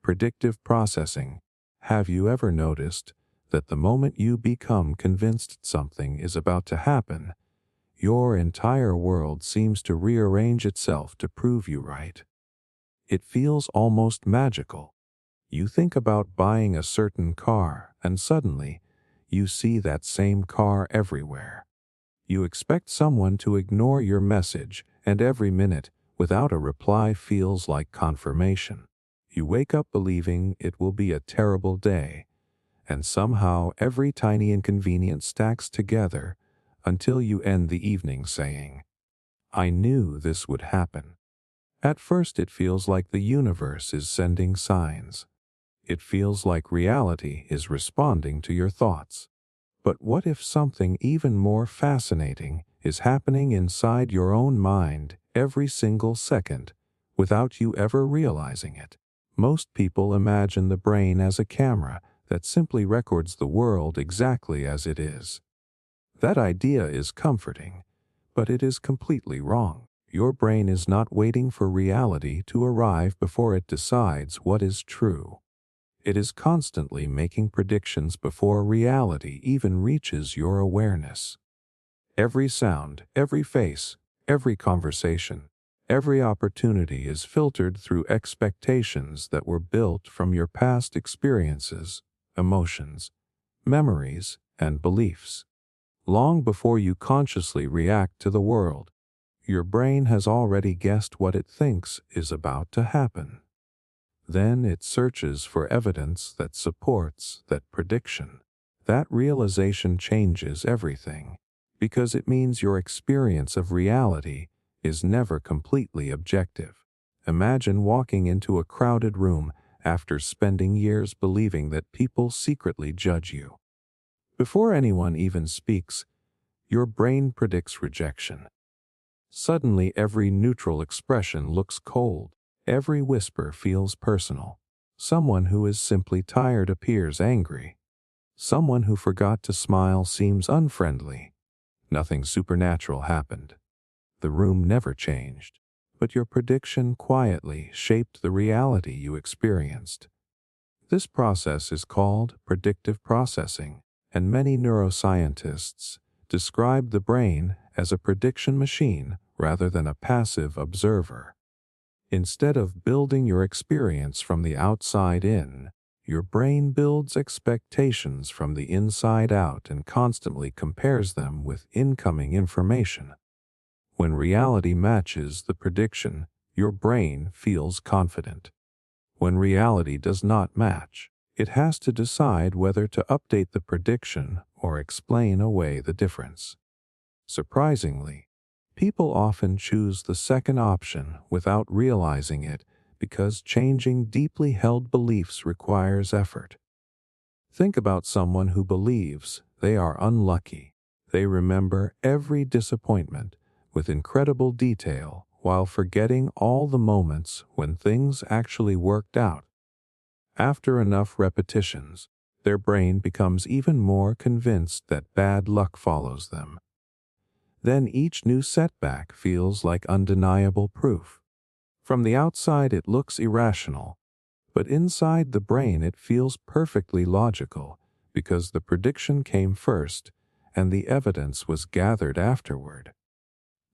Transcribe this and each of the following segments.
Predictive processing. Have you ever noticed that the moment you become convinced something is about to happen, your entire world seems to rearrange itself to prove you right? It feels almost magical. You think about buying a certain car, and suddenly, you see that same car everywhere. You expect someone to ignore your message, and every minute, without a reply, feels like confirmation. You wake up believing it will be a terrible day, and somehow every tiny inconvenience stacks together until you end the evening saying, "I knew this would happen." At first it feels like the universe is sending signs. It feels like reality is responding to your thoughts. But what if something even more fascinating is happening inside your own mind every single second without you ever realizing it? Most people imagine the brain as a camera that simply records the world exactly as it is. That idea is comforting, but it is completely wrong. Your brain is not waiting for reality to arrive before it decides what is true. It is constantly making predictions before reality even reaches your awareness. Every sound, every face, every conversation, every opportunity is filtered through expectations that were built from your past experiences, emotions, memories, and beliefs. Long before you consciously react to the world, your brain has already guessed what it thinks is about to happen. Then it searches for evidence that supports that prediction. That realization changes everything, because it means your experience of reality is never completely objective. Imagine walking into a crowded room after spending years believing that people secretly judge you. Before anyone even speaks, your brain predicts rejection. Suddenly, every neutral expression looks cold. Every whisper feels personal. Someone who is simply tired appears angry. Someone who forgot to smile seems unfriendly. Nothing supernatural happened. The room never changed, but your prediction quietly shaped the reality you experienced. This process is called predictive processing, and many neuroscientists describe the brain as a prediction machine rather than a passive observer. Instead of building your experience from the outside in, your brain builds expectations from the inside out and constantly compares them with incoming information. When reality matches the prediction, your brain feels confident. When reality does not match, it has to decide whether to update the prediction or explain away the difference. Surprisingly, people often choose the second option without realizing it because changing deeply held beliefs requires effort. Think about someone who believes they are unlucky. They remember every disappointment with incredible detail while forgetting all the moments when things actually worked out. After enough repetitions, their brain becomes even more convinced that bad luck follows them. Then each new setback feels like undeniable proof. From the outside it looks irrational, but inside the brain it feels perfectly logical because the prediction came first and the evidence was gathered afterward.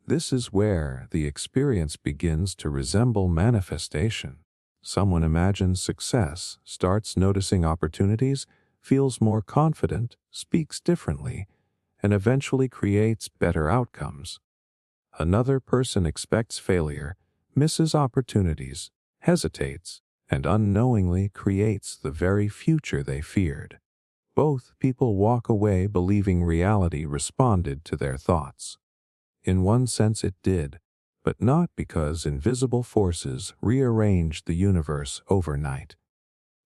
This is where the experience begins to resemble manifestation. Someone imagines success, starts noticing opportunities, feels more confident, speaks differently, and eventually creates better outcomes. Another person expects failure, misses opportunities, hesitates, and unknowingly creates the very future they feared. Both people walk away believing reality responded to their thoughts. In one sense it did, but not because invisible forces rearranged the universe overnight.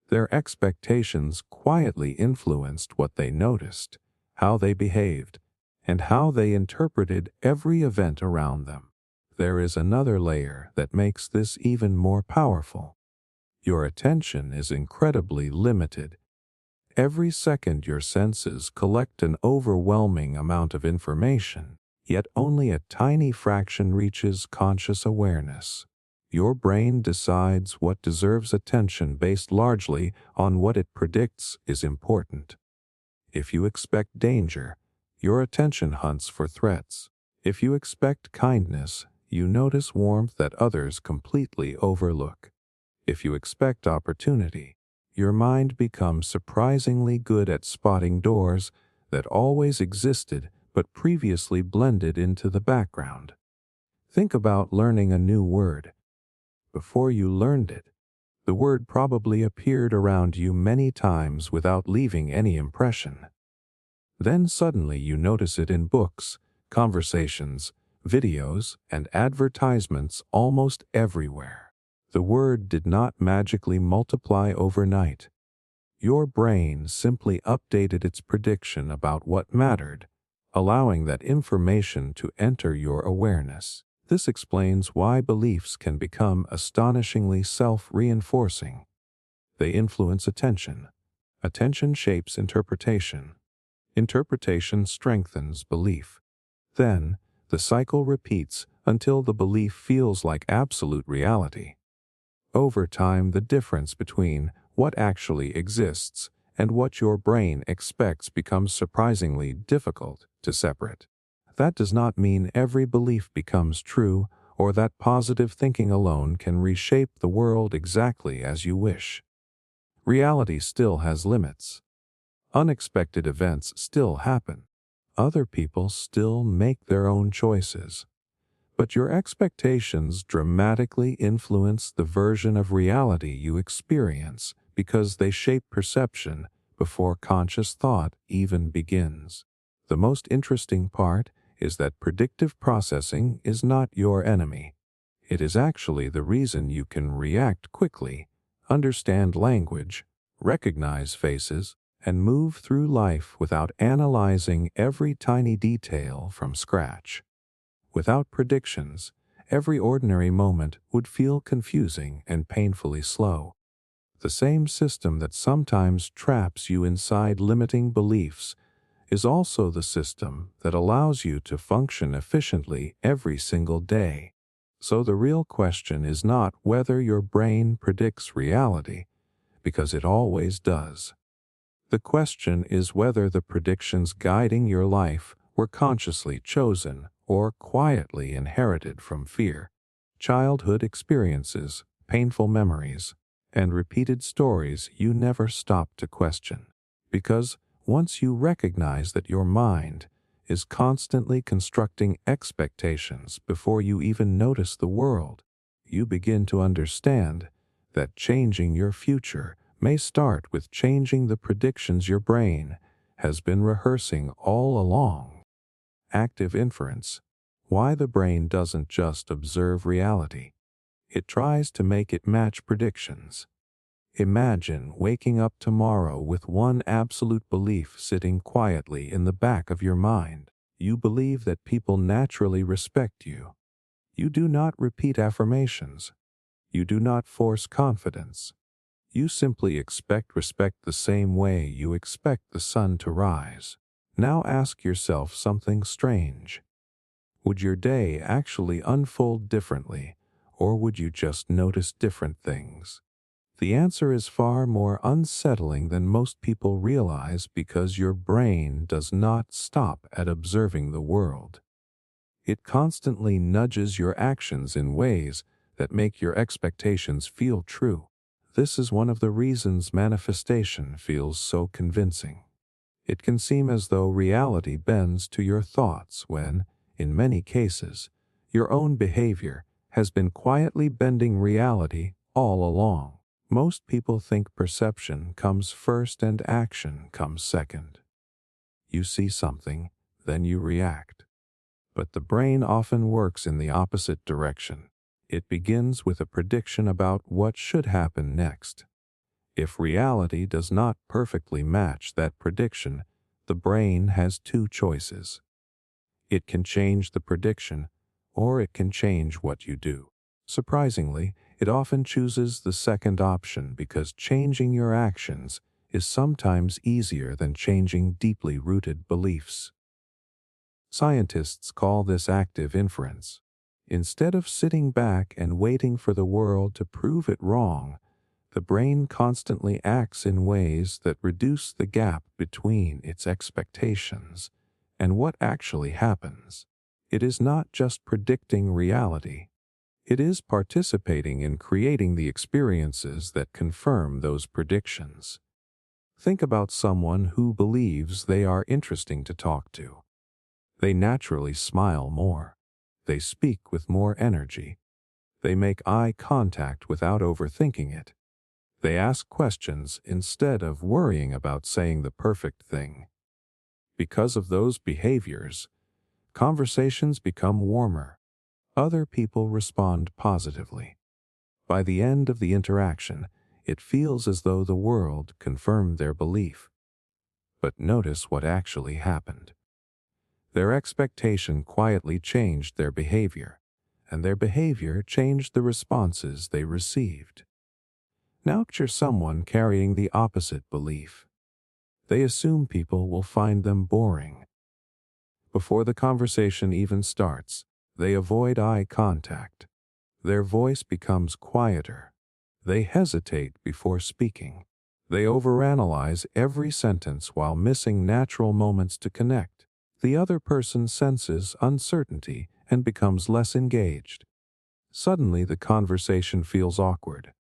Their expectations quietly influenced what they noticed, how they behaved, and how they interpreted every event around them. There is another layer that makes this even more powerful. Your attention is incredibly limited. Every second your senses collect an overwhelming amount of information, yet only a tiny fraction reaches conscious awareness. Your brain decides what deserves attention based largely on what it predicts is important. If you expect danger, your attention hunts for threats. If you expect kindness, you notice warmth that others completely overlook. If you expect opportunity, your mind becomes surprisingly good at spotting doors that always existed but previously blended into the background. Think about learning a new word. Before you learned it, the word probably appeared around you many times without leaving any impression. Then suddenly you notice it in books, conversations, videos, and advertisements almost everywhere. The word did not magically multiply overnight. Your brain simply updated its prediction about what mattered, allowing that information to enter your awareness. This explains why beliefs can become astonishingly self-reinforcing. They influence attention. Attention shapes interpretation. Interpretation strengthens belief. Then, the cycle repeats until the belief feels like absolute reality. Over time, the difference between what actually exists and what your brain expects becomes surprisingly difficult to separate. That does not mean every belief becomes true or that positive thinking alone can reshape the world exactly as you wish. Reality still has limits. Unexpected events still happen. Other people still make their own choices. But your expectations dramatically influence the version of reality you experience because they shape perception before conscious thought even begins. The most interesting part is that predictive processing is not your enemy. It is actually the reason you can react quickly, understand language, recognize faces, and move through life without analyzing every tiny detail from scratch. Without predictions, every ordinary moment would feel confusing and painfully slow. The same system that sometimes traps you inside limiting beliefs is also the system that allows you to function efficiently every single day. So the real question is not whether your brain predicts reality, because it always does. The question is whether the predictions guiding your life were consciously chosen or quietly inherited from fear, childhood experiences, painful memories, and repeated stories you never stopped to question. Because once you recognize that your mind is constantly constructing expectations before you even notice the world, you begin to understand that changing your future may start with changing the predictions your brain has been rehearsing all along. Active inference. Why the brain doesn't just observe reality. It tries to make it match predictions. Imagine waking up tomorrow with one absolute belief sitting quietly in the back of your mind. You believe that people naturally respect you. You do not repeat affirmations. You do not force confidence. You simply expect respect the same way you expect the sun to rise. Now ask yourself something strange. Would your day actually unfold differently, or would you just notice different things? The answer is far more unsettling than most people realize because your brain does not stop at observing the world. It constantly nudges your actions in ways that make your expectations feel true. This is one of the reasons manifestation feels so convincing. It can seem as though reality bends to your thoughts when, in many cases, your own behavior has been quietly bending reality all along. Most people think perception comes first and action comes second. You see something, then you react. But the brain often works in the opposite direction. It begins with a prediction about what should happen next. If reality does not perfectly match that prediction, the brain has two choices. It can change the prediction, or it can change what you do. Surprisingly, it often chooses the second option because changing your actions is sometimes easier than changing deeply rooted beliefs. Scientists call this active inference. Instead of sitting back and waiting for the world to prove it wrong, the brain constantly acts in ways that reduce the gap between its expectations and what actually happens. It is not just predicting reality. It is participating in creating the experiences that confirm those predictions. Think about someone who believes they are interesting to talk to. They naturally smile more. They speak with more energy. They make eye contact without overthinking it. They ask questions instead of worrying about saying the perfect thing. Because of those behaviors, conversations become warmer. Other people respond positively. By the end of the interaction, it feels as though the world confirmed their belief. But notice what actually happened. Their expectation quietly changed their behavior, and their behavior changed the responses they received. Now picture someone carrying the opposite belief. They assume people will find them boring. Before the conversation even starts, they avoid eye contact. Their voice becomes quieter. They hesitate before speaking. They overanalyze every sentence while missing natural moments to connect. The other person senses uncertainty and becomes less engaged. Suddenly, the conversation feels awkward.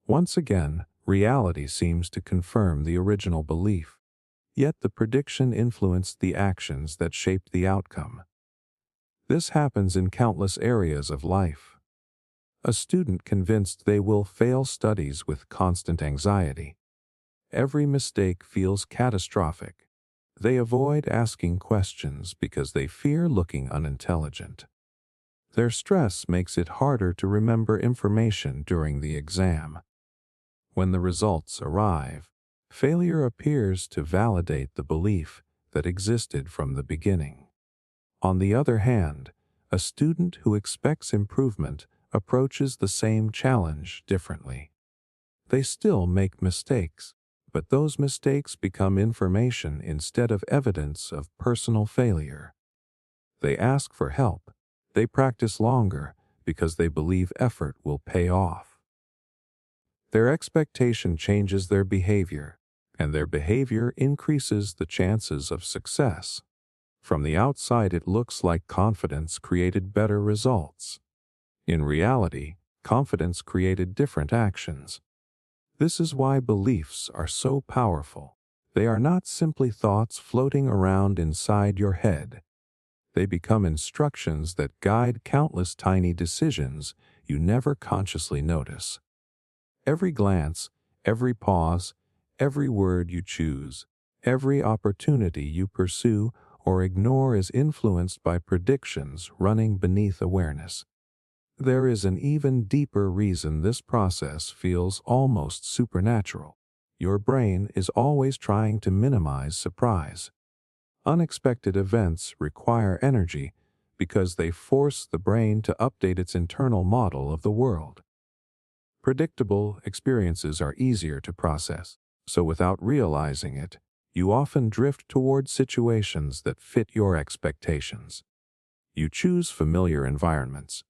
Once again, reality seems to confirm the original belief. Yet the prediction influenced the actions that shaped the outcome. This happens in countless areas of life. A student convinced they will fail studies with constant anxiety. Every mistake feels catastrophic. They avoid asking questions because they fear looking unintelligent. Their stress makes it harder to remember information during the exam. When the results arrive, failure appears to validate the belief that existed from the beginning. On the other hand, a student who expects improvement approaches the same challenge differently. They still make mistakes, but those mistakes become information instead of evidence of personal failure. They ask for help. They practice longer because they believe effort will pay off. Their expectation changes their behavior, and their behavior increases the chances of success. From the outside, it looks like confidence created better results. In reality, confidence created different actions. This is why beliefs are so powerful. They are not simply thoughts floating around inside your head. They become instructions that guide countless tiny decisions you never consciously notice. Every glance, every pause, every word you choose, every opportunity you pursue or ignore is influenced by predictions running beneath awareness. There is an even deeper reason this process feels almost supernatural. Your brain is always trying to minimize surprise. Unexpected events require energy because they force the brain to update its internal model of the world. Predictable experiences are easier to process, so without realizing it, you often drift toward situations that fit your expectations. You choose familiar environments.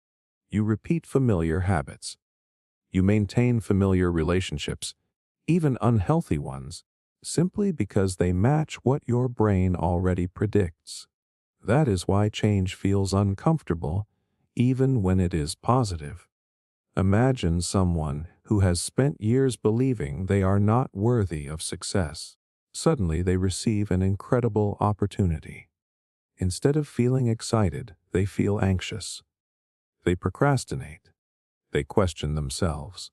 You repeat familiar habits. You maintain familiar relationships, even unhealthy ones, simply because they match what your brain already predicts. That is why change feels uncomfortable, even when it is positive. Imagine someone who has spent years believing they are not worthy of success. Suddenly they receive an incredible opportunity. Instead of feeling excited, they feel anxious. They procrastinate. They question themselves.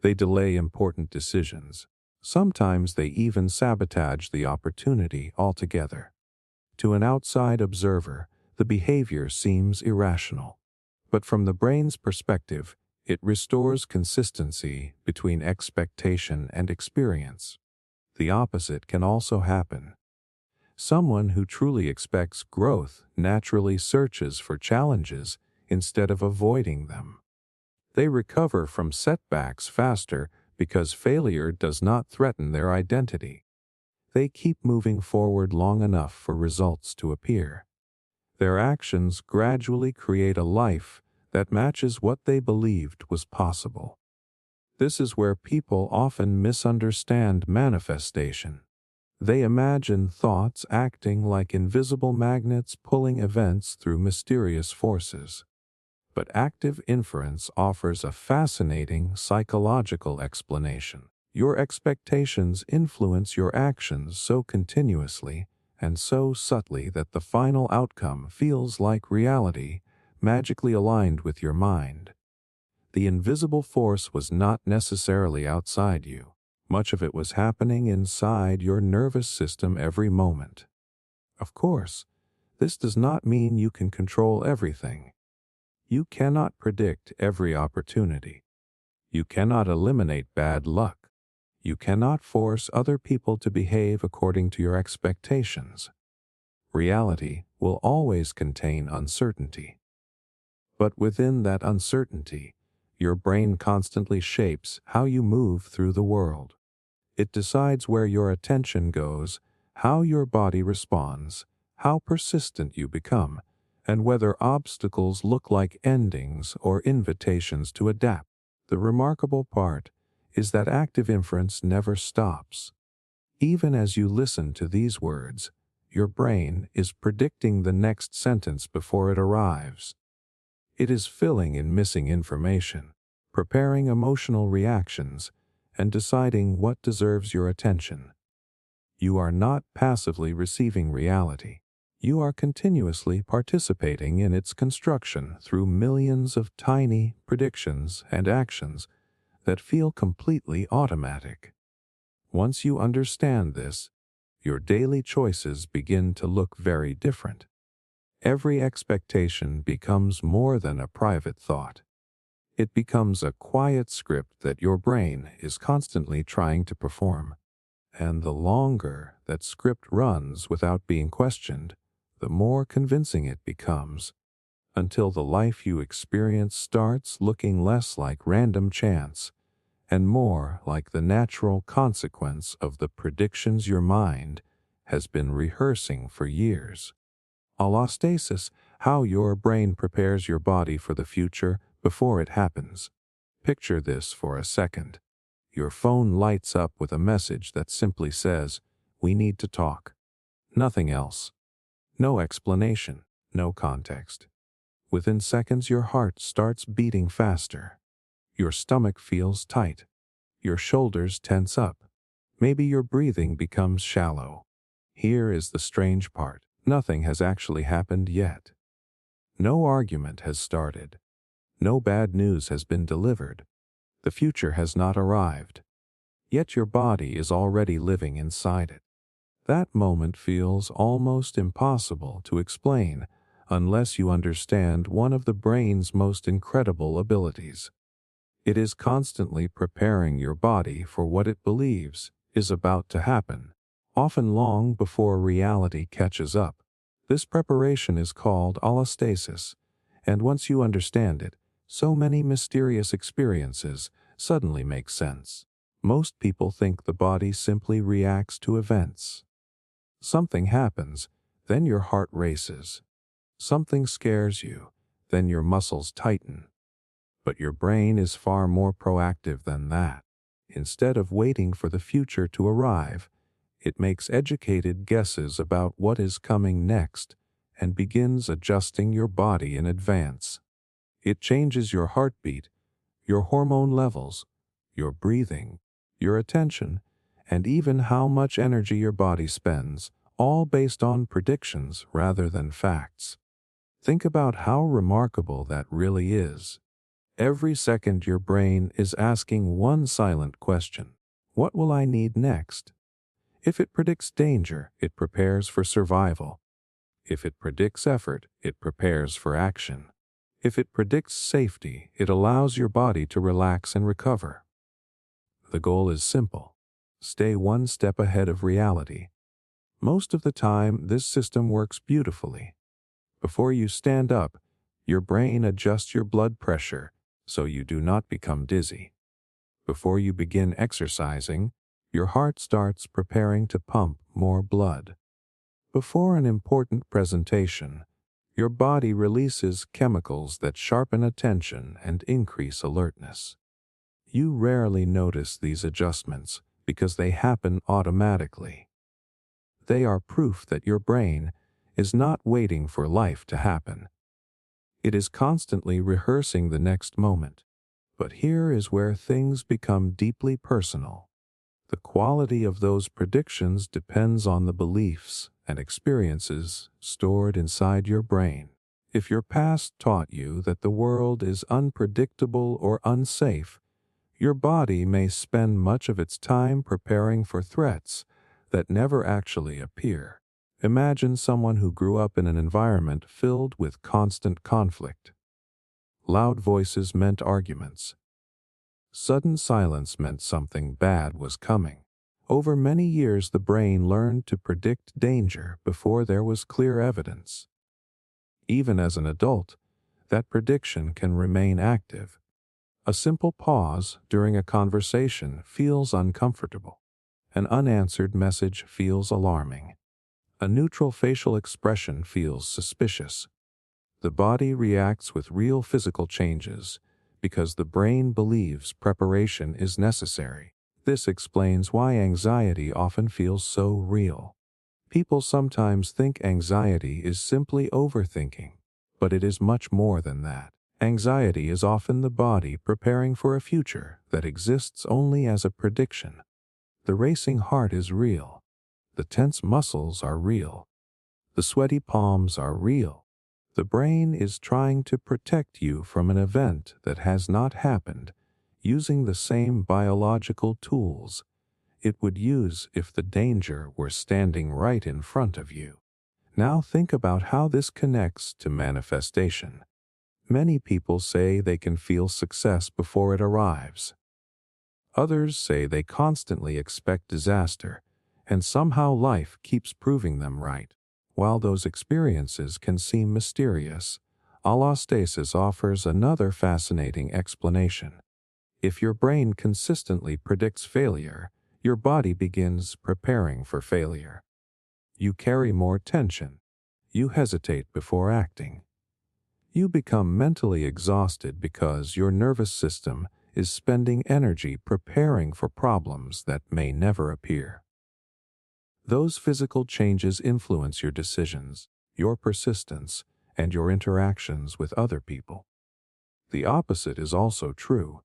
They delay important decisions. Sometimes they even sabotage the opportunity altogether. To an outside observer, the behavior seems irrational. But from the brain's perspective, it restores consistency between expectation and experience. The opposite can also happen. Someone who truly expects growth naturally searches for challenges instead of avoiding them. They recover from setbacks faster because failure does not threaten their identity. They keep moving forward long enough for results to appear. Their actions gradually create a life that matches what they believed was possible. This is where people often misunderstand manifestation. They imagine thoughts acting like invisible magnets pulling events through mysterious forces. But active inference offers a fascinating psychological explanation. Your expectations influence your actions so continuously and so subtly that the final outcome feels like reality, magically aligned with your mind. The invisible force was not necessarily outside you. Much of it was happening inside your nervous system every moment. Of course, this does not mean you can control everything. You cannot predict every opportunity. You cannot eliminate bad luck. You cannot force other people to behave according to your expectations. Reality will always contain uncertainty. But within that uncertainty, your brain constantly shapes how you move through the world. It decides where your attention goes, how your body responds, how persistent you become, and whether obstacles look like endings or invitations to adapt. The remarkable part is that active inference never stops. Even as you listen to these words, your brain is predicting the next sentence before it arrives. It is filling in missing information, preparing emotional reactions, and deciding what deserves your attention. You are not passively receiving reality. You are continuously participating in its construction through millions of tiny predictions and actions that feel completely automatic. Once you understand this, your daily choices begin to look very different. Every expectation becomes more than a private thought. It becomes a quiet script that your brain is constantly trying to perform. And the longer that script runs without being questioned, the more convincing it becomes, until the life you experience starts looking less like random chance and more like the natural consequence of the predictions your mind has been rehearsing for years. Allostasis, how your brain prepares your body for the future before it happens. Picture this for a second. Your phone lights up with a message that simply says, "We need to talk." Nothing else. No explanation, no context. Within seconds, your heart starts beating faster. Your stomach feels tight. Your shoulders tense up. Maybe your breathing becomes shallow. Here is the strange part. Nothing has actually happened yet. No argument has started. No bad news has been delivered. The future has not arrived. Yet your body is already living inside it. That moment feels almost impossible to explain unless you understand one of the brain's most incredible abilities. It is constantly preparing your body for what it believes is about to happen, often long before reality catches up. This preparation is called allostasis, and once you understand it, so many mysterious experiences suddenly make sense. Most people think the body simply reacts to events. Something happens, then your heart races. Something scares you, then your muscles tighten. But your brain is far more proactive than that. Instead of waiting for the future to arrive, it makes educated guesses about what is coming next and begins adjusting your body in advance. It changes your heartbeat, your hormone levels, your breathing, your attention, and even how much energy your body spends, all based on predictions rather than facts. Think about how remarkable that really is. Every second your brain is asking one silent question: what will I need next? If it predicts danger, it prepares for survival. If it predicts effort, it prepares for action. If it predicts safety, it allows your body to relax and recover. The goal is simple: stay one step ahead of reality. Most of the time, this system works beautifully. Before you stand up, your brain adjusts your blood pressure so you do not become dizzy. Before you begin exercising, your heart starts preparing to pump more blood. Before an important presentation, Your body releases chemicals that sharpen attention and increase alertness. You rarely notice these adjustments because they happen automatically. They are proof that your brain is not waiting for life to happen. It is constantly rehearsing the next moment. But here is where things become deeply personal. The quality of those predictions depends on the beliefs and experiences stored inside your brain. If your past taught you that the world is unpredictable or unsafe, your body may spend much of its time preparing for threats that never actually appear. Imagine someone who grew up in an environment filled with constant conflict. Loud voices meant arguments. Sudden silence meant something bad was coming. Over many years, the brain learned to predict danger before there was clear evidence. Even as an adult, that prediction can remain active. A simple pause during a conversation feels uncomfortable. An unanswered message feels alarming. A neutral facial expression feels suspicious. The body reacts with real physical changes because the brain believes preparation is necessary. This explains why anxiety often feels so real. People sometimes think anxiety is simply overthinking, but it is much more than that. Anxiety is often the body preparing for a future that exists only as a prediction. The racing heart is real. The tense muscles are real. The sweaty palms are real. The brain is trying to protect you from an event that has not happened, using the same biological tools it would use if the danger were standing right in front of you. Now think about how this connects to manifestation. Many people say they can feel success before it arrives. Others say they constantly expect disaster, and somehow life keeps proving them right. While those experiences can seem mysterious, allostasis offers another fascinating explanation. If your brain consistently predicts failure, your body begins preparing for failure. You carry more tension. You hesitate before acting. You become mentally exhausted because your nervous system is spending energy preparing for problems that may never appear. Those physical changes influence your decisions, your persistence, and your interactions with other people. The opposite is also true.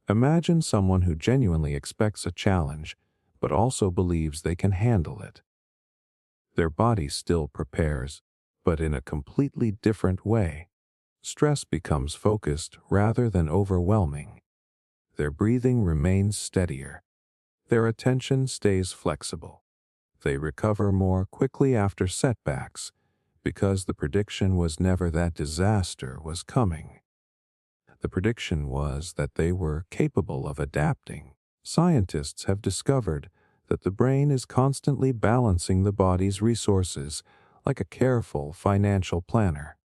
Imagine someone who genuinely expects a challenge, but also believes they can handle it. Their body still prepares, but in a completely different way. Stress becomes focused rather than overwhelming. Their breathing remains steadier. Their attention stays flexible. They recover more quickly after setbacks because the prediction was never that disaster was coming. The prediction was that they were capable of adapting. Scientists have discovered that the brain is constantly balancing the body's resources like a careful financial planner.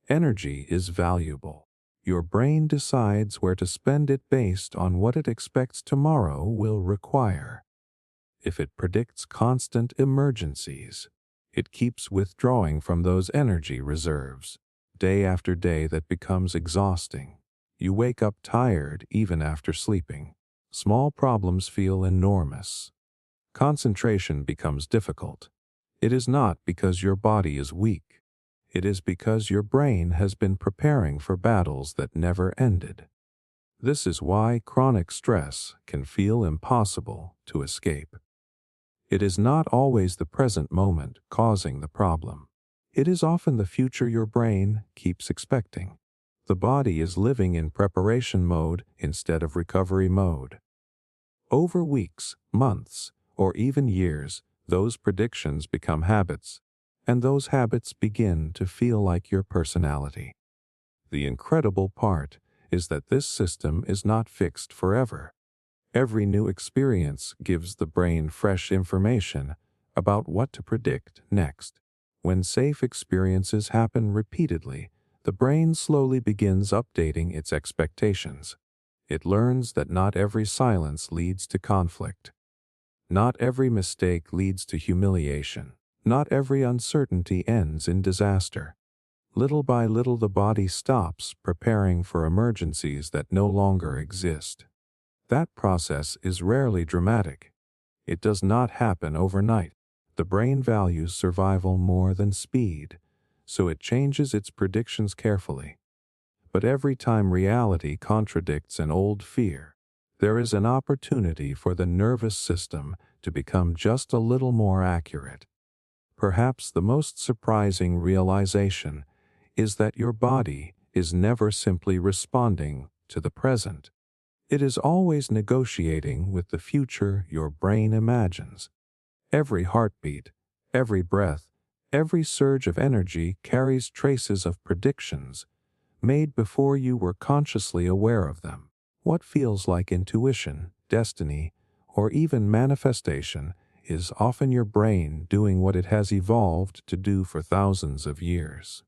Energy is valuable. Your brain decides where to spend it based on what it expects tomorrow will require. If it predicts constant emergencies, it keeps withdrawing from those energy reserves. Day after day that becomes exhausting. You wake up tired even after sleeping. Small problems feel enormous. Concentration becomes difficult. It is not because your body is weak. It is because your brain has been preparing for battles that never ended. This is why chronic stress can feel impossible to escape. It is not always the present moment causing the problem. It is often the future your brain keeps expecting. The body is living in preparation mode instead of recovery mode. Over weeks, months, or even years, those predictions become habits, and those habits begin to feel like your personality. The incredible part is that this system is not fixed forever. Every new experience gives the brain fresh information about what to predict next. When safe experiences happen repeatedly, the brain slowly begins updating its expectations. It learns that not every silence leads to conflict. Not every mistake leads to humiliation. Not every uncertainty ends in disaster. Little by little the body stops preparing for emergencies that no longer exist. That process is rarely dramatic. It does not happen overnight. The brain values survival more than speed, so it changes its predictions carefully. But every time reality contradicts an old fear, there is an opportunity for the nervous system to become just a little more accurate. Perhaps the most surprising realization is that your body is never simply responding to the present. It is always negotiating with the future your brain imagines. Every heartbeat, every breath, every surge of energy carries traces of predictions made before you were consciously aware of them. What feels like intuition, destiny, or even manifestation is often your brain doing what it has evolved to do for thousands of years.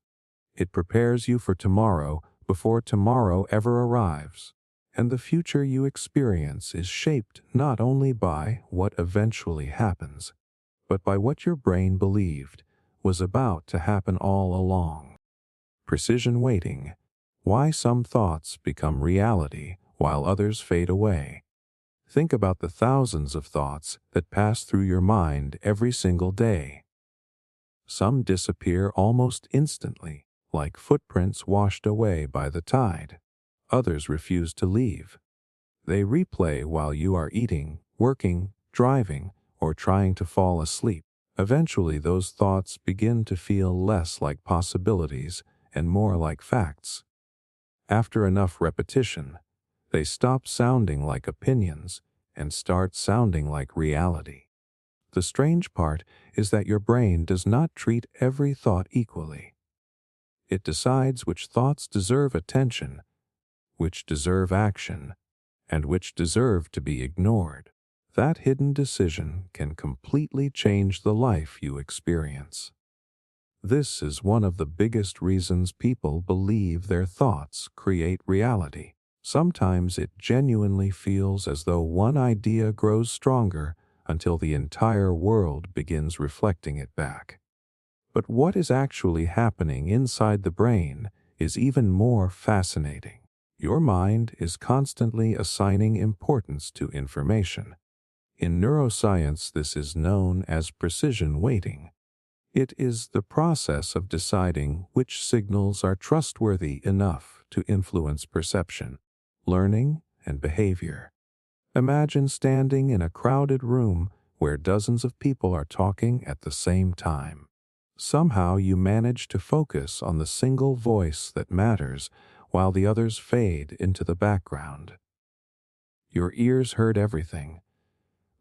It prepares you for tomorrow before tomorrow ever arrives. And the future you experience is shaped not only by what eventually happens, but by what your brain believed was about to happen all along. Precision waiting. Why some thoughts become reality while others fade away. Think about the thousands of thoughts that pass through your mind every single day. Some disappear almost instantly, like footprints washed away by the tide. Others refuse to leave. They replay while you are eating, working, driving, or trying to fall asleep. Eventually, those thoughts begin to feel less like possibilities and more like facts. After enough repetition, they stop sounding like opinions and start sounding like reality. The strange part is that your brain does not treat every thought equally. It decides which thoughts deserve attention, which deserve action, and which deserve to be ignored. That hidden decision can completely change the life you experience. This is one of the biggest reasons people believe their thoughts create reality. Sometimes it genuinely feels as though one idea grows stronger until the entire world begins reflecting it back. But what is actually happening inside the brain is even more fascinating. Your mind is constantly assigning importance to information. In neuroscience, this is known as precision weighting. It is the process of deciding which signals are trustworthy enough to influence perception, learning, and behavior. Imagine standing in a crowded room where dozens of people are talking at the same time. Somehow you manage to focus on the single voice that matters while the others fade into the background. Your ears heard everything,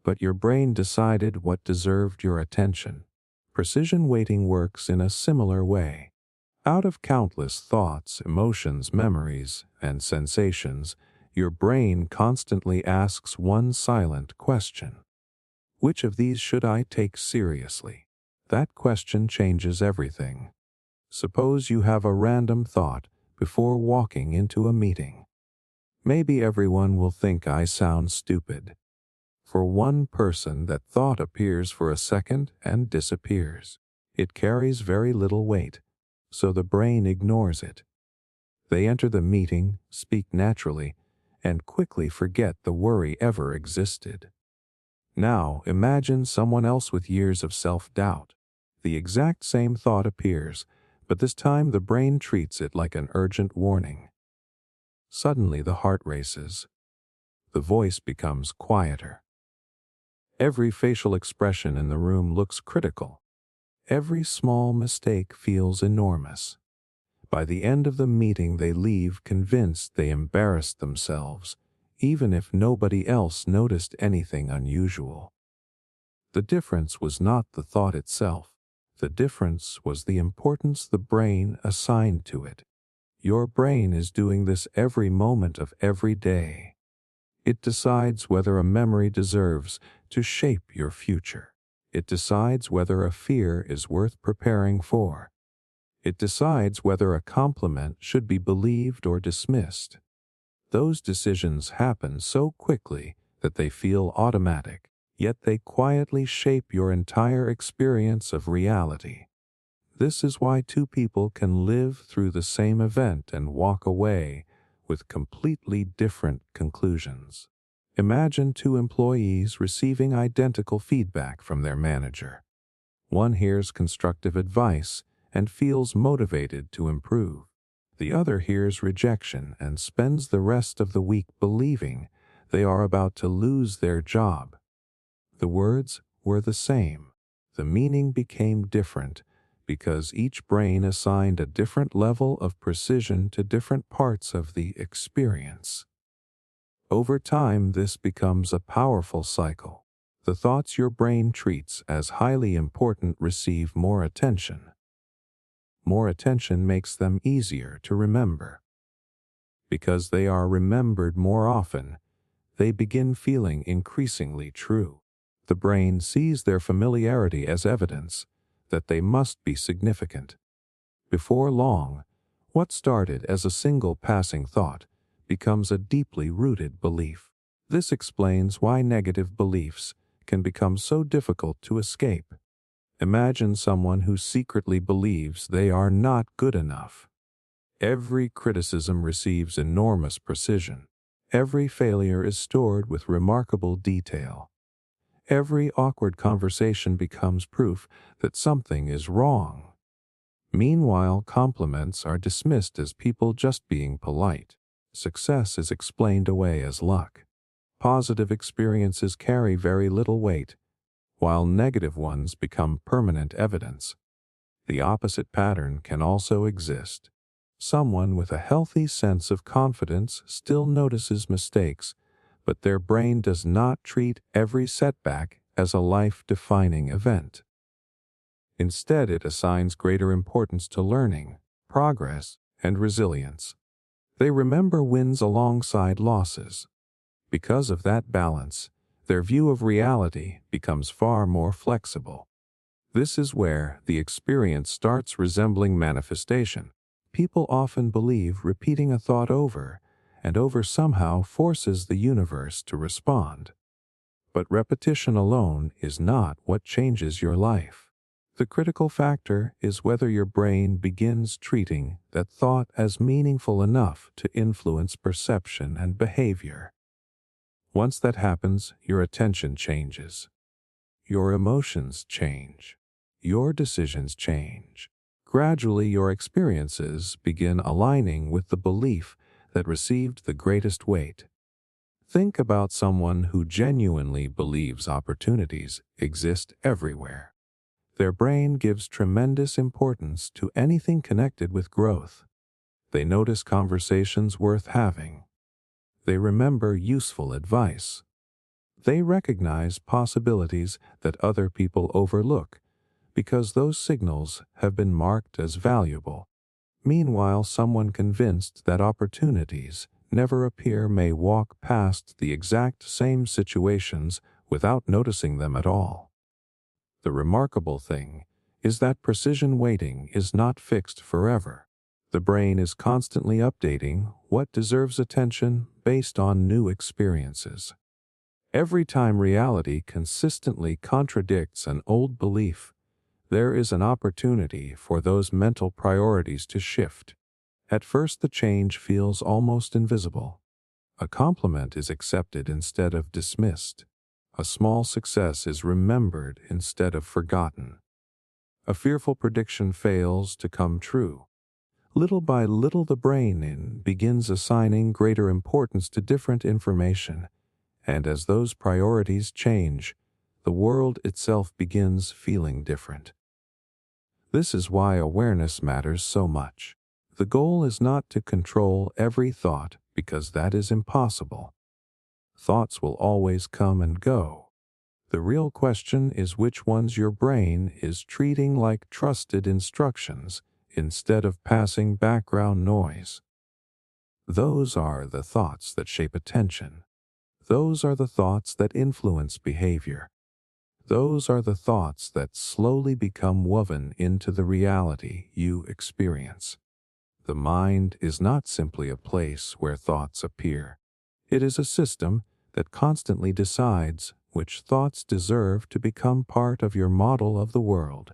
but your brain decided what deserved your attention. Precision weighting works in a similar way. Out of countless thoughts, emotions, memories, and sensations, your brain constantly asks one silent question. Which of these should I take seriously? That question changes everything. Suppose you have a random thought before walking into a meeting. Maybe everyone will think I sound stupid. For one person, that thought appears for a second and disappears. It carries very little weight, so the brain ignores it. They enter the meeting, speak naturally, and quickly forget the worry ever existed. Now imagine someone else with years of self-doubt. The exact same thought appears, but this time the brain treats it like an urgent warning. Suddenly the heart races. The voice becomes quieter. Every facial expression in the room looks critical. Every small mistake feels enormous. By the end of the meeting, they leave convinced they embarrassed themselves, even if nobody else noticed anything unusual. The difference was not the thought itself. The difference was the importance the brain assigned to it. Your brain is doing this every moment of every day. It decides whether a memory deserves to shape your future. It decides whether a fear is worth preparing for. It decides whether a compliment should be believed or dismissed. Those decisions happen so quickly that they feel automatic, yet they quietly shape your entire experience of reality. This is why two people can live through the same event and walk away with completely different conclusions. Imagine two employees receiving identical feedback from their manager. One hears constructive advice and feels motivated to improve. The other hears rejection and spends the rest of the week believing they are about to lose their job. The words were the same. The meaning became different because each brain assigned a different level of precision to different parts of the experience. Over time, this becomes a powerful cycle. The thoughts your brain treats as highly important receive more attention. More attention makes them easier to remember. Because they are remembered more often, they begin feeling increasingly true. The brain sees their familiarity as evidence that they must be significant. Before long, what started as a single passing thought becomes a deeply rooted belief. This explains why negative beliefs can become so difficult to escape. Imagine someone who secretly believes they are not good enough. Every criticism receives enormous precision. Every failure is stored with remarkable detail. Every awkward conversation becomes proof that something is wrong. Meanwhile, compliments are dismissed as people just being polite. Success is explained away as luck. Positive experiences carry very little weight, while negative ones become permanent evidence. The opposite pattern can also exist. Someone with a healthy sense of confidence still notices mistakes, but their brain does not treat every setback as a life-defining event. Instead, it assigns greater importance to learning, progress, and resilience. They remember wins alongside losses. Because of that balance, their view of reality becomes far more flexible. This is where the experience starts resembling manifestation. People often believe repeating a thought over and over somehow forces the universe to respond. But repetition alone is not what changes your life. The critical factor is whether your brain begins treating that thought as meaningful enough to influence perception and behavior. Once that happens, your attention changes. Your emotions change. Your decisions change. Gradually, your experiences begin aligning with the belief that received the greatest weight. Think about someone who genuinely believes opportunities exist everywhere. Their brain gives tremendous importance to anything connected with growth. They notice conversations worth having. They remember useful advice. They recognize possibilities that other people overlook because those signals have been marked as valuable. Meanwhile, someone convinced that opportunities never appear may walk past the exact same situations without noticing them at all. The remarkable thing is that precision weighting is not fixed forever. The brain is constantly updating what deserves attention based on new experiences. Every time reality consistently contradicts an old belief, there is an opportunity for those mental priorities to shift. At first, the change feels almost invisible. A compliment is accepted instead of dismissed. A small success is remembered instead of forgotten. A fearful prediction fails to come true. Little by little, the brain begins assigning greater importance to different information, and as those priorities change, the world itself begins feeling different. This is why awareness matters so much. The goal is not to control every thought, because that is impossible. Thoughts will always come and go. The real question is which ones your brain is treating like trusted instructions instead of passing background noise. Those are the thoughts that shape attention. Those are the thoughts that influence behavior. Those are the thoughts that slowly become woven into the reality you experience. The mind is not simply a place where thoughts appear. It is a system that constantly decides which thoughts deserve to become part of your model of the world.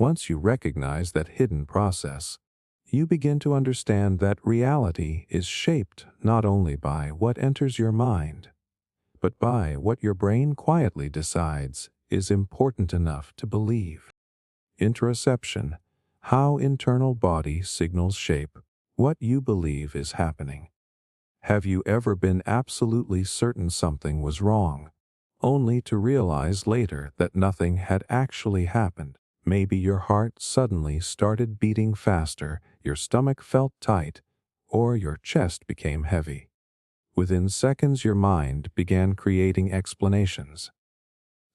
Once you recognize that hidden process, you begin to understand that reality is shaped not only by what enters your mind, but by what your brain quietly decides is important enough to believe. Interoception, how internal body signals shape what you believe is happening. Have you ever been absolutely certain something was wrong, only to realize later that nothing had actually happened? Maybe your heart suddenly started beating faster, your stomach felt tight, or your chest became heavy. Within seconds, your mind began creating explanations.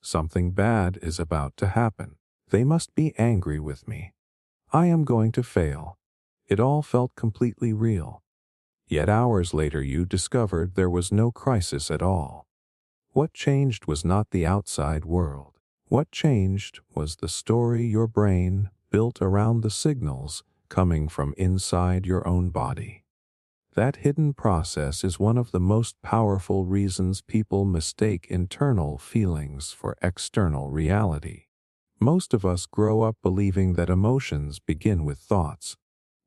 Something bad is about to happen. They must be angry with me. I am going to fail. It all felt completely real. Yet hours later you discovered there was no crisis at all. What changed was not the outside world. What changed was the story your brain built around the signals coming from inside your own body. That hidden process is one of the most powerful reasons people mistake internal feelings for external reality. Most of us grow up believing that emotions begin with thoughts.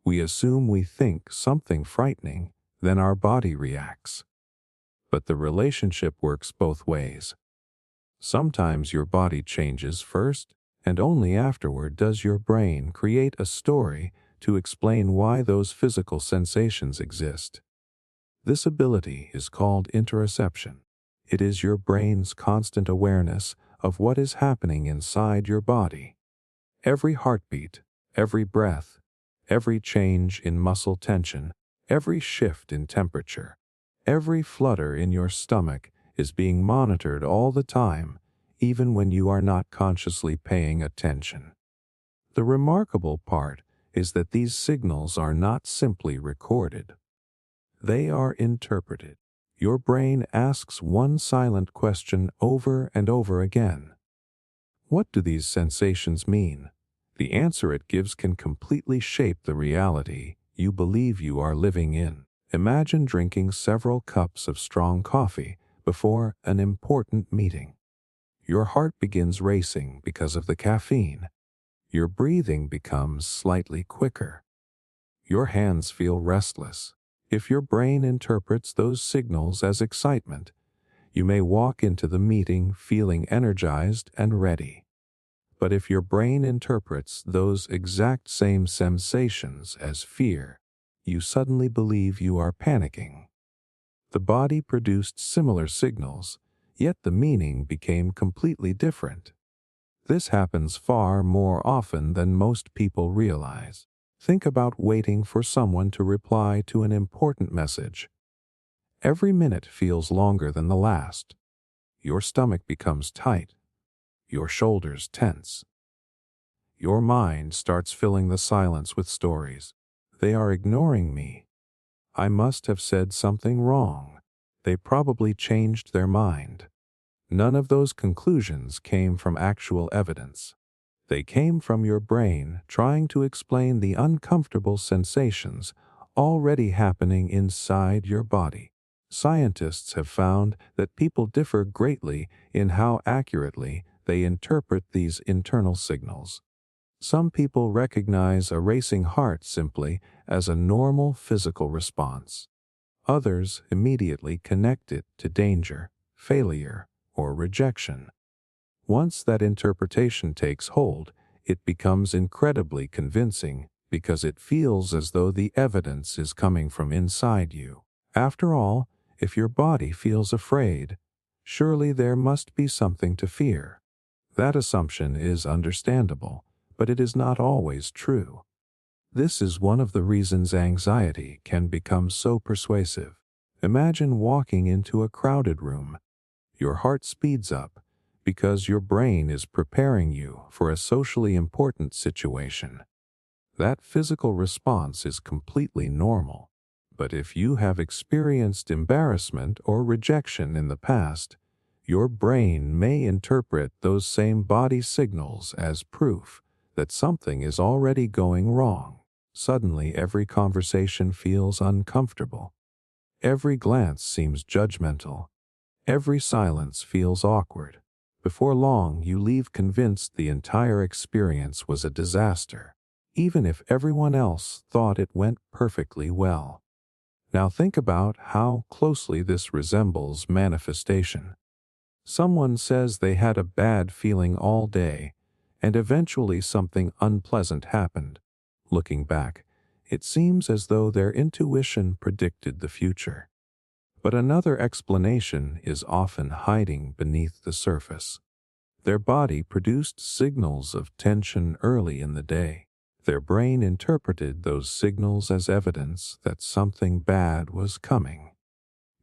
We assume we think something frightening, then our body reacts. But the relationship works both ways. Sometimes your body changes first, and only afterward does your brain create a story to explain why those physical sensations exist. This ability is called interoception. It is your brain's constant awareness of what is happening inside your body. Every heartbeat, every breath, every change in muscle tension, every shift in temperature, every flutter in your stomach is being monitored all the time, even when you are not consciously paying attention. The remarkable part is that these signals are not simply recorded. They are interpreted. Your brain asks one silent question over and over again. What do these sensations mean? The answer it gives can completely shape the reality you believe you are living in. Imagine drinking several cups of strong coffee before an important meeting. Your heart begins racing because of the caffeine. Your breathing becomes slightly quicker. Your hands feel restless. If your brain interprets those signals as excitement, you may walk into the meeting feeling energized and ready. But if your brain interprets those exact same sensations as fear, you suddenly believe you are panicking. The body produced similar signals, yet the meaning became completely different. This happens far more often than most people realize. Think about waiting for someone to reply to an important message. Every minute feels longer than the last. Your stomach becomes tight. Your shoulders tense. Your mind starts filling the silence with stories. They are ignoring me. I must have said something wrong. They probably changed their mind. None of those conclusions came from actual evidence. They came from your brain trying to explain the uncomfortable sensations already happening inside your body. Scientists have found that people differ greatly in how accurately they interpret these internal signals. Some people recognize a racing heart simply as a normal physical response. Others immediately connect it to danger, failure, or rejection. Once that interpretation takes hold, it becomes incredibly convincing because it feels as though the evidence is coming from inside you. After all, if your body feels afraid, surely there must be something to fear. That assumption is understandable, but it is not always true. This is one of the reasons anxiety can become so persuasive. Imagine walking into a crowded room. Your heart speeds up because your brain is preparing you for a socially important situation. That physical response is completely normal. But if you have experienced embarrassment or rejection in the past, your brain may interpret those same body signals as proof that something is already going wrong. Suddenly, every conversation feels uncomfortable. Every glance seems judgmental. Every silence feels awkward. Before long, you leave convinced the entire experience was a disaster, even if everyone else thought it went perfectly well. Now think about how closely this resembles manifestation. Someone says they had a bad feeling all day, and eventually something unpleasant happened. Looking back, it seems as though their intuition predicted the future. But another explanation is often hiding beneath the surface. Their body produced signals of tension early in the day. Their brain interpreted those signals as evidence that something bad was coming.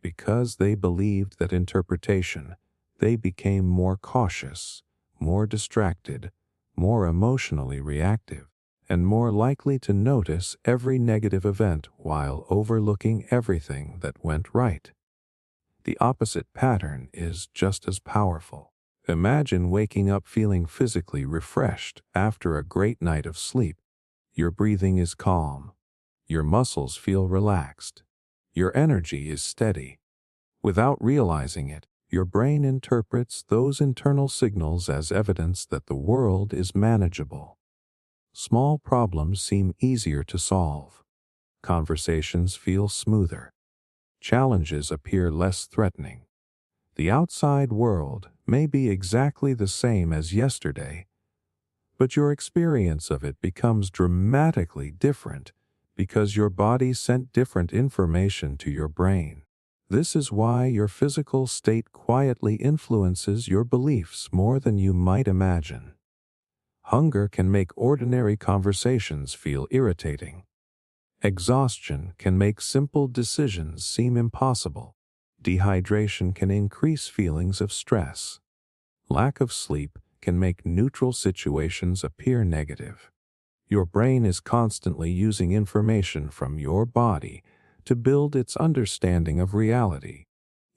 Because they believed that interpretation, they became more cautious, more distracted, more emotionally reactive, and more likely to notice every negative event while overlooking everything that went right. The opposite pattern is just as powerful. Imagine waking up feeling physically refreshed after a great night of sleep. Your breathing is calm. Your muscles feel relaxed. Your energy is steady. Without realizing it, your brain interprets those internal signals as evidence that the world is manageable. Small problems seem easier to solve. Conversations feel smoother. Challenges appear less threatening. The outside world may be exactly the same as yesterday, but your experience of it becomes dramatically different because your body sent different information to your brain. This is why your physical state quietly influences your beliefs more than you might imagine. Hunger can make ordinary conversations feel irritating. Exhaustion can make simple decisions seem impossible. Dehydration can increase feelings of stress. Lack of sleep can make neutral situations appear negative. Your brain is constantly using information from your body to build its understanding of reality,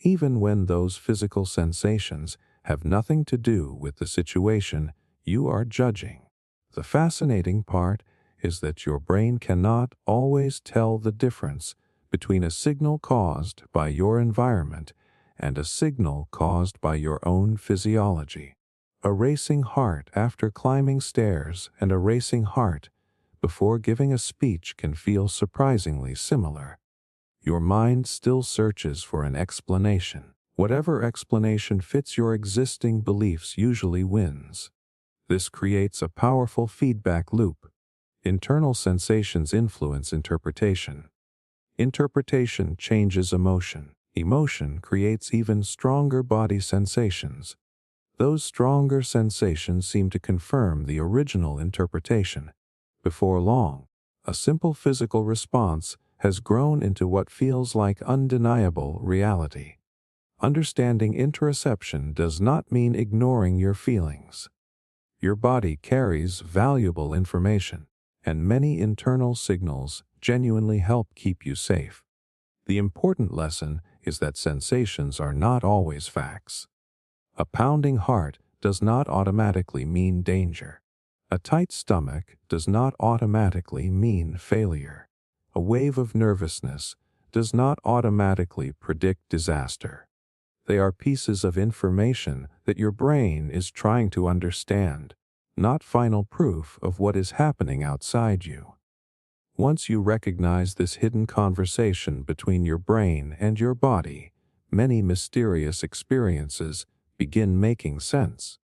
even when those physical sensations have nothing to do with the situation you are judging. The fascinating part is that your brain cannot always tell the difference between a signal caused by your environment and a signal caused by your own physiology. A racing heart after climbing stairs and a racing heart before giving a speech can feel surprisingly similar. Your mind still searches for an explanation. Whatever explanation fits your existing beliefs usually wins. This creates a powerful feedback loop. Internal sensations influence interpretation. Interpretation changes emotion. Emotion creates even stronger body sensations. Those stronger sensations seem to confirm the original interpretation. Before long, a simple physical response has grown into what feels like undeniable reality. Understanding interoception does not mean ignoring your feelings. Your body carries valuable information, and many internal signals genuinely help keep you safe. The important lesson is that sensations are not always facts. A pounding heart does not automatically mean danger. A tight stomach does not automatically mean failure. A wave of nervousness does not automatically predict disaster. They are pieces of information that your brain is trying to understand, not final proof of what is happening outside you. Once you recognize this hidden conversation between your brain and your body, many mysterious experiences begin making sense.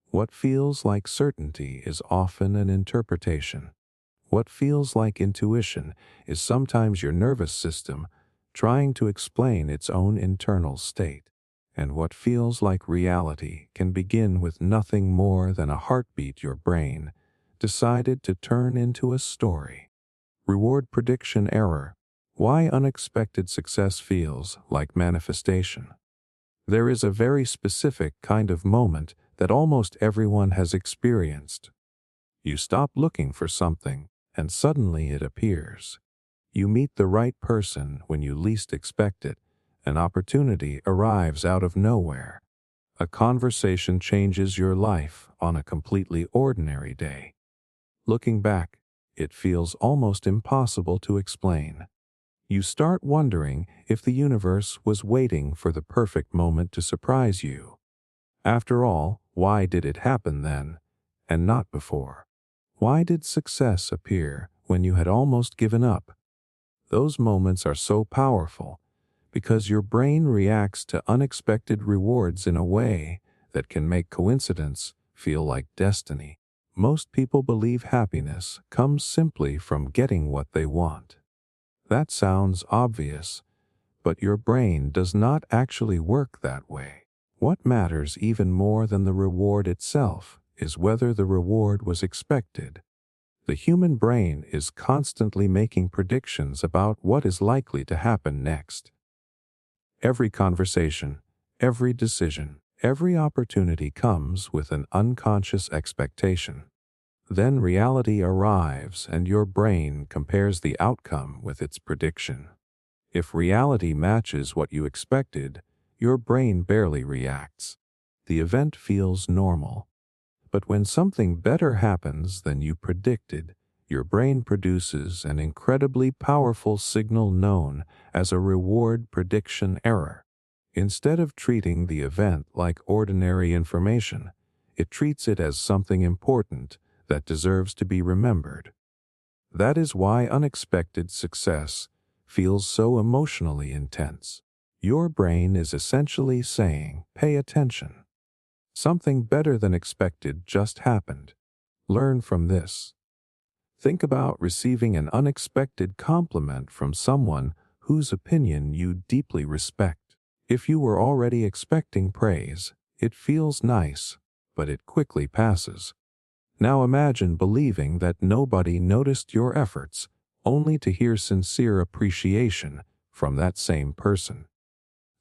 What feels like certainty is often an interpretation. What feels like intuition is sometimes your nervous system trying to explain its own internal state. And what feels like reality can begin with nothing more than a heartbeat your brain decided to turn into a story. Reward prediction error. Why unexpected success feels like manifestation. There is a very specific kind of moment that almost everyone has experienced. You stop looking for something, and suddenly it appears. You meet the right person when you least expect it. An opportunity arrives out of nowhere. A conversation changes your life on a completely ordinary day. Looking back, it feels almost impossible to explain. You start wondering if the universe was waiting for the perfect moment to surprise you. After all, Why did it happen then, and not before? Why did success appear when you had almost given up? Those moments are so powerful because your brain reacts to unexpected rewards in a way that can make coincidence feel like destiny. Most people believe happiness comes simply from getting what they want. That sounds obvious, but your brain does not actually work that way. What matters even more than the reward itself is whether the reward was expected. The human brain is constantly making predictions about what is likely to happen next. Every conversation, every decision, every opportunity comes with an unconscious expectation. Then reality arrives and your brain compares the outcome with its prediction. If reality matches what you expected, your brain barely reacts. The event feels normal. But when something better happens than you predicted, your brain produces an incredibly powerful signal known as a reward prediction error. Instead of treating the event like ordinary information, it treats it as something important that deserves to be remembered. That is why unexpected success feels so emotionally intense. Your brain is essentially saying, "Pay attention. Something better than expected just happened. Learn from this." Think about receiving an unexpected compliment from someone whose opinion you deeply respect. If you were already expecting praise, it feels nice, but it quickly passes. Now imagine believing that nobody noticed your efforts, only to hear sincere appreciation from that same person.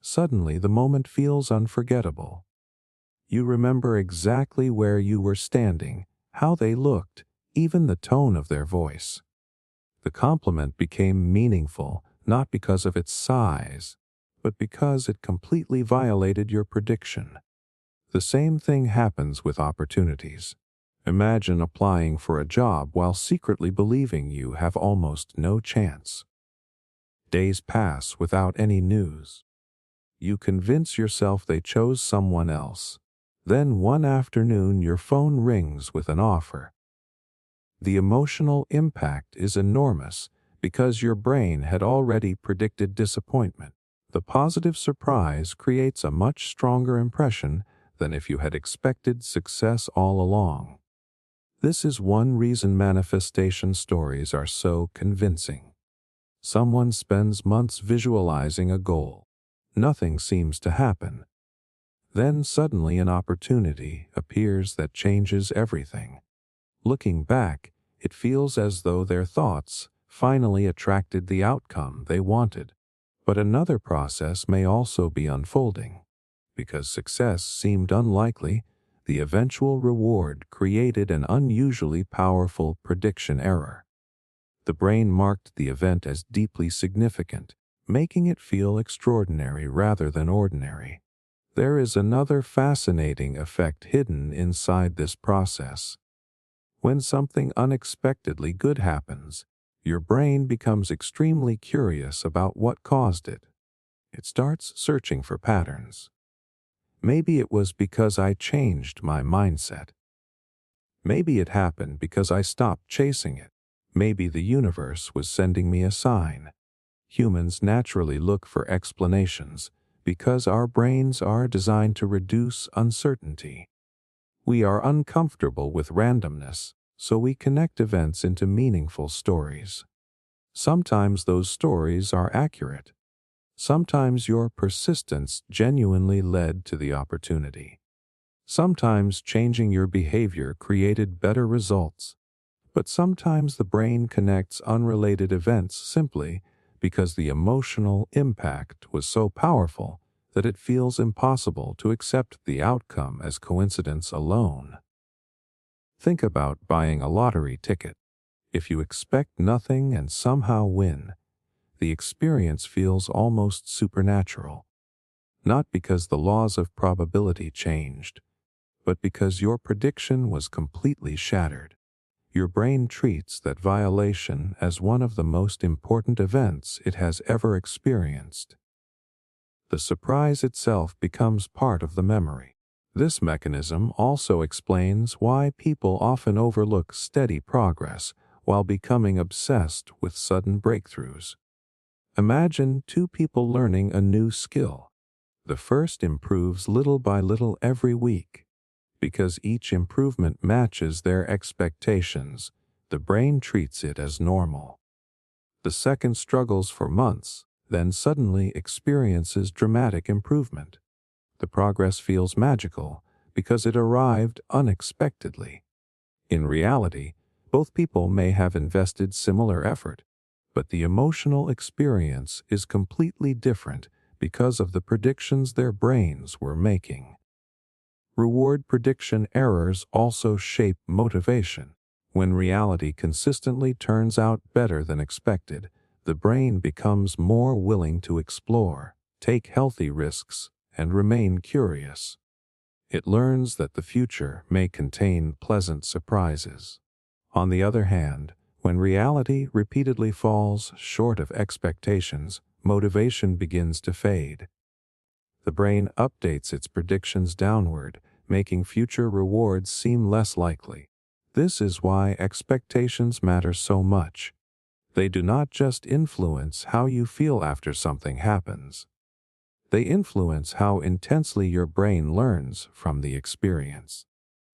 Suddenly, the moment feels unforgettable. You remember exactly where you were standing, how they looked, even the tone of their voice. The compliment became meaningful not because of its size, but because it completely violated your prediction. The same thing happens with opportunities. Imagine applying for a job while secretly believing you have almost no chance. Days pass without any news. You convince yourself they chose someone else. Then one afternoon your phone rings with an offer. The emotional impact is enormous because your brain had already predicted disappointment. The positive surprise creates a much stronger impression than if you had expected success all along. This is one reason manifestation stories are so convincing. Someone spends months visualizing a goal. Nothing seems to happen. Then suddenly an opportunity appears that changes everything. Looking back, it feels as though their thoughts finally attracted the outcome they wanted. But another process may also be unfolding. Because success seemed unlikely, the eventual reward created an unusually powerful prediction error. The brain marked the event as deeply significant, making it feel extraordinary rather than ordinary. There is another fascinating effect hidden inside this process. When something unexpectedly good happens, your brain becomes extremely curious about what caused it. It starts searching for patterns. Maybe it was because I changed my mindset. Maybe it happened because I stopped chasing it. Maybe the universe was sending me a sign. Humans naturally look for explanations because our brains are designed to reduce uncertainty. We are uncomfortable with randomness, so we connect events into meaningful stories. Sometimes those stories are accurate. Sometimes your persistence genuinely led to the opportunity. Sometimes changing your behavior created better results. But sometimes the brain connects unrelated events simply because the emotional impact was so powerful that it feels impossible to accept the outcome as coincidence alone. Think about buying a lottery ticket. If you expect nothing and somehow win, the experience feels almost supernatural. Not because the laws of probability changed, but because your prediction was completely shattered. Your brain treats that violation as one of the most important events it has ever experienced. The surprise itself becomes part of the memory. This mechanism also explains why people often overlook steady progress while becoming obsessed with sudden breakthroughs. Imagine two people learning a new skill. The first improves little by little every week. Because each improvement matches their expectations, the brain treats it as normal. The second struggles for months, then suddenly experiences dramatic improvement. The progress feels magical because it arrived unexpectedly. In reality, both people may have invested similar effort, but the emotional experience is completely different because of the predictions their brains were making. Reward prediction errors also shape motivation. When reality consistently turns out better than expected, the brain becomes more willing to explore, take healthy risks, and remain curious. It learns that the future may contain pleasant surprises. On the other hand, when reality repeatedly falls short of expectations, motivation begins to fade. The brain updates its predictions downward, making future rewards seem less likely. This is why expectations matter so much. They do not just influence how you feel after something happens. They influence how intensely your brain learns from the experience.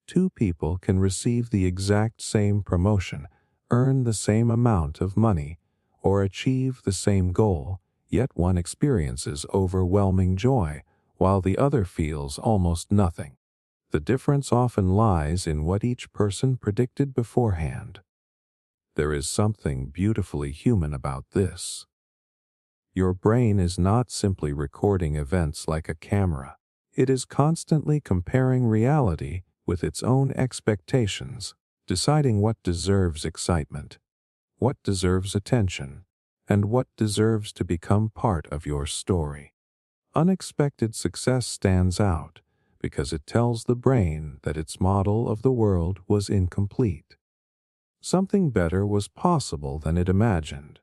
Two people can receive the exact same promotion, earn the same amount of money, or achieve the same goal, yet one experiences overwhelming joy, while the other feels almost nothing. The difference often lies in what each person predicted beforehand. There is something beautifully human about this. Your brain is not simply recording events like a camera. It is constantly comparing reality with its own expectations, deciding what deserves excitement, what deserves attention, and what deserves to become part of your story. Unexpected success stands out because it tells the brain that its model of the world was incomplete. Something better was possible than it imagined.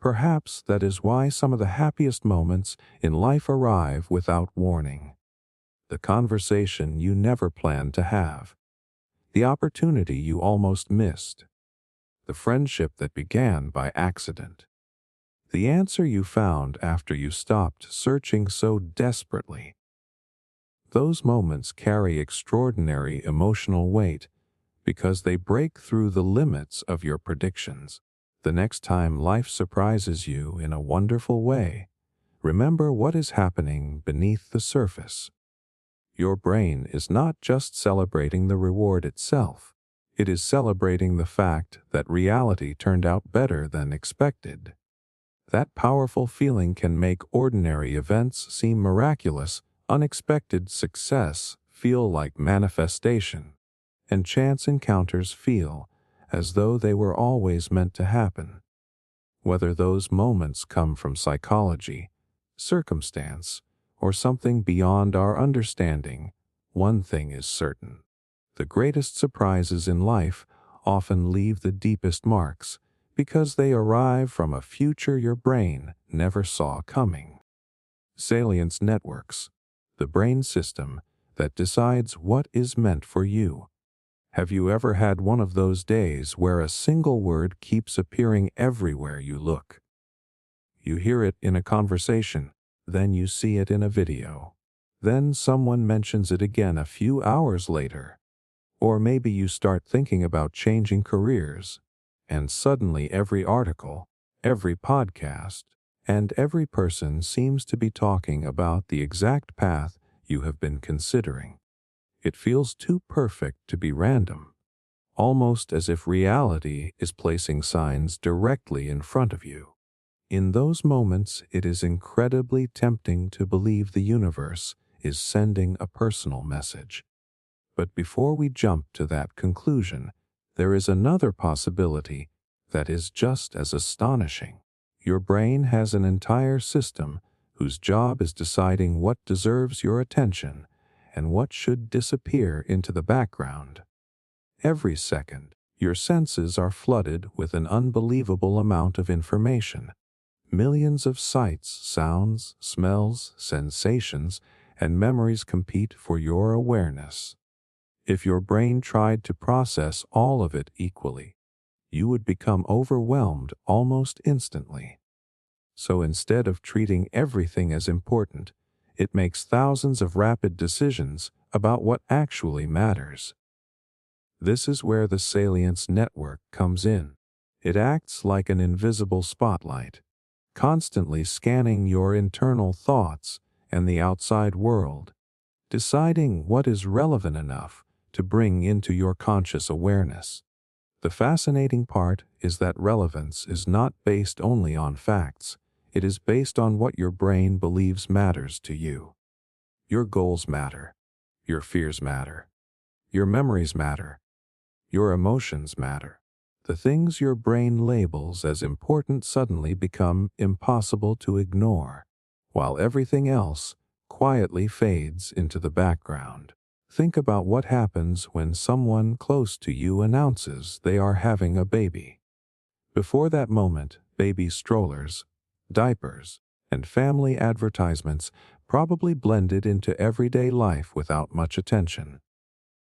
Perhaps that is why some of the happiest moments in life arrive without warning. The conversation you never planned to have. The opportunity you almost missed. The friendship that began by accident. The answer you found after you stopped searching so desperately. Those moments carry extraordinary emotional weight because they break through the limits of your predictions. The next time life surprises you in a wonderful way, remember what is happening beneath the surface. Your brain is not just celebrating the reward itself, it is celebrating the fact that reality turned out better than expected. That powerful feeling can make ordinary events seem miraculous, unexpected success feel like manifestation, and chance encounters feel as though they were always meant to happen. Whether those moments come from psychology, circumstance, or something beyond our understanding, one thing is certain. The greatest surprises in life often leave the deepest marks because they arrive from a future your brain never saw coming. Salience networks, the brain system that decides what is meant for you. Have you ever had one of those days where a single word keeps appearing everywhere you look? You hear it in a conversation, then you see it in a video. Then someone mentions it again a few hours later. Or maybe you start thinking about changing careers, and suddenly every article, every podcast, and every person seems to be talking about the exact path you have been considering. It feels too perfect to be random, almost as if reality is placing signs directly in front of you. In those moments, it is incredibly tempting to believe the universe is sending a personal message. But before we jump to that conclusion, there is another possibility that is just as astonishing. Your brain has an entire system whose job is deciding what deserves your attention and what should disappear into the background. Every second, your senses are flooded with an unbelievable amount of information. Millions of sights, sounds, smells, sensations, and memories compete for your awareness. If your brain tried to process all of it equally, you would become overwhelmed almost instantly. So instead of treating everything as important, it makes thousands of rapid decisions about what actually matters. This is where the salience network comes in. It acts like an invisible spotlight, constantly scanning your internal thoughts and the outside world, deciding what is relevant enough to bring into your conscious awareness. The fascinating part is that relevance is not based only on facts. It is based on what your brain believes matters to you. Your goals matter. Your fears matter. Your memories matter. Your emotions matter. The things your brain labels as important suddenly become impossible to ignore, while everything else quietly fades into the background. Think about what happens when someone close to you announces they are having a baby. Before that moment, baby strollers, diapers, and family advertisements probably blended into everyday life without much attention.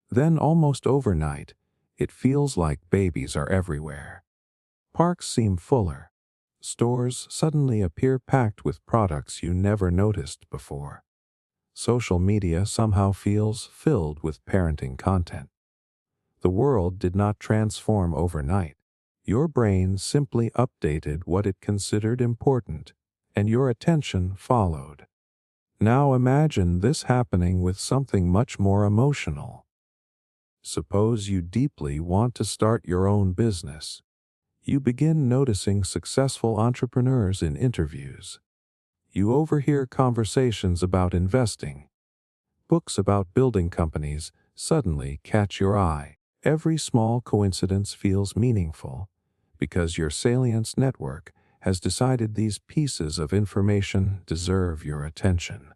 Then, almost overnight, it feels like babies are everywhere. Parks seem fuller. Stores suddenly appear packed with products you never noticed before. Social media somehow feels filled with parenting content. The world did not transform overnight. Your brain simply updated what it considered important, and your attention followed. Now imagine this happening with something much more emotional. Suppose you deeply want to start your own business. You begin noticing successful entrepreneurs in interviews. You overhear conversations about investing. Books about building companies suddenly catch your eye. Every small coincidence feels meaningful because your salience network has decided these pieces of information deserve your attention.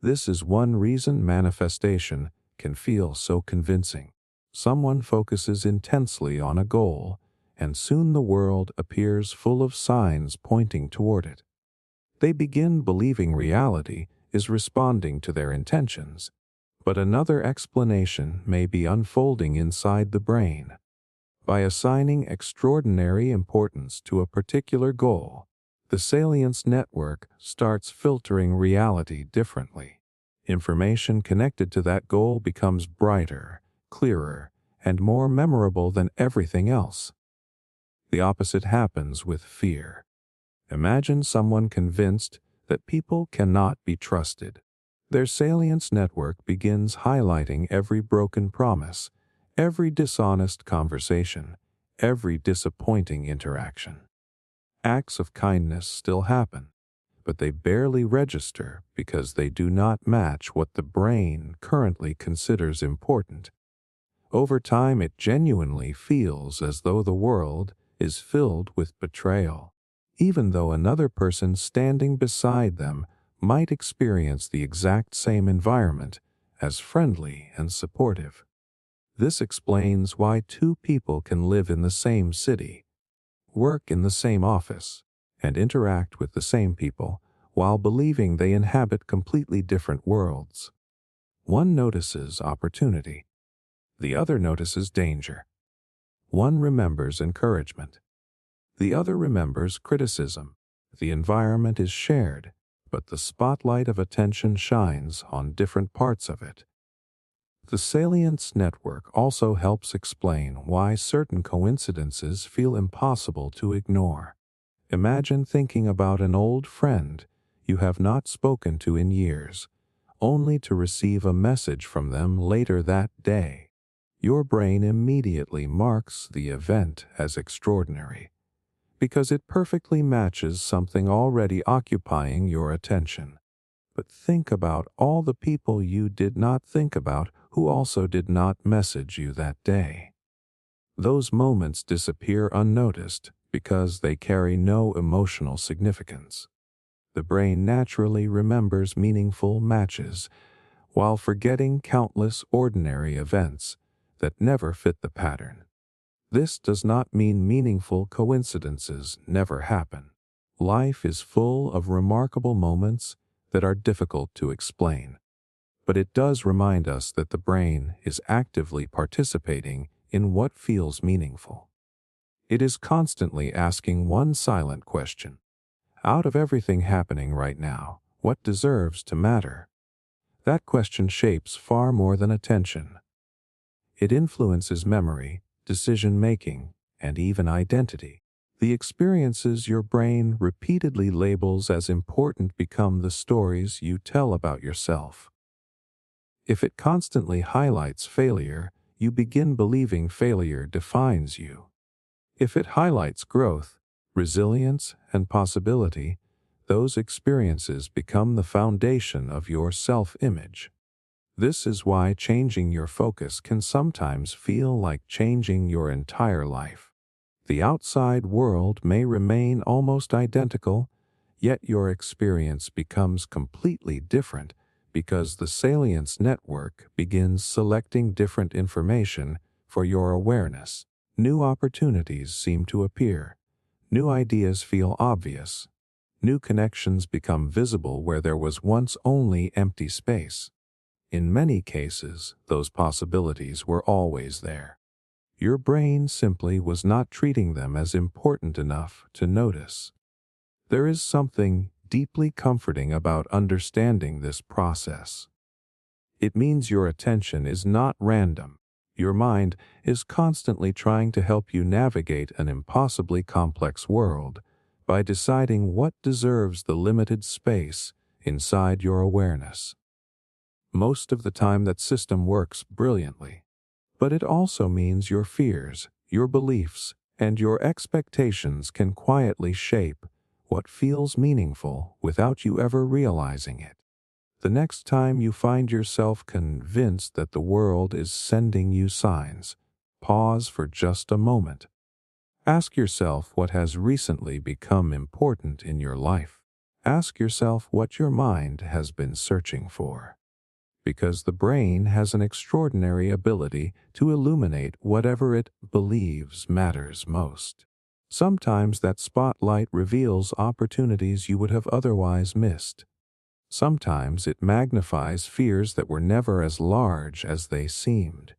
This is one reason manifestation can feel so convincing. Someone focuses intensely on a goal, and soon the world appears full of signs pointing toward it. They begin believing reality is responding to their intentions. But another explanation may be unfolding inside the brain. By assigning extraordinary importance to a particular goal, the salience network starts filtering reality differently. Information connected to that goal becomes brighter, clearer, and more memorable than everything else. The opposite happens with fear. Imagine someone convinced that people cannot be trusted. Their salience network begins highlighting every broken promise, every dishonest conversation, every disappointing interaction. Acts of kindness still happen, but they barely register because they do not match what the brain currently considers important. Over time, it genuinely feels as though the world is filled with betrayal, even though another person standing beside them might experience the exact same environment as friendly and supportive. This explains why two people can live in the same city, work in the same office, and interact with the same people while believing they inhabit completely different worlds. One notices opportunity. The other notices danger. One remembers encouragement. The other remembers criticism. The environment is shared, but the spotlight of attention shines on different parts of it. The salience network also helps explain why certain coincidences feel impossible to ignore. Imagine thinking about an old friend you have not spoken to in years, only to receive a message from them later that day. Your brain immediately marks the event as extraordinary, because it perfectly matches something already occupying your attention. But think about all the people you did not think about who also did not message you that day. Those moments disappear unnoticed because they carry no emotional significance. The brain naturally remembers meaningful matches while forgetting countless ordinary events that never fit the pattern. This does not mean meaningful coincidences never happen. Life is full of remarkable moments that are difficult to explain. but it does remind us that the brain is actively participating in what feels meaningful. It is constantly asking one silent question. Out of everything happening right now, what deserves to matter? That question shapes far more than attention. It influences memory, decision-making, and even identity. The experiences your brain repeatedly labels as important become the stories you tell about yourself. If it constantly highlights failure, you begin believing failure defines you. If it highlights growth, resilience, and possibility, those experiences become the foundation of your self-image. This is why changing your focus can sometimes feel like changing your entire life. The outside world may remain almost identical, yet your experience becomes completely different because the salience network begins selecting different information for your awareness. New opportunities seem to appear. New ideas feel obvious. New connections become visible where there was once only empty space. In many cases, those possibilities were always there. Your brain simply was not treating them as important enough to notice. There is something deeply comforting about understanding this process. It means your attention is not random. Your mind is constantly trying to help you navigate an impossibly complex world by deciding what deserves the limited space inside your awareness. Most of the time that system works brilliantly, but it also means your fears, your beliefs, and your expectations can quietly shape what feels meaningful without you ever realizing it. The next time you find yourself convinced that the world is sending you signs, pause for just a moment. Ask yourself what has recently become important in your life. Ask yourself what your mind has been searching for. Because the brain has an extraordinary ability to illuminate whatever it believes matters most. Sometimes that spotlight reveals opportunities you would have otherwise missed. Sometimes it magnifies fears that were never as large as they seemed.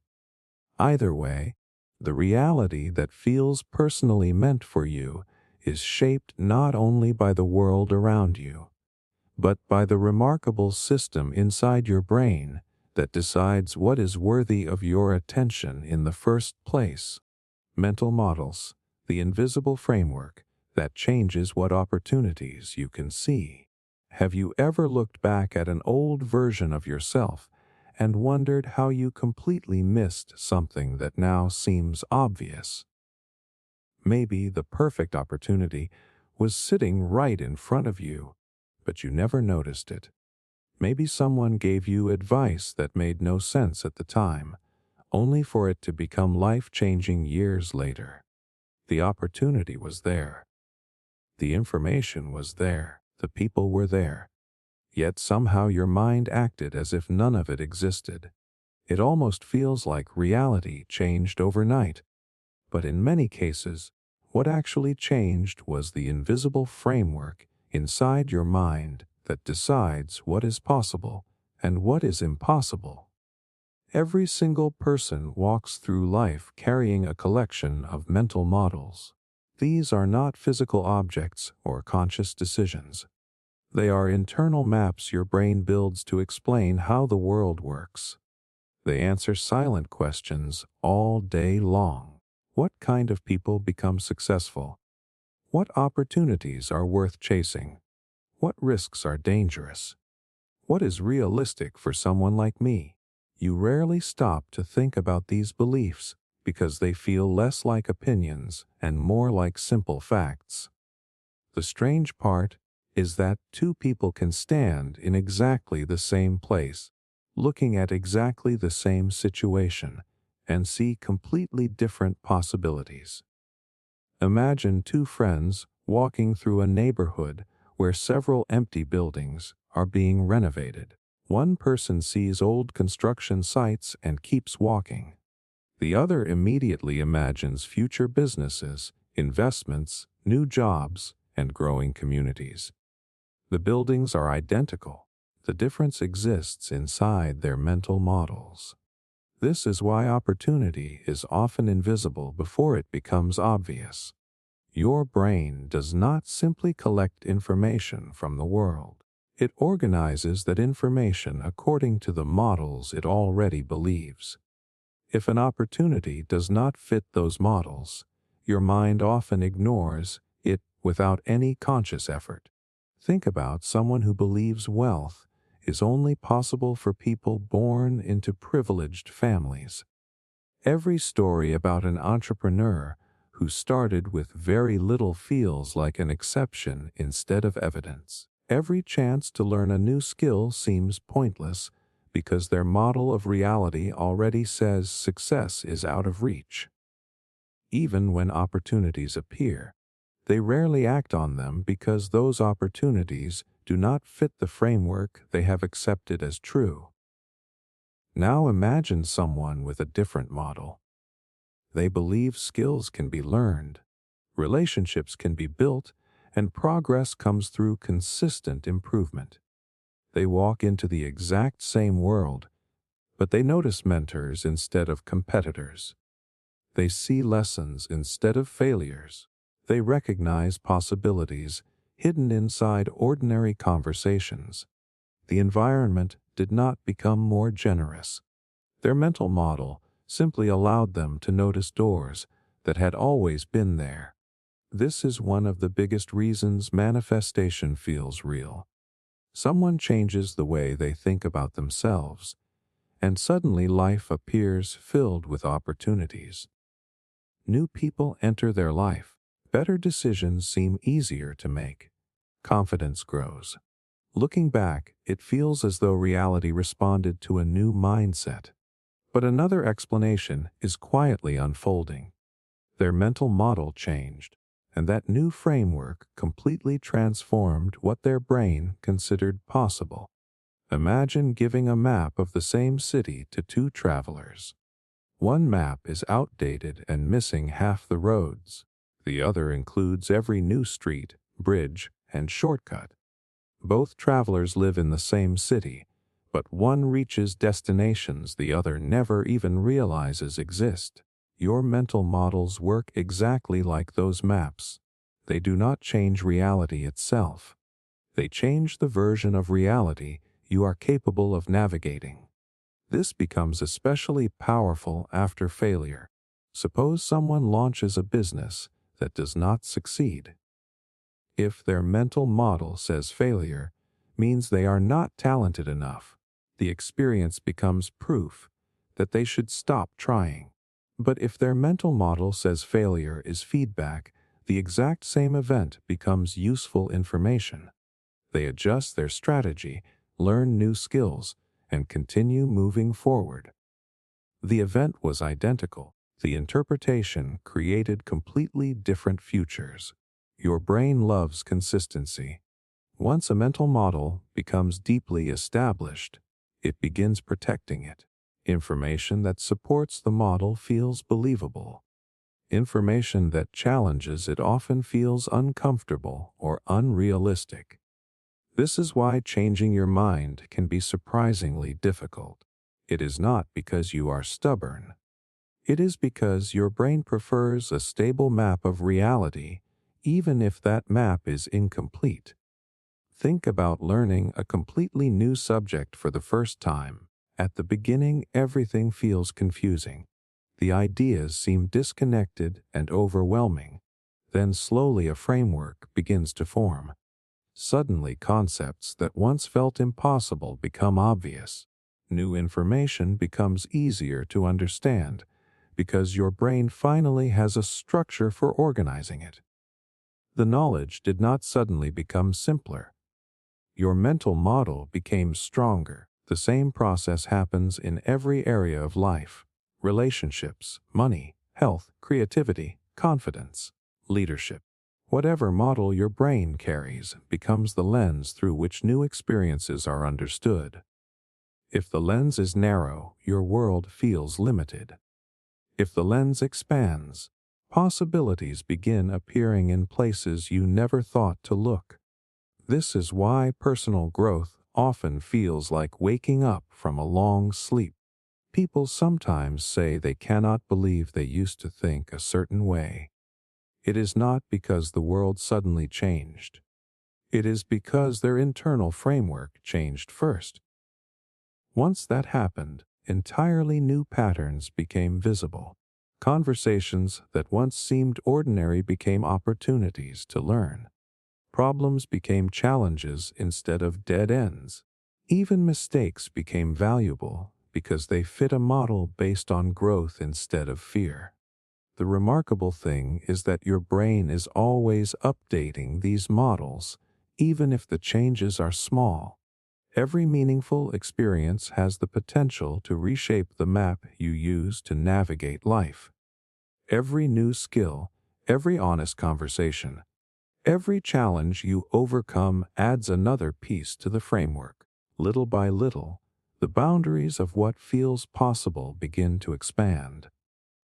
Either way, the reality that feels personally meant for you is shaped not only by the world around you, but by the remarkable system inside your brain that decides what is worthy of your attention in the first place. Mental models, the invisible framework that changes what opportunities you can see. Have you ever looked back at an old version of yourself and wondered how you completely missed something that now seems obvious? Maybe the perfect opportunity was sitting right in front of you, but you never noticed it. Maybe someone gave you advice that made no sense at the time, only for it to become life-changing years later. The opportunity was there. The information was there. The people were there. Yet somehow your mind acted as if none of it existed. It almost feels like reality changed overnight. But in many cases, what actually changed was the invisible framework inside your mind that decides what is possible and what is impossible. Every single person walks through life carrying a collection of mental models. These are not physical objects or conscious decisions. They are internal maps your brain builds to explain how the world works. They answer silent questions all day long. What kind of people become successful? What opportunities are worth chasing? What risks are dangerous? What is realistic for someone like me? You rarely stop to think about these beliefs because they feel less like opinions and more like simple facts. The strange part is that two people can stand in exactly the same place, looking at exactly the same situation, and see completely different possibilities. Imagine two friends walking through a neighborhood where several empty buildings are being renovated. One person sees old construction sites and keeps walking. The other immediately imagines future businesses, investments, new jobs, and growing communities. The buildings are identical. The difference exists inside their mental models. This is why opportunity is often invisible before it becomes obvious. Your brain does not simply collect information from the world. It organizes that information according to the models it already believes. If an opportunity does not fit those models, your mind often ignores it without any conscious effort. Think about someone who believes wealth is only possible for people born into privileged families. Every story about an entrepreneur who started with very little feels like an exception instead of evidence. Every chance to learn a new skill seems pointless because their model of reality already says success is out of reach. Even when opportunities appear, they rarely act on them because those opportunities do not fit the framework they have accepted as true. Now imagine someone with a different model. They believe skills can be learned, relationships can be built, and progress comes through consistent improvement. They walk into the exact same world, but they notice mentors instead of competitors. They see lessons instead of failures. They recognize possibilities hidden inside ordinary conversations. The environment did not become more generous. Their mental model simply allowed them to notice doors that had always been there. This is one of the biggest reasons manifestation feels real. Someone changes the way they think about themselves, and suddenly life appears filled with opportunities. New people enter their life. Better decisions seem easier to make. Confidence grows. Looking back, it feels as though reality responded to a new mindset. But another explanation is quietly unfolding. Their mental model changed, and that new framework completely transformed what their brain considered possible. Imagine giving a map of the same city to two travelers. One map is outdated and missing half the roads. The other includes every new street, bridge, and shortcut. Both travelers live in the same city, but one reaches destinations the other never even realizes exist. Your mental models work exactly like those maps. They do not change reality itself. They change the version of reality you are capable of navigating. This becomes especially powerful after failure. Suppose someone launches a business that does not succeed. If their mental model says failure means they are not talented enough, the experience becomes proof that they should stop trying. But if their mental model says failure is feedback, the exact same event becomes useful information. They adjust their strategy, learn new skills, and continue moving forward. The event was identical. The interpretation created completely different futures. Your brain loves consistency. Once a mental model becomes deeply established, it begins protecting it. Information that supports the model feels believable. Information that challenges it often feels uncomfortable or unrealistic. This is why changing your mind can be surprisingly difficult. It is not because you are stubborn. It is because your brain prefers a stable map of reality, even if that map is incomplete. Think about learning a completely new subject for the first time. At the beginning, everything feels confusing. The ideas seem disconnected and overwhelming. Then slowly a framework begins to form. Suddenly, concepts that once felt impossible become obvious. New information becomes easier to understand because your brain finally has a structure for organizing it. The knowledge did not suddenly become simpler. Your mental model became stronger. The same process happens in every area of life: relationships, money, health, creativity, confidence, leadership. Whatever model your brain carries becomes the lens through which new experiences are understood. If the lens is narrow, your world feels limited. If the lens expands, possibilities begin appearing in places you never thought to look. This is why personal growth often feels like waking up from a long sleep. People sometimes say they cannot believe they used to think a certain way. It is not because the world suddenly changed. It is because their internal framework changed first. Once that happened, entirely new patterns became visible. Conversations that once seemed ordinary became opportunities to learn. Problems became challenges instead of dead ends. Even mistakes became valuable because they fit a model based on growth instead of fear. The remarkable thing is that your brain is always updating these models, even if the changes are small. Every meaningful experience has the potential to reshape the map you use to navigate life. Every new skill, every honest conversation, every challenge you overcome adds another piece to the framework. Little by little, the boundaries of what feels possible begin to expand.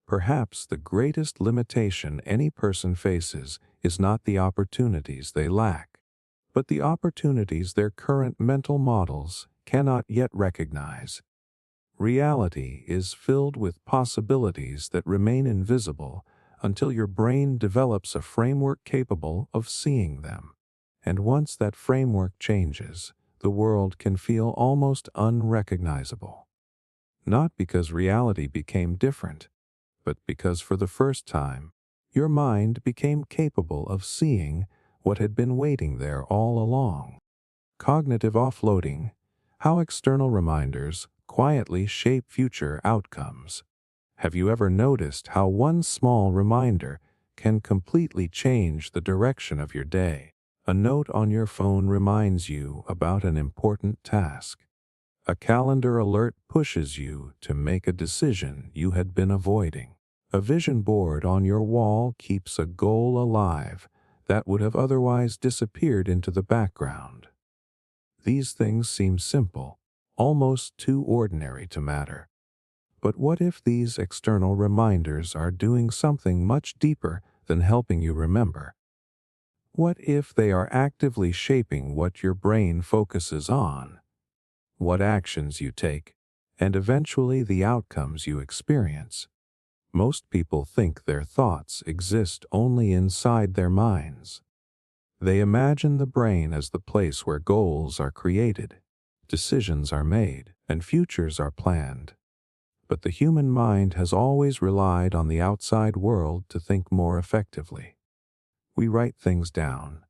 Perhaps the greatest limitation any person faces is not the opportunities they lack, but the opportunities their current mental models cannot yet recognize. Reality is filled with possibilities that remain invisible until your brain develops a framework capable of seeing them. And once that framework changes, the world can feel almost unrecognizable. Not because reality became different, but because for the first time, your mind became capable of seeing what had been waiting there all along. Cognitive offloading: how external reminders quietly shape future outcomes. Have you ever noticed how one small reminder can completely change the direction of your day? A note on your phone reminds you about an important task. A calendar alert pushes you to make a decision you had been avoiding. A vision board on your wall keeps a goal alive that would have otherwise disappeared into the background. These things seem simple, almost too ordinary to matter. But what if these external reminders are doing something much deeper than helping you remember? What if they are actively shaping what your brain focuses on, what actions you take, and eventually the outcomes you experience? Most people think their thoughts exist only inside their minds. They imagine the brain as the place where goals are created, decisions are made, and futures are planned. But the human mind has always relied on the outside world to think more effectively. We write things down.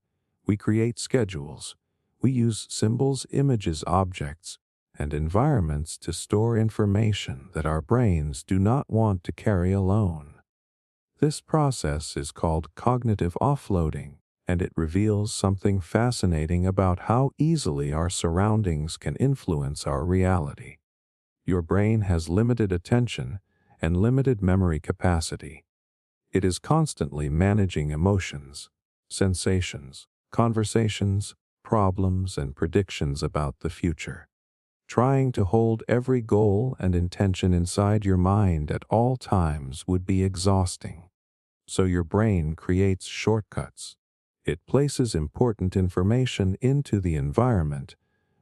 We create schedules. We use symbols, images, objects, and environments to store information that our brains do not want to carry alone. This process is called cognitive offloading, and it reveals something fascinating about how easily our surroundings can influence our reality. Your brain has limited attention and limited memory capacity. It is constantly managing emotions, sensations, conversations, problems, and predictions about the future. Trying to hold every goal and intention inside your mind at all times would be exhausting. So your brain creates shortcuts. It places important information into the environment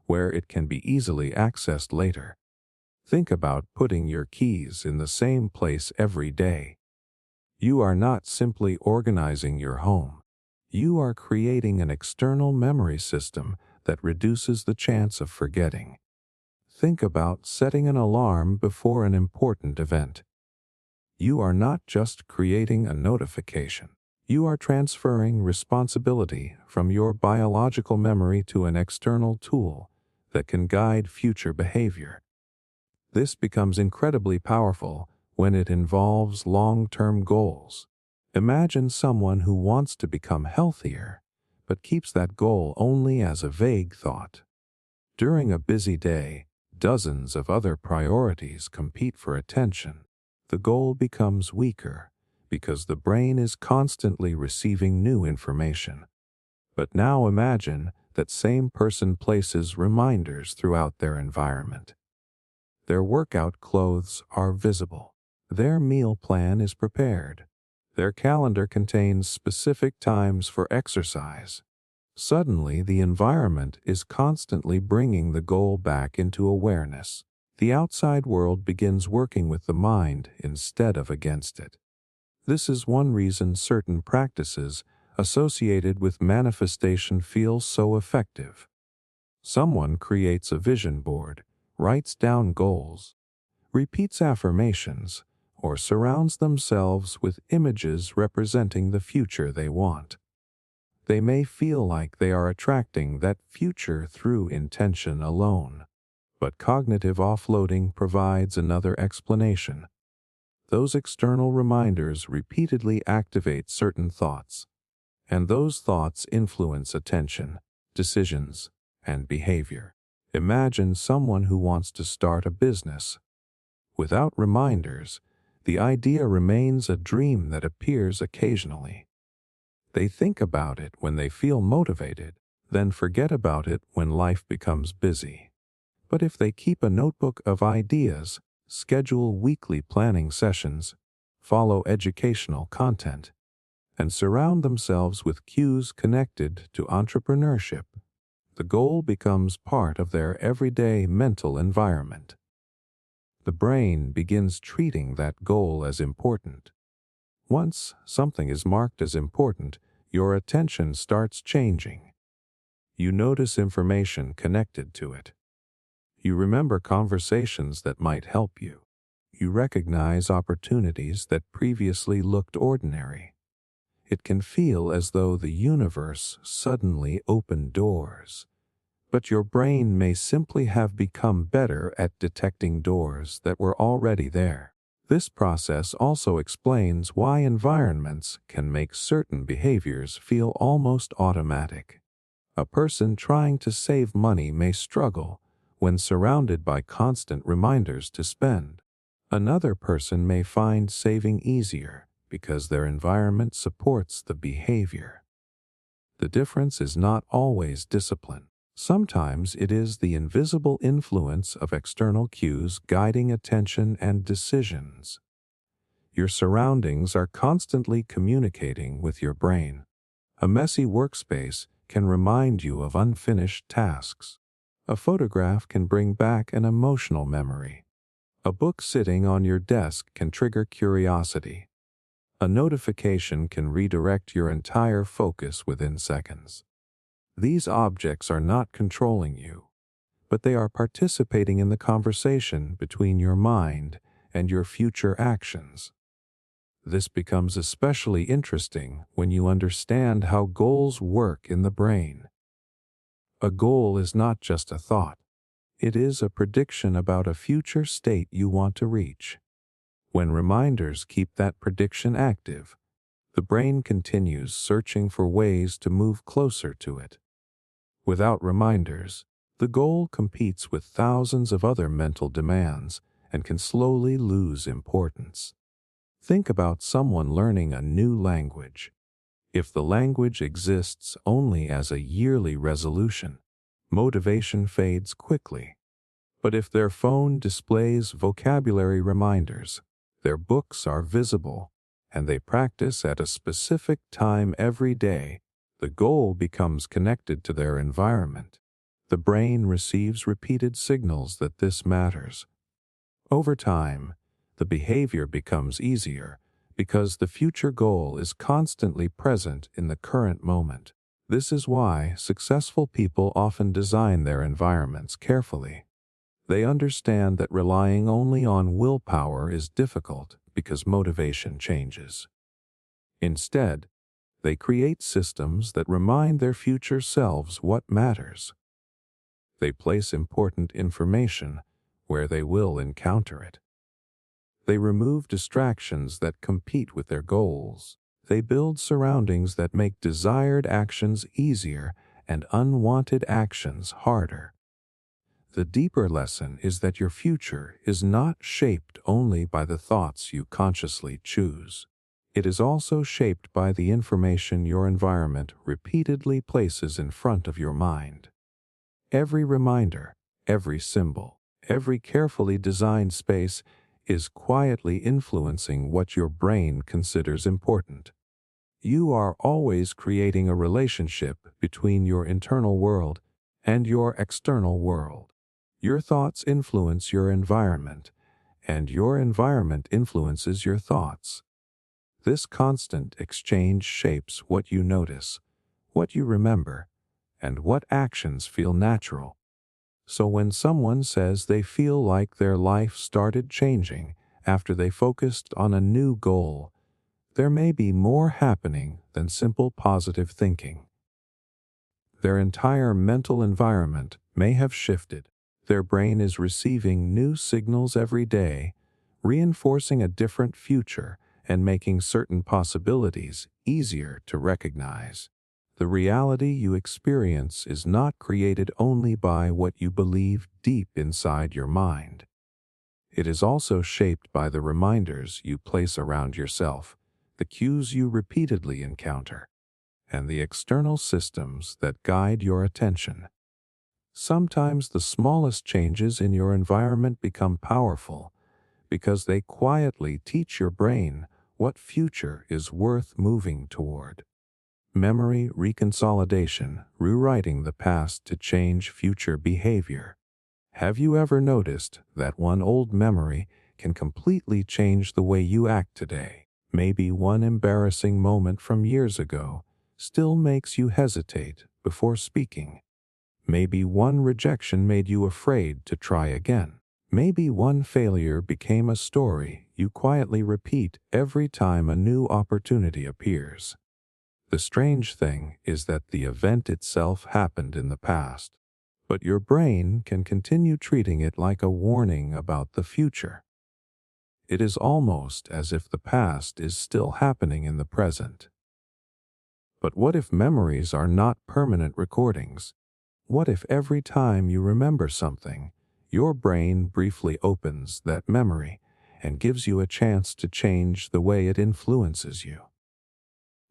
where it can be easily accessed later. Think about putting your keys in the same place every day. You are not simply organizing your home. You are creating an external memory system that reduces the chance of forgetting. Think about setting an alarm before an important event. You are not just creating a notification. You are transferring responsibility from your biological memory to an external tool that can guide future behavior. This becomes incredibly powerful when it involves long-term goals. Imagine someone who wants to become healthier, but keeps that goal only as a vague thought. During a busy day, dozens of other priorities compete for attention. The goal becomes weaker because the brain is constantly receiving new information. But now imagine that same person places reminders throughout their environment. Their workout clothes are visible. Their meal plan is prepared. Their calendar contains specific times for exercise. Suddenly, the environment is constantly bringing the goal back into awareness. The outside world begins working with the mind instead of against it. This is one reason certain practices associated with manifestation feel so effective. Someone creates a vision board, writes down goals, repeats affirmations, or surrounds themselves with images representing the future they want. They may feel like they are attracting that future through intention alone. But cognitive offloading provides another explanation. Those external reminders repeatedly activate certain thoughts, and those thoughts influence attention, decisions, and behavior. Imagine someone who wants to start a business. Without reminders, the idea remains a dream that appears occasionally. They think about it when they feel motivated, then forget about it when life becomes busy. But if they keep a notebook of ideas, schedule weekly planning sessions, follow educational content, and surround themselves with cues connected to entrepreneurship, the goal becomes part of their everyday mental environment. The brain begins treating that goal as important. Once something is marked as important, your attention starts changing. You notice information connected to it. You remember conversations that might help you. You recognize opportunities that previously looked ordinary. It can feel as though the universe suddenly opened doors. But your brain may simply have become better at detecting doors that were already there. This process also explains why environments can make certain behaviors feel almost automatic. A person trying to save money may struggle when surrounded by constant reminders to spend. Another person may find saving easier because their environment supports the behavior. The difference is not always discipline. Sometimes it is the invisible influence of external cues guiding attention and decisions. Your surroundings are constantly communicating with your brain. A messy workspace can remind you of unfinished tasks. A photograph can bring back an emotional memory. A book sitting on your desk can trigger curiosity. A notification can redirect your entire focus within seconds. These objects are not controlling you, but they are participating in the conversation between your mind and your future actions. This becomes especially interesting when you understand how goals work in the brain. A goal is not just a thought. It is a prediction about a future state you want to reach. When reminders keep that prediction active, the brain continues searching for ways to move closer to it. Without reminders, the goal competes with thousands of other mental demands and can slowly lose importance. Think about someone learning a new language. If the language exists only as a yearly resolution, motivation fades quickly. But if their phone displays vocabulary reminders, their books are visible, and they practice at a specific time every day, the goal becomes connected to their environment. The brain receives repeated signals that this matters. Over time, the behavior becomes easier because the future goal is constantly present in the current moment. This is why successful people often design their environments carefully. They understand that relying only on willpower is difficult because motivation changes. Instead, they create systems that remind their future selves what matters. They place important information where they will encounter it. They remove distractions that compete with their goals. They build surroundings that make desired actions easier and unwanted actions harder. The deeper lesson is that your future is not shaped only by the thoughts you consciously choose. It is also shaped by the information your environment repeatedly places in front of your mind. Every reminder, every symbol, every carefully designed space is quietly influencing what your brain considers important. You are always creating a relationship between your internal world and your external world. Your thoughts influence your environment, and your environment influences your thoughts. This constant exchange shapes what you notice, what you remember, and what actions feel natural. So when someone says they feel like their life started changing after they focused on a new goal, there may be more happening than simple positive thinking. Their entire mental environment may have shifted. Their brain is receiving new signals every day, reinforcing a different future and making certain possibilities easier to recognize. The reality you experience is not created only by what you believe deep inside your mind. It is also shaped by the reminders you place around yourself, the cues you repeatedly encounter, and the external systems that guide your attention. Sometimes the smallest changes in your environment become powerful because they quietly teach your brain what future is worth moving toward. Memory reconsolidation, rewriting the past to change future behavior. Have you ever noticed that one old memory can completely change the way you act today? Maybe one embarrassing moment from years ago still makes you hesitate before speaking. Maybe one rejection made you afraid to try again. Maybe one failure became a story you quietly repeat every time a new opportunity appears. The strange thing is that the event itself happened in the past, but your brain can continue treating it like a warning about the future. It is almost as if the past is still happening in the present. But what if memories are not permanent recordings? What if every time you remember something, your brain briefly opens that memory and gives you a chance to change the way it influences you?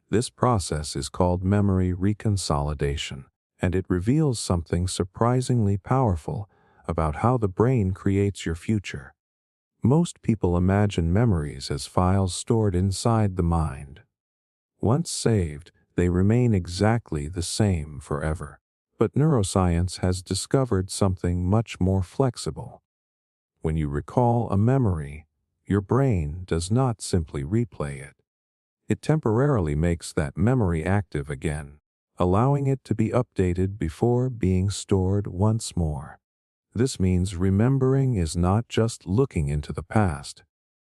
This process is called memory reconsolidation, and it reveals something surprisingly powerful about how the brain creates your future. Most people imagine memories as files stored inside the mind. Once saved, they remain exactly the same forever. But neuroscience has discovered something much more flexible. When you recall a memory, your brain does not simply replay it. It temporarily makes that memory active again, allowing it to be updated before being stored once more. This means remembering is not just looking into the past.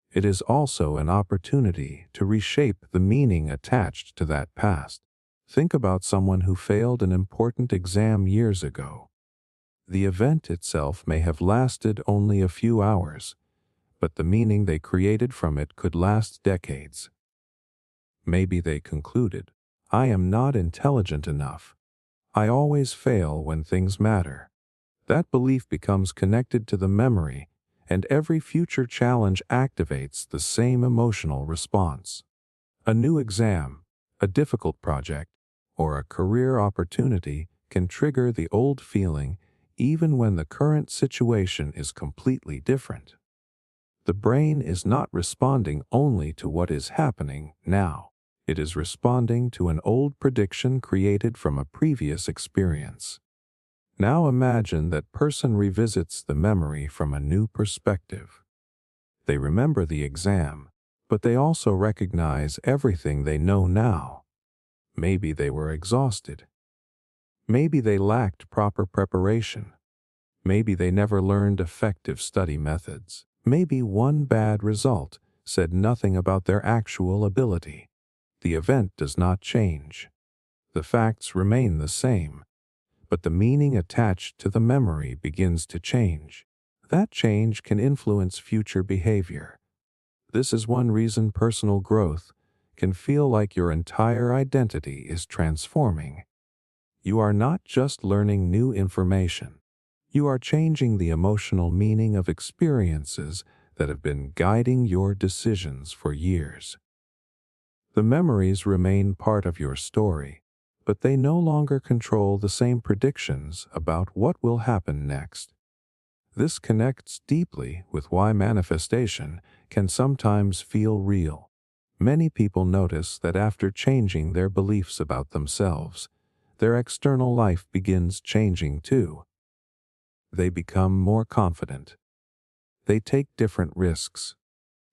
It is also an opportunity to reshape the meaning attached to that past. Think about someone who failed an important exam years ago. The event itself may have lasted only a few hours, but the meaning they created from it could last decades. Maybe they concluded, "I am not intelligent enough. I always fail when things matter." That belief becomes connected to the memory, and every future challenge activates the same emotional response. A new exam, a difficult project, or a career opportunity can trigger the old feeling even when the current situation is completely different. The brain is not responding only to what is happening now. It is responding to an old prediction created from a previous experience. Now imagine that person revisits the memory from a new perspective. They remember the exam, but they also recognize everything they know now. Maybe they were exhausted. Maybe they lacked proper preparation. Maybe they never learned effective study methods. Maybe one bad result said nothing about their actual ability. The event does not change. The facts remain the same, but the meaning attached to the memory begins to change. That change can influence future behavior. This is one reason personal growth can feel like your entire identity is transforming. You are not just learning new information. You are changing the emotional meaning of experiences that have been guiding your decisions for years. The memories remain part of your story, but they no longer control the same predictions about what will happen next. This connects deeply with why manifestation can sometimes feel real. Many people notice that after changing their beliefs about themselves, their external life begins changing too. They become more confident. They take different risks.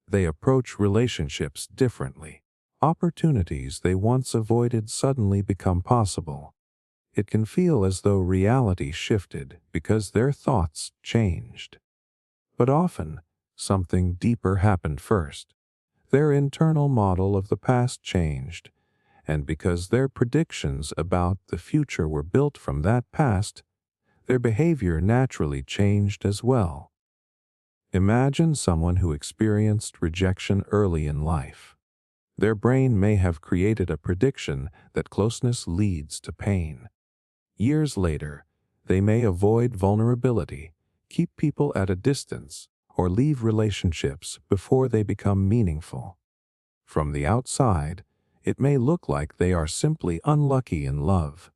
They approach relationships differently. Opportunities they once avoided suddenly become possible. It can feel as though reality shifted because their thoughts changed. But often, something deeper happened first. Their internal model of the past changed, and because their predictions about the future were built from that past, their behavior naturally changed as well. Imagine someone who experienced rejection early in life. Their brain may have created a prediction that closeness leads to pain. Years later, they may avoid vulnerability, keep people at a distance, or leave relationships before they become meaningful. From the outside, it may look like they are simply unlucky in love.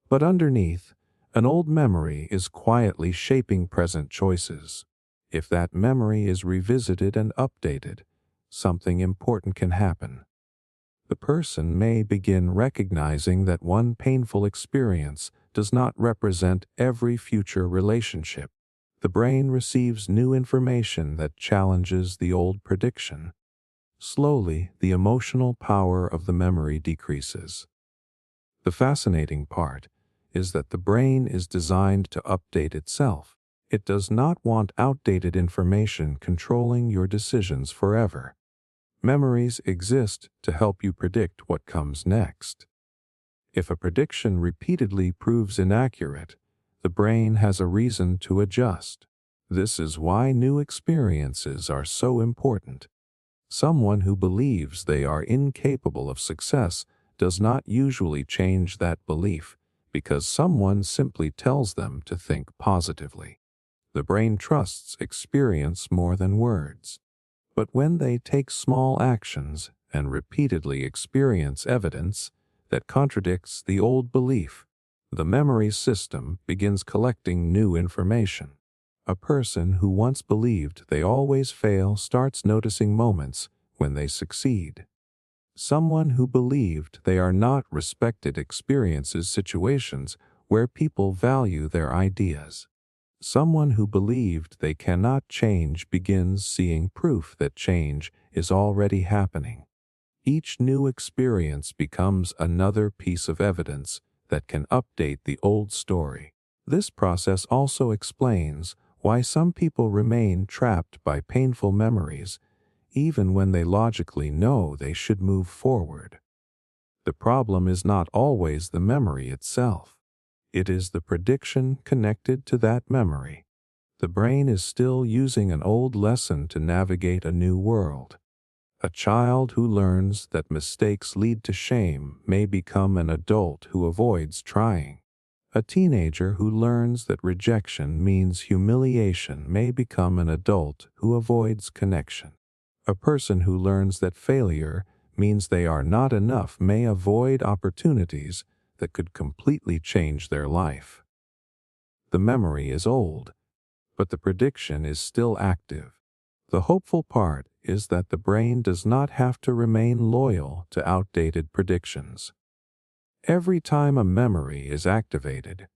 But underneath, an old memory is quietly shaping present choices. If that memory is revisited and updated, something important can happen. The person may begin recognizing that one painful experience does not represent every future relationship. The brain receives new information that challenges the old prediction. Slowly, the emotional power of the memory decreases. The fascinating part is that the brain is designed to update itself. It does not want outdated information controlling your decisions forever. Memories exist to help you predict what comes next. If a prediction repeatedly proves inaccurate, the brain has a reason to adjust. This is why new experiences are so important. Someone who believes they are incapable of success does not usually change that belief because someone simply tells them to think positively. The brain trusts experience more than words. But when they take small actions and repeatedly experience evidence that contradicts the old belief, the memory system begins collecting new information. A person who once believed they always fail starts noticing moments when they succeed. Someone who believed they are not respected experiences situations where people value their ideas. Someone who believed they cannot change begins seeing proof that change is already happening. Each new experience becomes another piece of evidence that can update the old story. This process also explains why some people remain trapped by painful memories, even when they logically know they should move forward. The problem is not always the memory itself. It is the prediction connected to that memory. The brain is still using an old lesson to navigate a new world. A child who learns that mistakes lead to shame may become an adult who avoids trying. A teenager who learns that rejection means humiliation may become an adult who avoids connection. A person who learns that failure means they are not enough may avoid opportunities that could completely change their life. The memory is old, but the prediction is still active. The hopeful part is that the brain does not have to remain loyal to outdated predictions. Every time a memory is activated,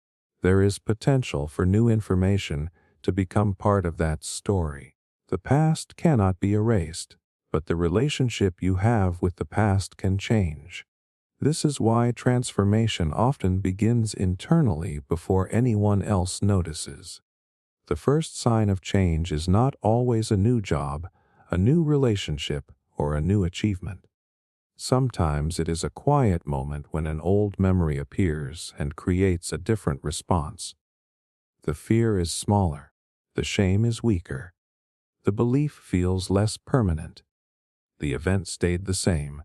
there is potential for new information to become part of that story. The past cannot be erased, but the relationship you have with the past can change. This is why transformation often begins internally before anyone else notices. The first sign of change is not always a new job, a new relationship, or a new achievement. Sometimes it is a quiet moment when an old memory appears and creates a different response. The fear is smaller, the shame is weaker, the belief feels less permanent. The event stayed the same,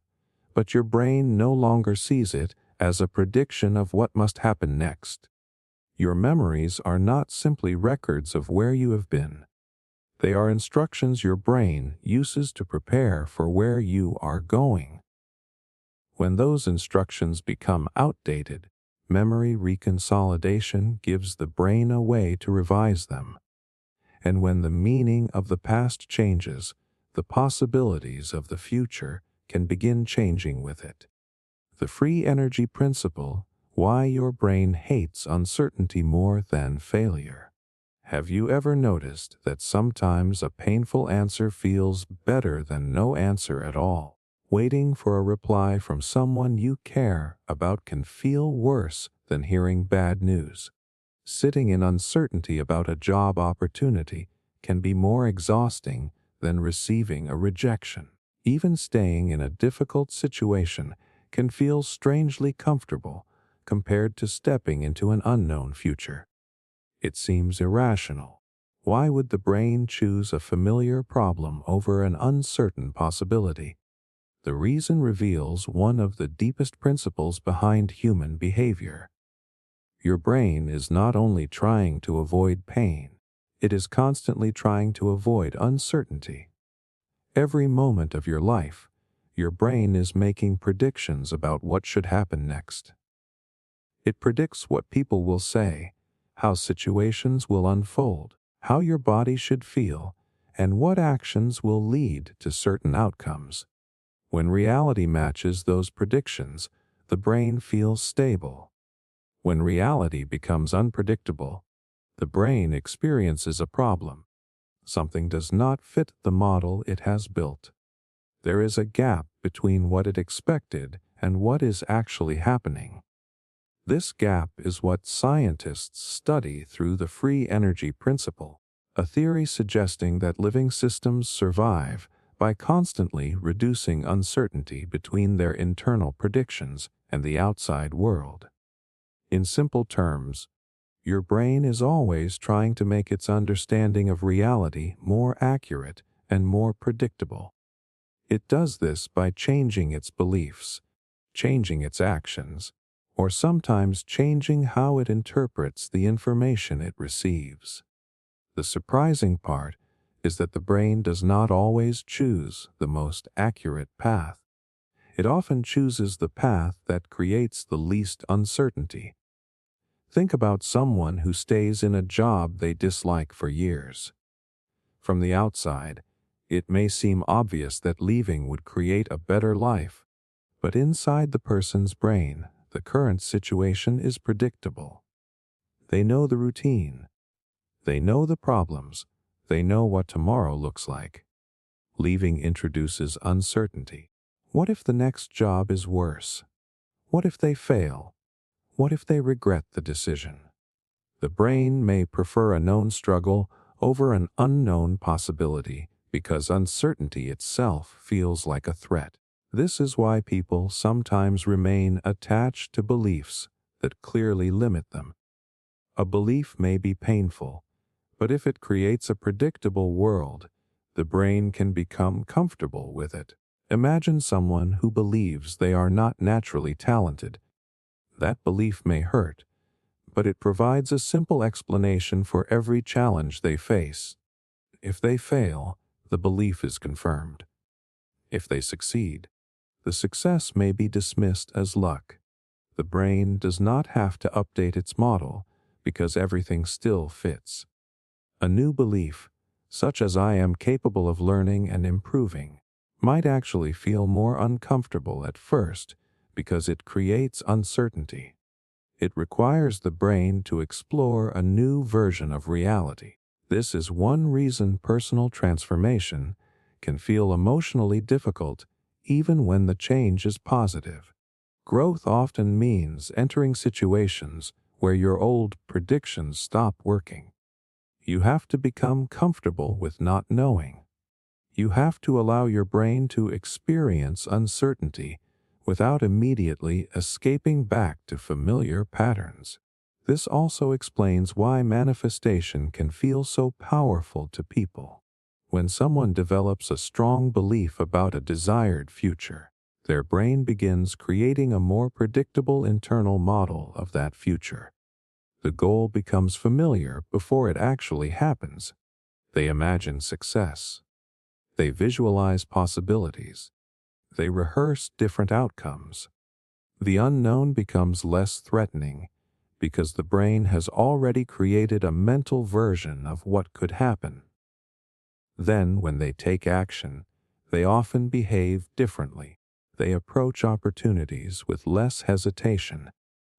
but your brain no longer sees it as a prediction of what must happen next. Your memories are not simply records of where you have been. They are instructions your brain uses to prepare for where you are going. When those instructions become outdated, memory reconsolidation gives the brain a way to revise them. And when the meaning of the past changes, the possibilities of the future can begin changing with it. The free energy principle: why your brain hates uncertainty more than failure. Have you ever noticed that sometimes a painful answer feels better than no answer at all? Waiting for a reply from someone you care about can feel worse than hearing bad news. Sitting in uncertainty about a job opportunity can be more exhausting than receiving a rejection. Even staying in a difficult situation can feel strangely comfortable compared to stepping into an unknown future. It seems irrational. Why would the brain choose a familiar problem over an uncertain possibility? The reason reveals one of the deepest principles behind human behavior. Your brain is not only trying to avoid pain, it is constantly trying to avoid uncertainty. Every moment of your life, your brain is making predictions about what should happen next. It predicts what people will say, how situations will unfold, how your body should feel, and what actions will lead to certain outcomes. When reality matches those predictions, the brain feels stable. When reality becomes unpredictable, the brain experiences a problem. Something does not fit the model it has built. There is a gap between what it expected and what is actually happening. This gap is what scientists study through the free energy principle, a theory suggesting that living systems survive by constantly reducing uncertainty between their internal predictions and the outside world. In simple terms, your brain is always trying to make its understanding of reality more accurate and more predictable. It does this by changing its beliefs, changing its actions, or sometimes changing how it interprets the information it receives. The surprising part is that the brain does not always choose the most accurate path. It often chooses the path that creates the least uncertainty. Think about someone who stays in a job they dislike for years. From the outside, it may seem obvious that leaving would create a better life, but inside the person's brain, the current situation is predictable. They know the routine. They know the problems. They know what tomorrow looks like. Leaving introduces uncertainty. What if the next job is worse? What if they fail? What if they regret the decision? The brain may prefer a known struggle over an unknown possibility because uncertainty itself feels like a threat. This is why people sometimes remain attached to beliefs that clearly limit them. A belief may be painful, but if it creates a predictable world, the brain can become comfortable with it. Imagine someone who believes they are not naturally talented. That belief may hurt, but it provides a simple explanation for every challenge they face. If they fail, the belief is confirmed. If they succeed, the success may be dismissed as luck. The brain does not have to update its model because everything still fits. A new belief, such as "I am capable of learning and improving," might actually feel more uncomfortable at first because it creates uncertainty. It requires the brain to explore a new version of reality. This is one reason personal transformation can feel emotionally difficult even when the change is positive. Growth often means entering situations where your old predictions stop working. You have to become comfortable with not knowing. You have to allow your brain to experience uncertainty without immediately escaping back to familiar patterns. This also explains why manifestation can feel so powerful to people. When someone develops a strong belief about a desired future, their brain begins creating a more predictable internal model of that future. The goal becomes familiar before it actually happens. They imagine success. They visualize possibilities. They rehearse different outcomes. The unknown becomes less threatening because the brain has already created a mental version of what could happen. Then, when they take action, they often behave differently. They approach opportunities with less hesitation.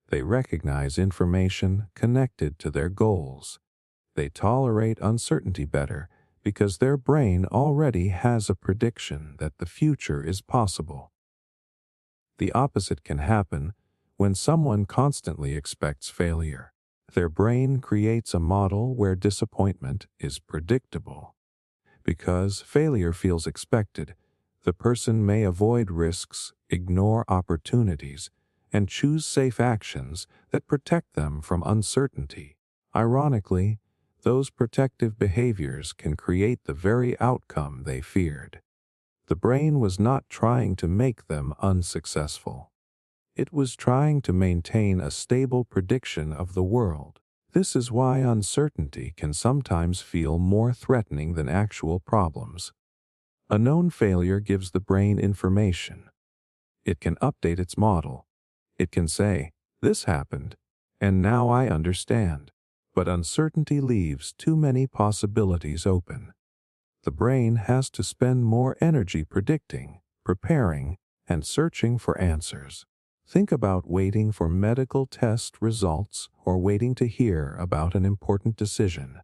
They recognize information connected to their goals. They tolerate uncertainty better because their brain already has a prediction that the future is possible. The opposite can happen when someone constantly expects failure. Their brain creates a model where disappointment is predictable. Because failure feels expected, the person may avoid risks, ignore opportunities, and choose safe actions that protect them from uncertainty. Ironically, those protective behaviors can create the very outcome they feared. The brain was not trying to make them unsuccessful. It was trying to maintain a stable prediction of the world. This is why uncertainty can sometimes feel more threatening than actual problems. A known failure gives the brain information. It can update its model. It can say, "This happened, and now I understand." But uncertainty leaves too many possibilities open. The brain has to spend more energy predicting, preparing, and searching for answers. Think about waiting for medical test results or waiting to hear about an important decision.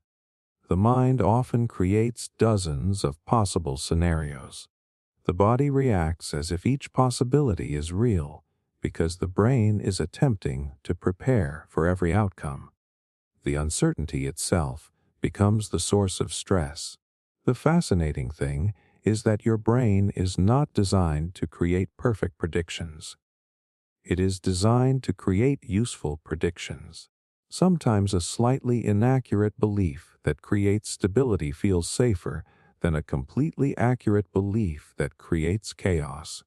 The mind often creates dozens of possible scenarios. The body reacts as if each possibility is real because the brain is attempting to prepare for every outcome. The uncertainty itself becomes the source of stress. The fascinating thing is that your brain is not designed to create perfect predictions. It is designed to create useful predictions. Sometimes a slightly inaccurate belief that creates stability feels safer than a completely accurate belief that creates chaos.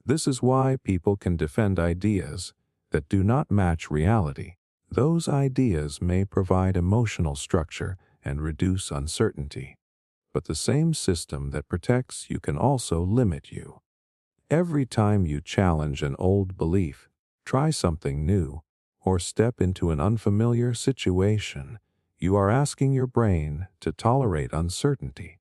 This is why people can defend ideas that do not match reality. Those ideas may provide emotional structure and reduce uncertainty. But the same system that protects you can also limit you. Every time you challenge an old belief, try something new, or step into an unfamiliar situation, you are asking your brain to tolerate uncertainty.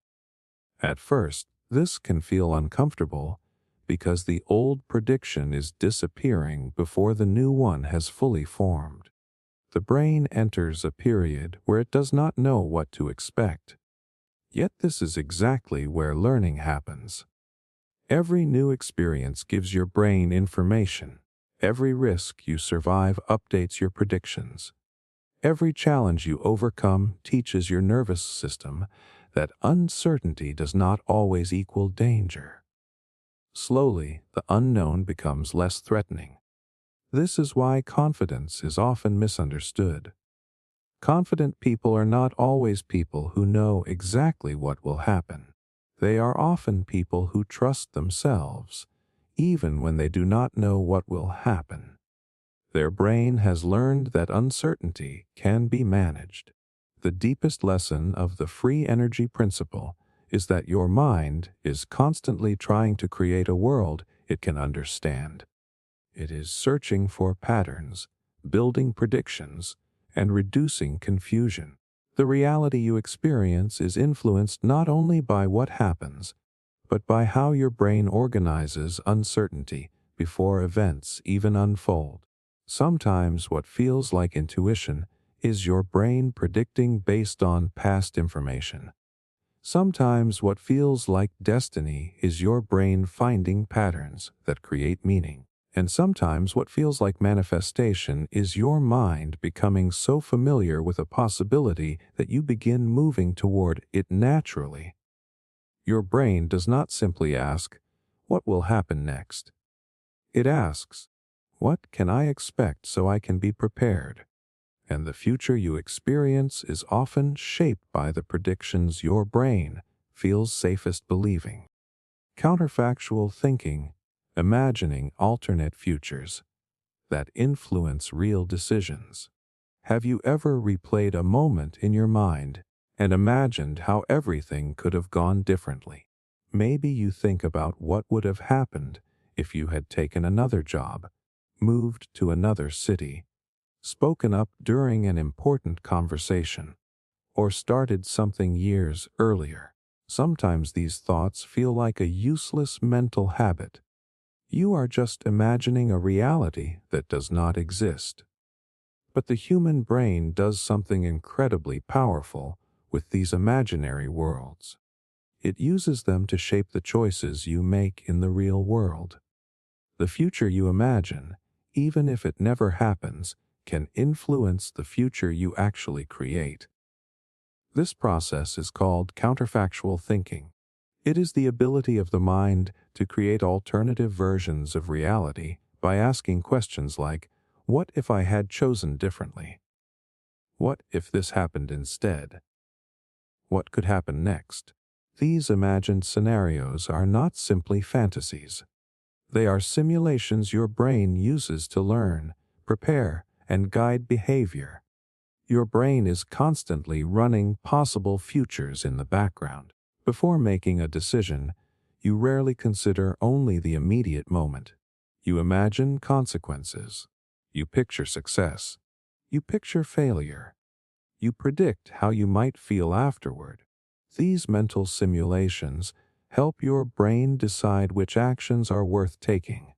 At first, this can feel uncomfortable because the old prediction is disappearing before the new one has fully formed. The brain enters a period where it does not know what to expect. Yet this is exactly where learning happens. Every new experience gives your brain information. Every risk you survive updates your predictions. Every challenge you overcome teaches your nervous system that uncertainty does not always equal danger. Slowly, the unknown becomes less threatening. This is why confidence is often misunderstood. Confident people are not always people who know exactly what will happen. They are often people who trust themselves, even when they do not know what will happen. Their brain has learned that uncertainty can be managed. The deepest lesson of the free energy principle is that your mind is constantly trying to create a world it can understand. It is searching for patterns, building predictions, and reducing confusion. The reality you experience is influenced not only by what happens, but by how your brain organizes uncertainty before events even unfold. Sometimes what feels like intuition is your brain predicting based on past information. Sometimes what feels like destiny is your brain finding patterns that create meaning. And sometimes what feels like manifestation is your mind becoming so familiar with a possibility that you begin moving toward it naturally. Your brain does not simply ask, "What will happen next?" It asks, "What can I expect so I can be prepared?" And the future you experience is often shaped by the predictions your brain feels safest believing. Counterfactual thinking, imagining alternate futures that influence real decisions. Have you ever replayed a moment in your mind and imagined how everything could have gone differently? Maybe you think about what would have happened if you had taken another job, moved to another city, spoken up during an important conversation, or started something years earlier. Sometimes these thoughts feel like a useless mental habit. You are just imagining a reality that does not exist. But the human brain does something incredibly powerful with these imaginary worlds. It uses them to shape the choices you make in the real world. The future you imagine, even if it never happens, can influence the future you actually create. This process is called counterfactual thinking. It is the ability of the mind to create alternative versions of reality by asking questions like, what if I had chosen differently? What if this happened instead? What could happen next? These imagined scenarios are not simply fantasies. They are simulations your brain uses to learn, prepare, and guide behavior. Your brain is constantly running possible futures in the background. Before making a decision, you rarely consider only the immediate moment. You imagine consequences. You picture success. You picture failure. You predict how you might feel afterward. These mental simulations help your brain decide which actions are worth taking.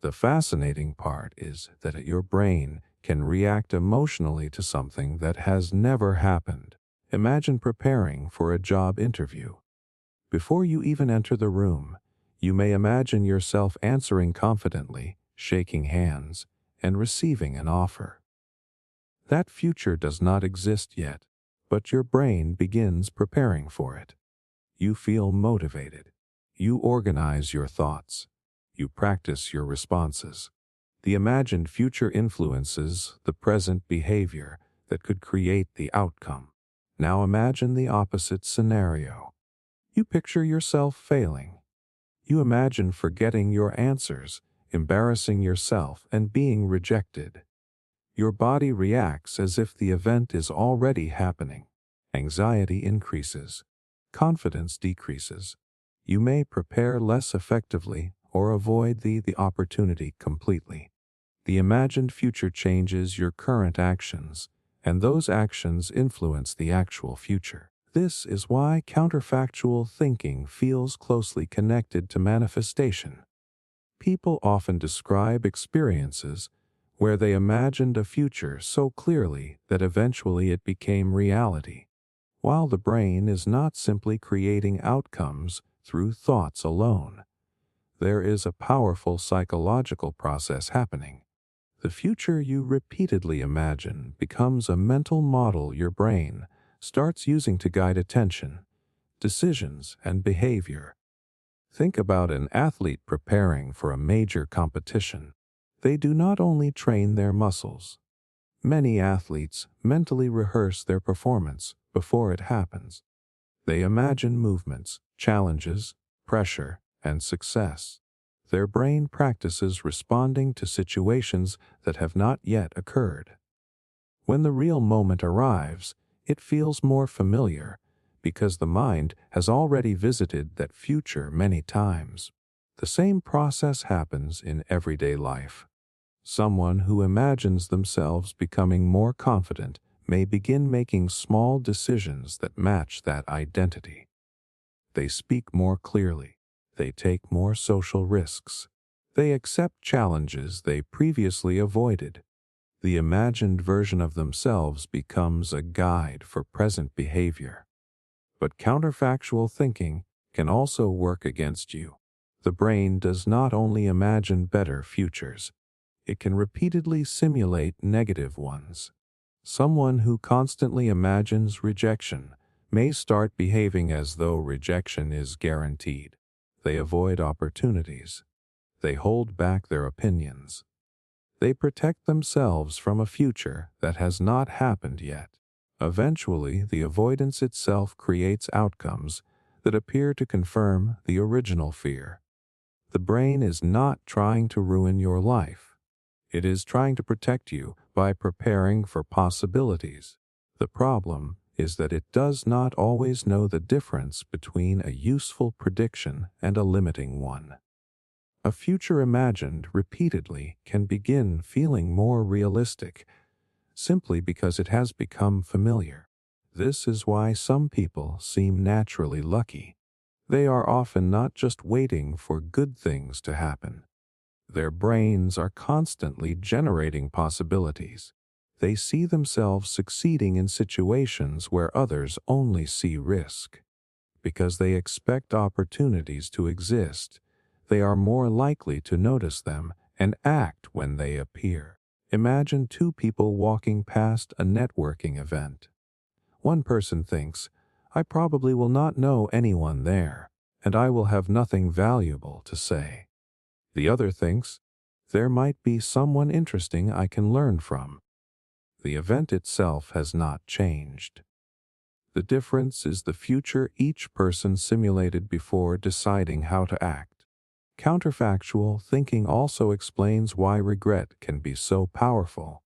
The fascinating part is that your brain can react emotionally to something that has never happened. Imagine preparing for a job interview. Before you even enter the room, you may imagine yourself answering confidently, shaking hands, and receiving an offer. That future does not exist yet, but your brain begins preparing for it. You feel motivated. You organize your thoughts. You practice your responses. The imagined future influences the present behavior that could create the outcome. Now imagine the opposite scenario. You picture yourself failing. You imagine forgetting your answers, embarrassing yourself, and being rejected. Your body reacts as if the event is already happening. Anxiety increases. Confidence decreases. You may prepare less effectively or avoid the opportunity completely. The imagined future changes your current actions, and those actions influence the actual future. This is why counterfactual thinking feels closely connected to manifestation. People often describe experiences where they imagined a future so clearly that eventually it became reality. While the brain is not simply creating outcomes through thoughts alone, there is a powerful psychological process happening. The future you repeatedly imagine becomes a mental model your brain starts using to guide attention, decisions, and behavior. Think about an athlete preparing for a major competition. They do not only train their muscles. Many athletes mentally rehearse their performance before it happens. They imagine movements, challenges, pressure, and success. Their brain practices responding to situations that have not yet occurred. When the real moment arrives, it feels more familiar because the mind has already visited that future many times. The same process happens in everyday life. Someone who imagines themselves becoming more confident may begin making small decisions that match that identity. They speak more clearly. They take more social risks. They accept challenges they previously avoided. The imagined version of themselves becomes a guide for present behavior. But counterfactual thinking can also work against you. The brain does not only imagine better futures, it can repeatedly simulate negative ones. Someone who constantly imagines rejection may start behaving as though rejection is guaranteed. They avoid opportunities. They hold back their opinions. They protect themselves from a future that has not happened yet. Eventually, the avoidance itself creates outcomes that appear to confirm the original fear. The brain is not trying to ruin your life. It is trying to protect you by preparing for possibilities. The problem is that it does not always know the difference between a useful prediction and a limiting one. A future imagined repeatedly can begin feeling more realistic simply because it has become familiar. This is why some people seem naturally lucky. They are often not just waiting for good things to happen. Their brains are constantly generating possibilities. They see themselves succeeding in situations where others only see risk. Because they expect opportunities to exist, they are more likely to notice them and act when they appear. Imagine two people walking past a networking event. One person thinks, "I probably will not know anyone there, and I will have nothing valuable to say." The other thinks, "There might be someone interesting I can learn from." The event itself has not changed. The difference is the future each person simulated before deciding how to act. Counterfactual thinking also explains why regret can be so powerful.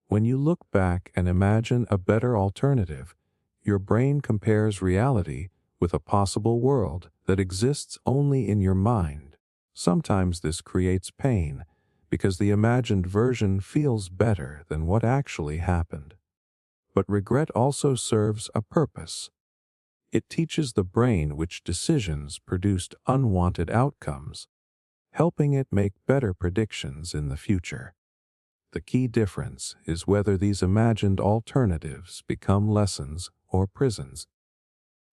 When you look back and imagine a better alternative, your brain compares reality with a possible world that exists only in your mind. Sometimes this creates pain because the imagined version feels better than what actually happened. But regret also serves a purpose. It teaches the brain which decisions produced unwanted outcomes, helping it make better predictions in the future. The key difference is whether these imagined alternatives become lessons or prisons.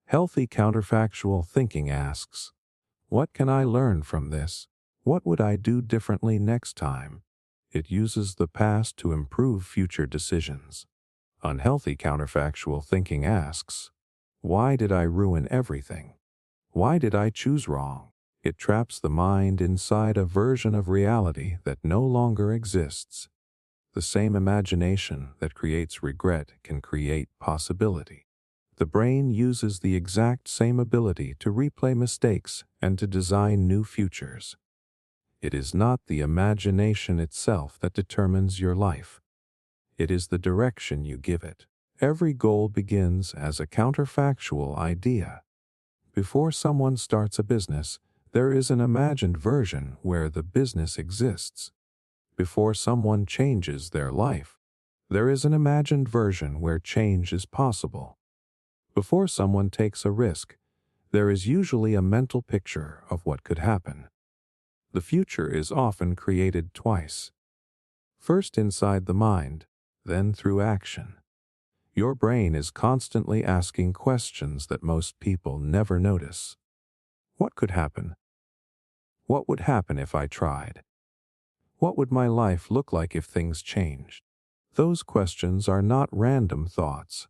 Healthy counterfactual thinking asks, "What can I learn from this? What would I do differently next time?" It uses the past to improve future decisions. Unhealthy counterfactual thinking asks, "Why did I ruin everything? Why did I choose wrong?" It traps the mind inside a version of reality that no longer exists. The same imagination that creates regret can create possibility. The brain uses the exact same ability to replay mistakes and to design new futures. It is not the imagination itself that determines your life. It is the direction you give it. Every goal begins as a counterfactual idea. Before someone starts a business, there is an imagined version where the business exists. Before someone changes their life, there is an imagined version where change is possible. Before someone takes a risk, there is usually a mental picture of what could happen. The future is often created twice. First inside the mind, then through action. Your brain is constantly asking questions that most people never notice. What could happen? What would happen if I tried? What would my life look like if things changed? Those questions are not random thoughts.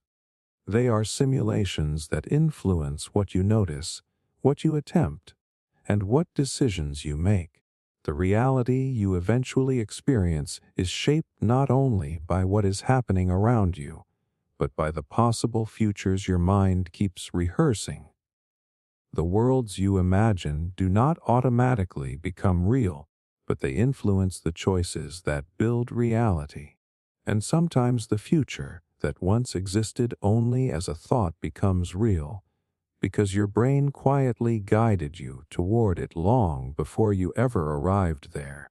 They are simulations that influence what you notice, what you attempt, and what decisions you make. The reality you eventually experience is shaped not only by what is happening around you, but by the possible futures your mind keeps rehearsing. The worlds you imagine do not automatically become real, but they influence the choices that build reality. And sometimes the future that once existed only as a thought becomes real, because your brain quietly guided you toward it long before you ever arrived there.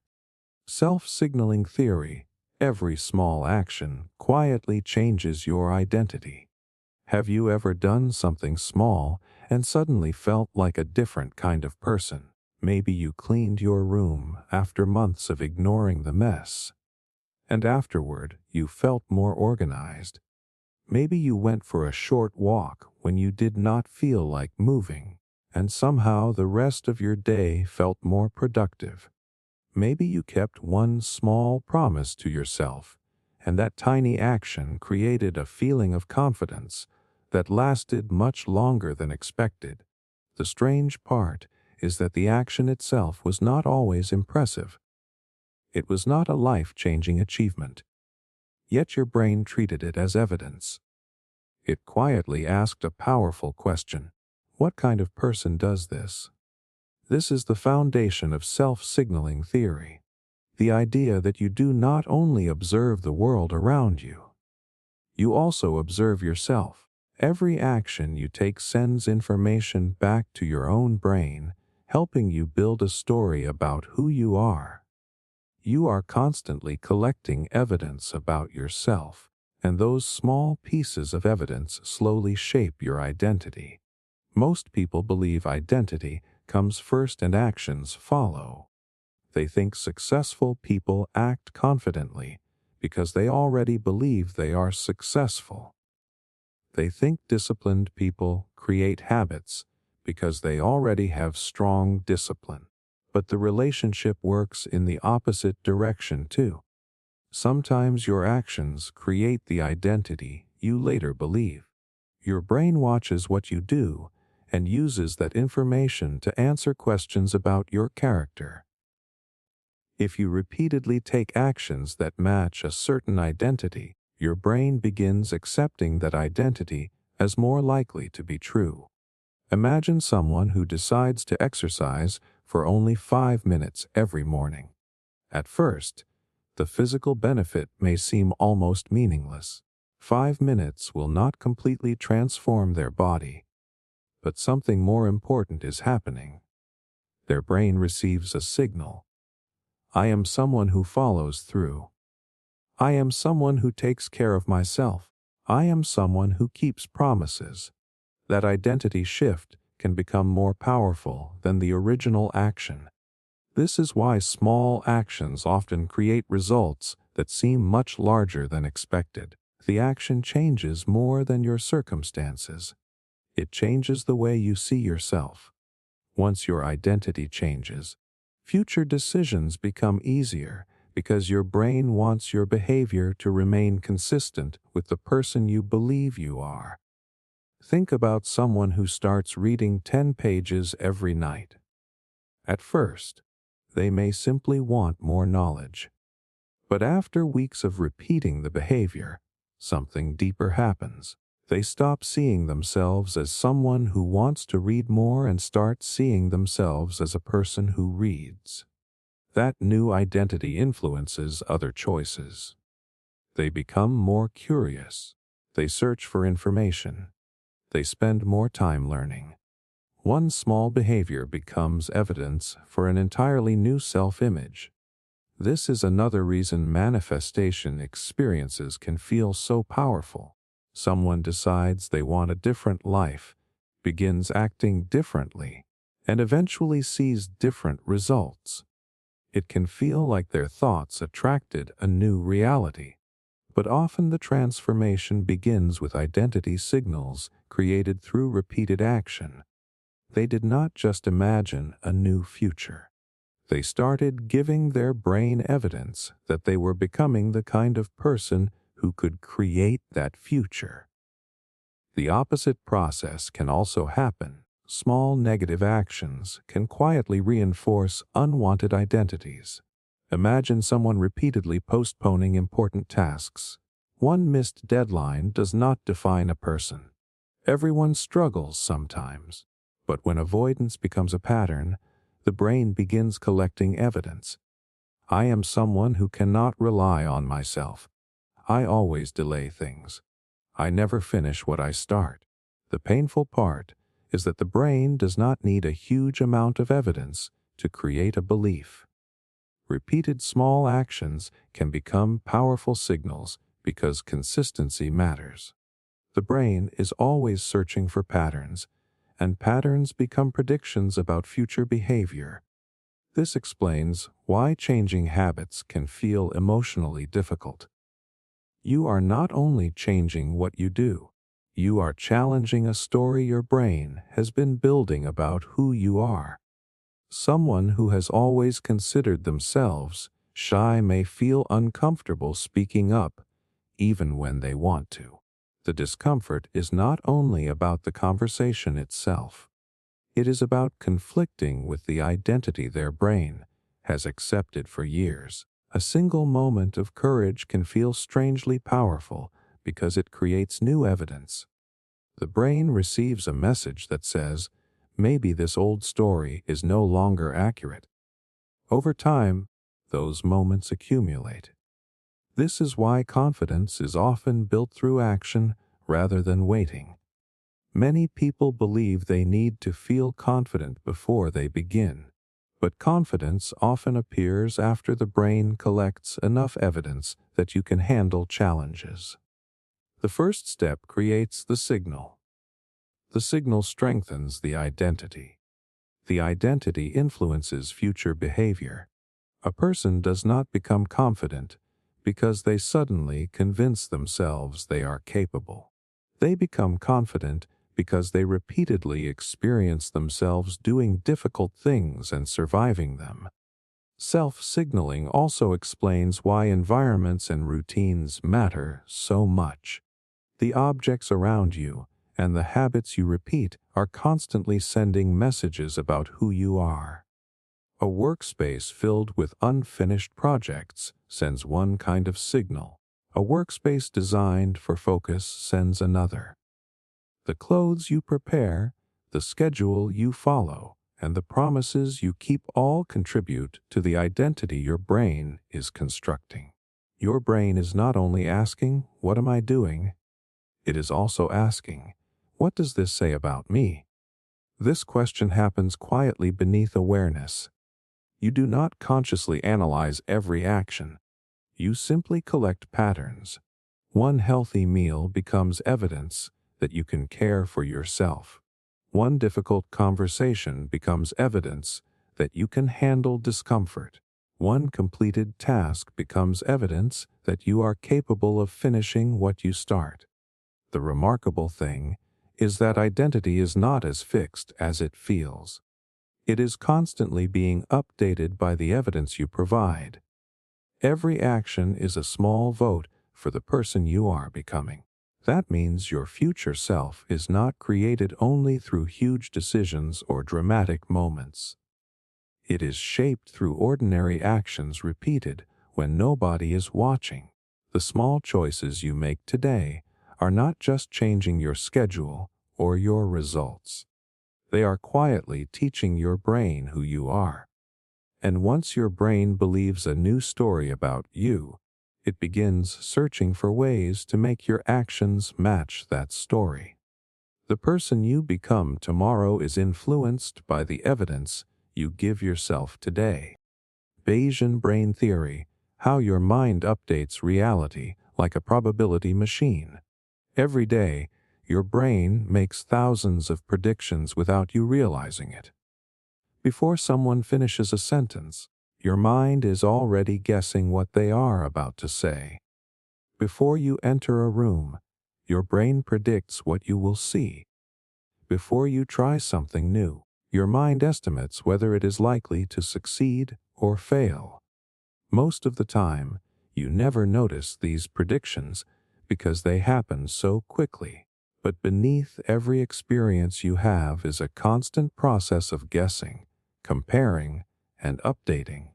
Self-signaling theory: every small action quietly changes your identity. Have you ever done something small and suddenly felt like a different kind of person? Maybe you cleaned your room after months of ignoring the mess, and afterward you felt more organized. Maybe you went for a short walk when you did not feel like moving, and somehow the rest of your day felt more productive. Maybe you kept one small promise to yourself, and that tiny action created a feeling of confidence that lasted much longer than expected. The strange part is that the action itself was not always impressive. It was not a life-changing achievement. Yet your brain treated it as evidence. It quietly asked a powerful question: what kind of person does this? This is the foundation of self-signaling theory. The idea that you do not only observe the world around you, you also observe yourself. Every action you take sends information back to your own brain, helping you build a story about who you are. You are constantly collecting evidence about yourself, and those small pieces of evidence slowly shape your identity. Most people believe identity comes first and actions follow. They think successful people act confidently because they already believe they are successful. They think disciplined people create habits because they already have strong discipline. But the relationship works in the opposite direction too. Sometimes your actions create the identity you later believe. Your brain watches what you do and uses that information to answer questions about your character. If you repeatedly take actions that match a certain identity, your brain begins accepting that identity as more likely to be true. Imagine someone who decides to exercise for only 5 minutes every morning. At first, the physical benefit may seem almost meaningless. 5 minutes will not completely transform their body, but something more important is happening. Their brain receives a signal. I am someone who follows through. I am someone who takes care of myself. I am someone who keeps promises. That identity shift can become more powerful than the original action. This is why small actions often create results that seem much larger than expected. The action changes more than your circumstances. It changes the way you see yourself. Once your identity changes, future decisions become easier because your brain wants your behavior to remain consistent with the person you believe you are. Think about someone who starts reading 10 pages every night. At first, they may simply want more knowledge. But after weeks of repeating the behavior, something deeper happens. They stop seeing themselves as someone who wants to read more and start seeing themselves as a person who reads. That new identity influences other choices. They become more curious. They search for information. They spend more time learning. One small behavior becomes evidence for an entirely new self-image. This is another reason manifestation experiences can feel so powerful. Someone decides they want a different life, begins acting differently, and eventually sees different results. It can feel like their thoughts attracted a new reality. But often the transformation begins with identity signals created through repeated action. They did not just imagine a new future. They started giving their brain evidence that they were becoming the kind of person who could create that future. The opposite process can also happen. Small negative actions can quietly reinforce unwanted identities. Imagine someone repeatedly postponing important tasks. One missed deadline does not define a person. Everyone struggles sometimes, but when avoidance becomes a pattern, the brain begins collecting evidence. I am someone who cannot rely on myself. I always delay things. I never finish what I start. The painful part is that the brain does not need a huge amount of evidence to create a belief. Repeated small actions can become powerful signals because consistency matters. The brain is always searching for patterns, and patterns become predictions about future behavior. This explains why changing habits can feel emotionally difficult. You are not only changing what you do, you are challenging a story your brain has been building about who you are. Someone who has always considered themselves shy may feel uncomfortable speaking up, even when they want to. The discomfort is not only about the conversation itself. It is about conflicting with the identity their brain has accepted for years. A single moment of courage can feel strangely powerful because it creates new evidence. The brain receives a message that says, maybe this old story is no longer accurate. Over time, those moments accumulate. This is why confidence is often built through action rather than waiting. Many people believe they need to feel confident before they begin, but confidence often appears after the brain collects enough evidence that you can handle challenges. The first step creates the signal. The signal strengthens the identity. The identity influences future behavior. A person does not become confident because they suddenly convince themselves they are capable. They become confident because they repeatedly experience themselves doing difficult things and surviving them. Self-signaling also explains why environments and routines matter so much. The objects around you and the habits you repeat are constantly sending messages about who you are. A workspace filled with unfinished projects sends one kind of signal. A workspace designed for focus sends another. The clothes you prepare, the schedule you follow, and the promises you keep all contribute to the identity your brain is constructing. Your brain is not only asking, "What am I doing?" It is also asking, "What does this say about me?" This question happens quietly beneath awareness. You do not consciously analyze every action. You simply collect patterns. One healthy meal becomes evidence that you can care for yourself. One difficult conversation becomes evidence that you can handle discomfort. One completed task becomes evidence that you are capable of finishing what you start. The remarkable thing is that identity is not as fixed as it feels. It is constantly being updated by the evidence you provide. Every action is a small vote for the person you are becoming. That means your future self is not created only through huge decisions or dramatic moments. It is shaped through ordinary actions repeated when nobody is watching. The small choices you make today are not just changing your schedule or your results. They are quietly teaching your brain who you are. And once your brain believes a new story about you, it begins searching for ways to make your actions match that story. The person you become tomorrow is influenced by the evidence you give yourself today. Bayesian brain theory, how your mind updates reality like a probability machine. Every day, your brain makes thousands of predictions without you realizing it. Before someone finishes a sentence, your mind is already guessing what they are about to say. Before you enter a room, your brain predicts what you will see. Before you try something new, your mind estimates whether it is likely to succeed or fail. Most of the time, you never notice these predictions because they happen so quickly. But beneath every experience you have is a constant process of guessing, comparing, and updating.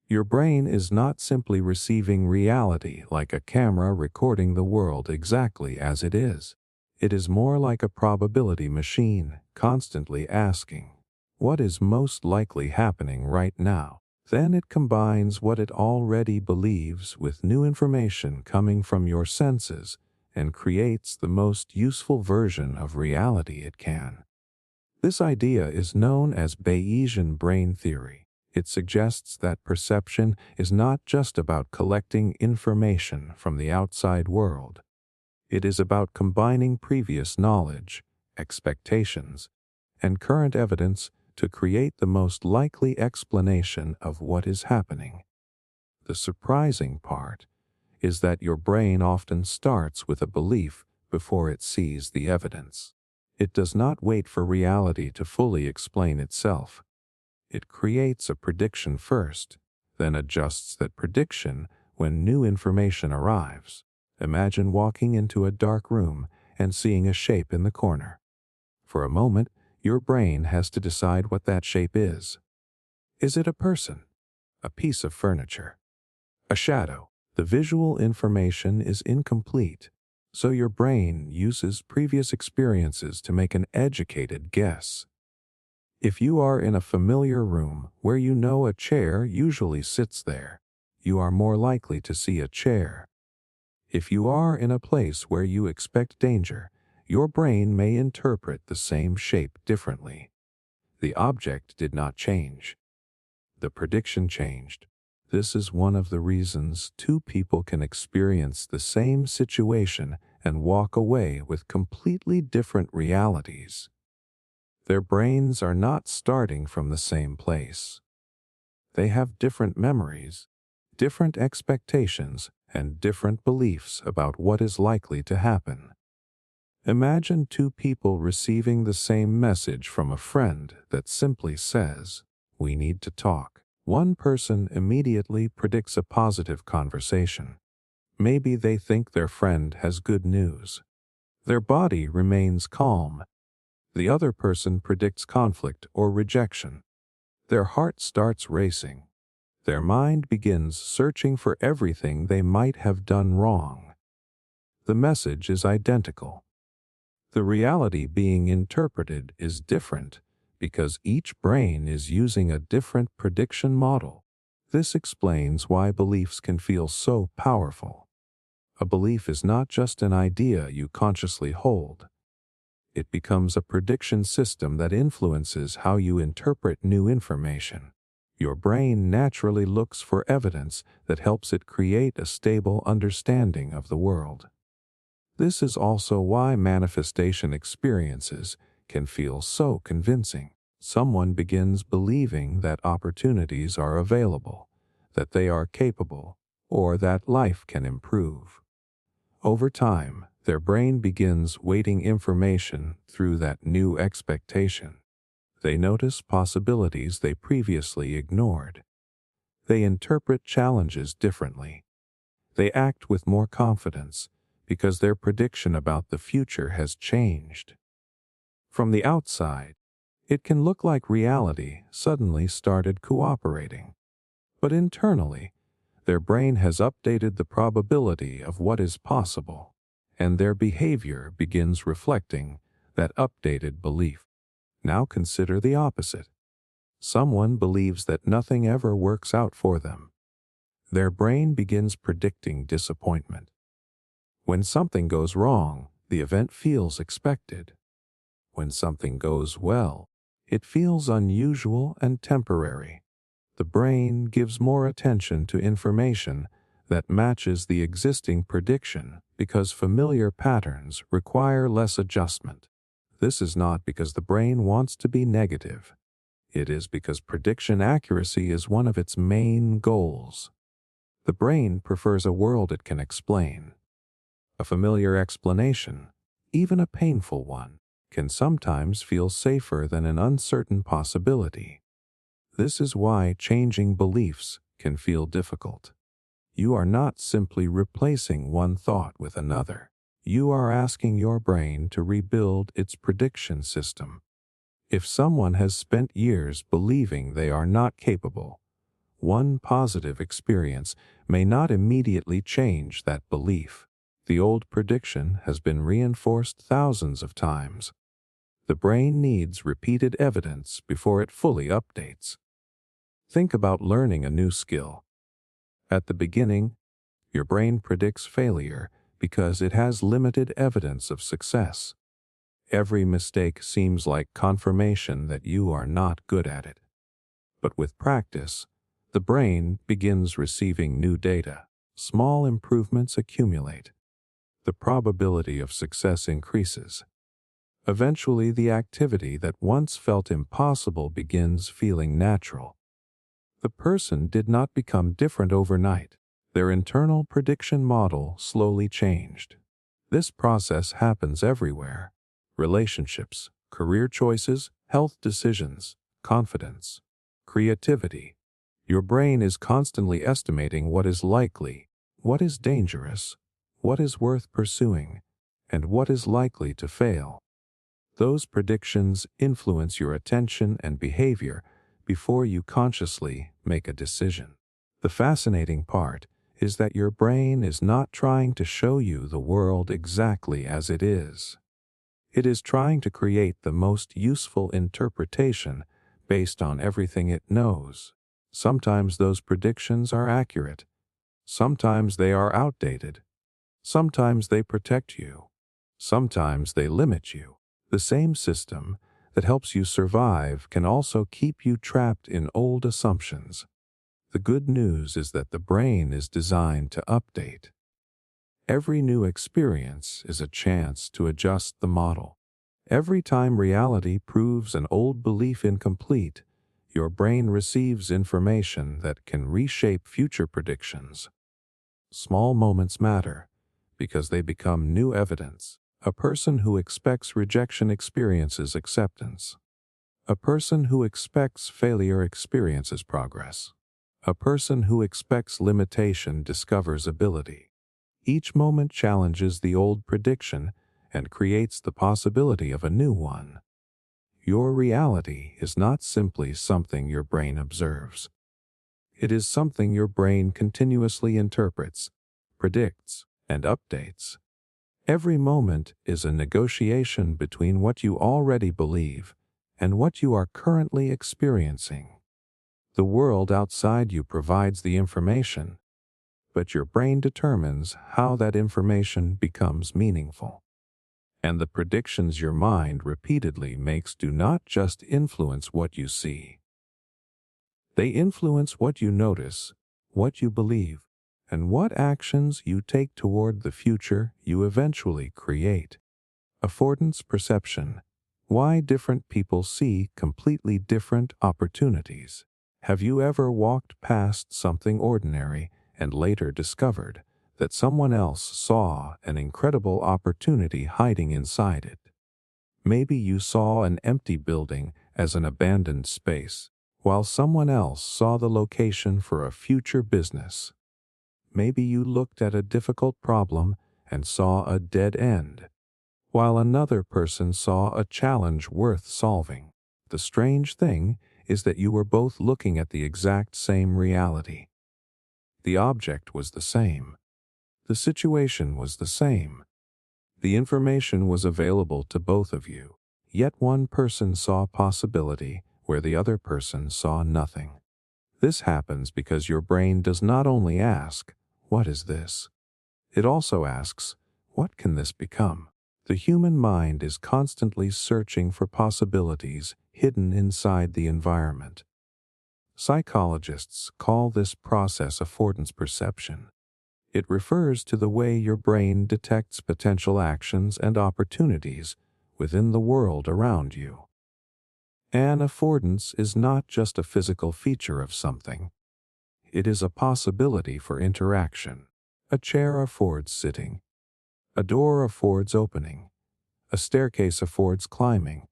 Your brain is not simply receiving reality like a camera recording the world exactly as it is. It is more like a probability machine, constantly asking, "What is most likely happening right now?" Then it combines what it already believes with new information coming from your senses and creates the most useful version of reality it can. This idea is known as Bayesian brain theory. It suggests that perception is not just about collecting information from the outside world. It is about combining previous knowledge, expectations, and current evidence to create the most likely explanation of what is happening. The surprising part is that your brain often starts with a belief before it sees the evidence. It does not wait for reality to fully explain itself. It creates a prediction first, then adjusts that prediction when new information arrives. Imagine walking into a dark room and seeing a shape in the corner. For a moment, your brain has to decide what that shape is. Is it a person? A piece of furniture? A shadow? The visual information is incomplete, so your brain uses previous experiences to make an educated guess. If you are in a familiar room where you know a chair usually sits there, you are more likely to see a chair. If you are in a place where you expect danger, your brain may interpret the same shape differently. The object did not change. The prediction changed. This is one of the reasons two people can experience the same situation and walk away with completely different realities. Their brains are not starting from the same place. They have different memories, different expectations, and different beliefs about what is likely to happen. Imagine two people receiving the same message from a friend that simply says, "We need to talk." One person immediately predicts a positive conversation. Maybe they think their friend has good news. Their body remains calm. The other person predicts conflict or rejection. Their heart starts racing. Their mind begins searching for everything they might have done wrong. The message is identical. The reality being interpreted is different because each brain is using a different prediction model. This explains why beliefs can feel so powerful. A belief is not just an idea you consciously hold. It becomes a prediction system that influences how you interpret new information. Your brain naturally looks for evidence that helps it create a stable understanding of the world. This is also why manifestation experiences can feel so convincing. Someone begins believing that opportunities are available, that they are capable, or that life can improve. Over time, their brain begins weighting information through that new expectation. They notice possibilities they previously ignored. They interpret challenges differently. They act with more confidence because their prediction about the future has changed. From the outside, it can look like reality suddenly started cooperating. But internally, their brain has updated the probability of what is possible, and their behavior begins reflecting that updated belief. Now consider the opposite. Someone believes that nothing ever works out for them. Their brain begins predicting disappointment. When something goes wrong, the event feels expected. When something goes well, it feels unusual and temporary. The brain gives more attention to information that matches the existing prediction because familiar patterns require less adjustment. This is not because the brain wants to be negative. It is because prediction accuracy is one of its main goals. The brain prefers a world it can explain. A familiar explanation, even a painful one, can sometimes feel safer than an uncertain possibility. This is why changing beliefs can feel difficult. You are not simply replacing one thought with another. You are asking your brain to rebuild its prediction system. If someone has spent years believing they are not capable, one positive experience may not immediately change that belief. The old prediction has been reinforced thousands of times. The brain needs repeated evidence before it fully updates. Think about learning a new skill. At the beginning, your brain predicts failure because it has limited evidence of success. Every mistake seems like confirmation that you are not good at it. But with practice, the brain begins receiving new data. Small improvements accumulate. The probability of success increases. Eventually, the activity that once felt impossible begins feeling natural. The person did not become different overnight. Their internal prediction model slowly changed. This process happens everywhere: relationships, career choices, health decisions, confidence, creativity. Your brain is constantly estimating what is likely, what is dangerous, what is worth pursuing, and what is likely to fail. Those predictions influence your attention and behavior before you consciously make a decision. The fascinating part is that your brain is not trying to show you the world exactly as it is. It is trying to create the most useful interpretation based on everything it knows. Sometimes those predictions are accurate. Sometimes they are outdated. Sometimes they protect you. Sometimes they limit you. The same system that helps you survive can also keep you trapped in old assumptions. The good news is that the brain is designed to update. Every new experience is a chance to adjust the model. Every time reality proves an old belief incomplete, your brain receives information that can reshape future predictions. Small moments matter because they become new evidence. A person who expects rejection experiences acceptance. A person who expects failure experiences progress. A person who expects limitation discovers ability. Each moment challenges the old prediction and creates the possibility of a new one. Your reality is not simply something your brain observes. It is something your brain continuously interprets, predicts, and updates. Every moment is a negotiation between what you already believe and what you are currently experiencing. The world outside you provides the information, but your brain determines how that information becomes meaningful. And the predictions your mind repeatedly makes do not just influence what you see. They influence what you notice, what you believe, and what actions you take toward the future you eventually create. Affordance perception. Why different people see completely different opportunities. Have you ever walked past something ordinary and later discovered that someone else saw an incredible opportunity hiding inside it? Maybe you saw an empty building as an abandoned space, while someone else saw the location for a future business. Maybe you looked at a difficult problem and saw a dead end, while another person saw a challenge worth solving. The strange thing is that you were both looking at the exact same reality. The object was the same. The situation was the same. The information was available to both of you, yet one person saw possibility where the other person saw nothing. This happens because your brain does not only ask, "What is this?" It also asks, "What can this become?" The human mind is constantly searching for possibilities hidden inside the environment. Psychologists call this process affordance perception. It refers to the way your brain detects potential actions and opportunities within the world around you. An affordance is not just a physical feature of something. It is a possibility for interaction. A chair affords sitting. A door affords opening. A staircase affords climbing.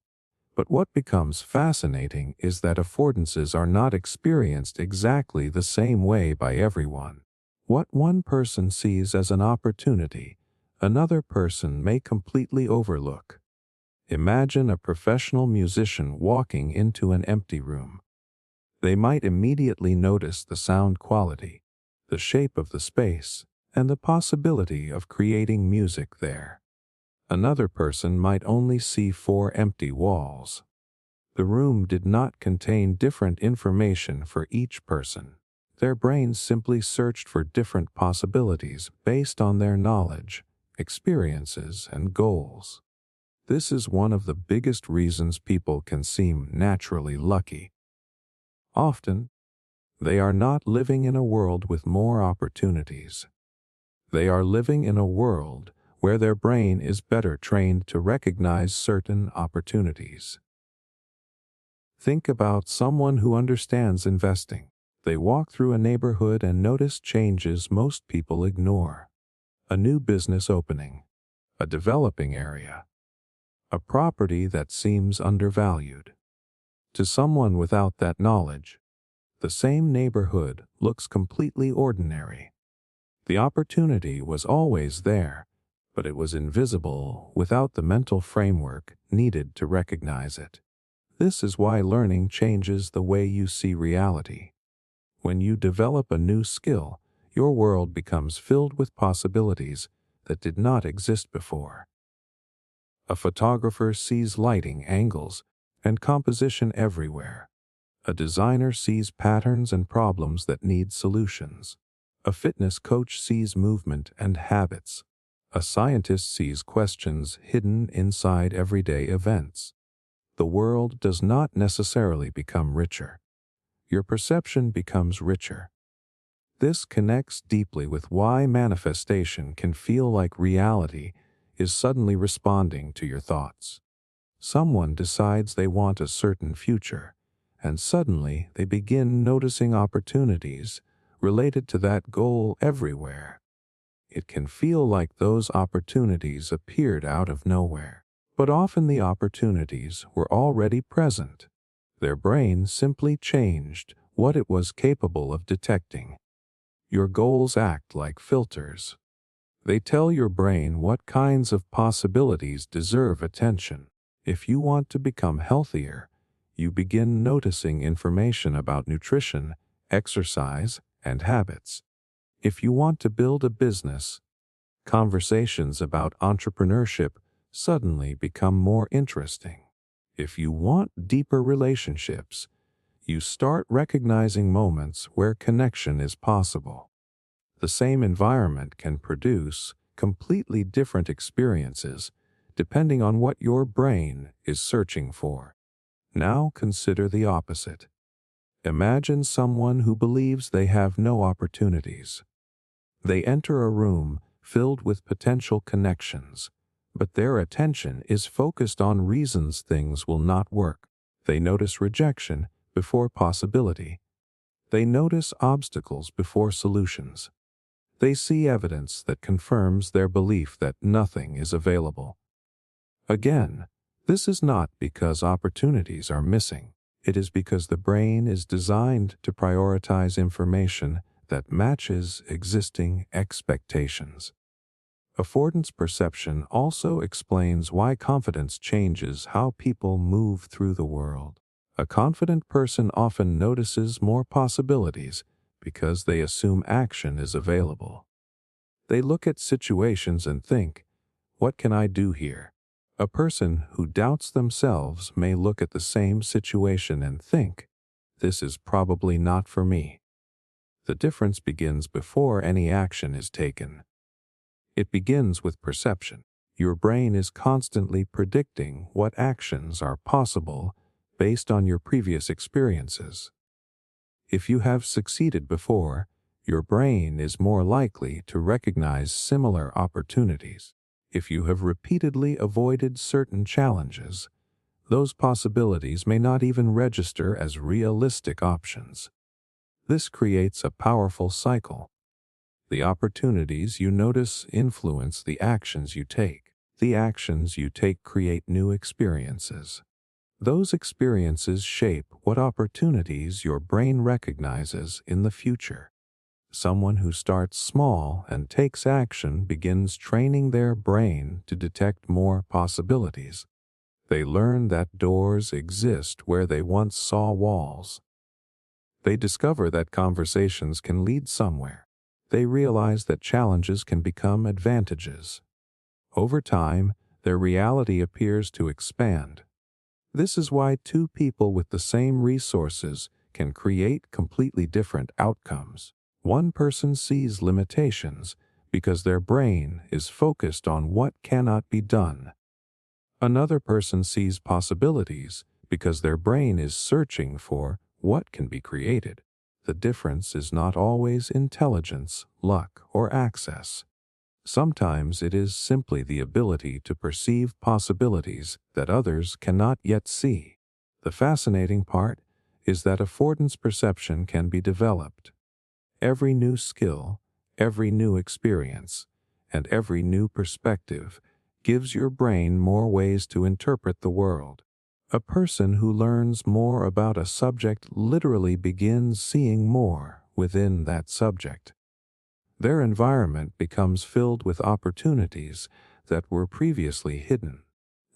But what becomes fascinating is that affordances are not experienced exactly the same way by everyone. What one person sees as an opportunity, another person may completely overlook. Imagine a professional musician walking into an empty room. They might immediately notice the sound quality, the shape of the space, and the possibility of creating music there. Another person might only see 4 empty walls. The room did not contain different information for each person. Their brains simply searched for different possibilities based on their knowledge, experiences, and goals. This is one of the biggest reasons people can seem naturally lucky. Often, they are not living in a world with more opportunities. They are living in a world where their brain is better trained to recognize certain opportunities. Think about someone who understands investing. They walk through a neighborhood and notice changes most people ignore. A new business opening, a developing area, a property that seems undervalued. To someone without that knowledge, the same neighborhood looks completely ordinary. The opportunity was always there, but it was invisible without the mental framework needed to recognize it. This is why learning changes the way you see reality. When you develop a new skill, your world becomes filled with possibilities that did not exist before. A photographer sees lighting, angles, and composition everywhere. A designer sees patterns and problems that need solutions. A fitness coach sees movement and habits. A scientist sees questions hidden inside everyday events. The world does not necessarily become richer. Your perception becomes richer. This connects deeply with why manifestation can feel like reality is suddenly responding to your thoughts. Someone decides they want a certain future, and suddenly they begin noticing opportunities related to that goal everywhere. It can feel like those opportunities appeared out of nowhere, but often the opportunities were already present. Their brain simply changed what it was capable of detecting. Your goals act like filters. They tell your brain what kinds of possibilities deserve attention. If you want to become healthier, you begin noticing information about nutrition, exercise, and habits. If you want to build a business, conversations about entrepreneurship suddenly become more interesting. If you want deeper relationships, you start recognizing moments where connection is possible. The same environment can produce completely different experiences depending on what your brain is searching for. Now consider the opposite. Imagine someone who believes they have no opportunities. They enter a room filled with potential connections, but their attention is focused on reasons things will not work. They notice rejection before possibility. They notice obstacles before solutions. They see evidence that confirms their belief that nothing is available. Again, this is not because opportunities are missing. It is because the brain is designed to prioritize information that matches existing expectations. Affordance perception also explains why confidence changes how people move through the world. A confident person often notices more possibilities because they assume action is available. They look at situations and think, "What can I do here?" A person who doubts themselves may look at the same situation and think, "This is probably not for me." The difference begins before any action is taken. It begins with perception. Your brain is constantly predicting what actions are possible based on your previous experiences. If you have succeeded before, your brain is more likely to recognize similar opportunities. If you have repeatedly avoided certain challenges, those possibilities may not even register as realistic options. This creates a powerful cycle. The opportunities you notice influence the actions you take. The actions you take create new experiences. Those experiences shape what opportunities your brain recognizes in the future. Someone who starts small and takes action begins training their brain to detect more possibilities. They learn that doors exist where they once saw walls. They discover that conversations can lead somewhere. They realize that challenges can become advantages. Over time, their reality appears to expand. This is why two people with the same resources can create completely different outcomes. One person sees limitations because their brain is focused on what cannot be done. Another person sees possibilities because their brain is searching for what can be created. The difference is not always intelligence, luck, or access. Sometimes it is simply the ability to perceive possibilities that others cannot yet see. The fascinating part is that affordance perception can be developed. Every new skill, every new experience, and every new perspective gives your brain more ways to interpret the world. A person who learns more about a subject literally begins seeing more within that subject. Their environment becomes filled with opportunities that were previously hidden.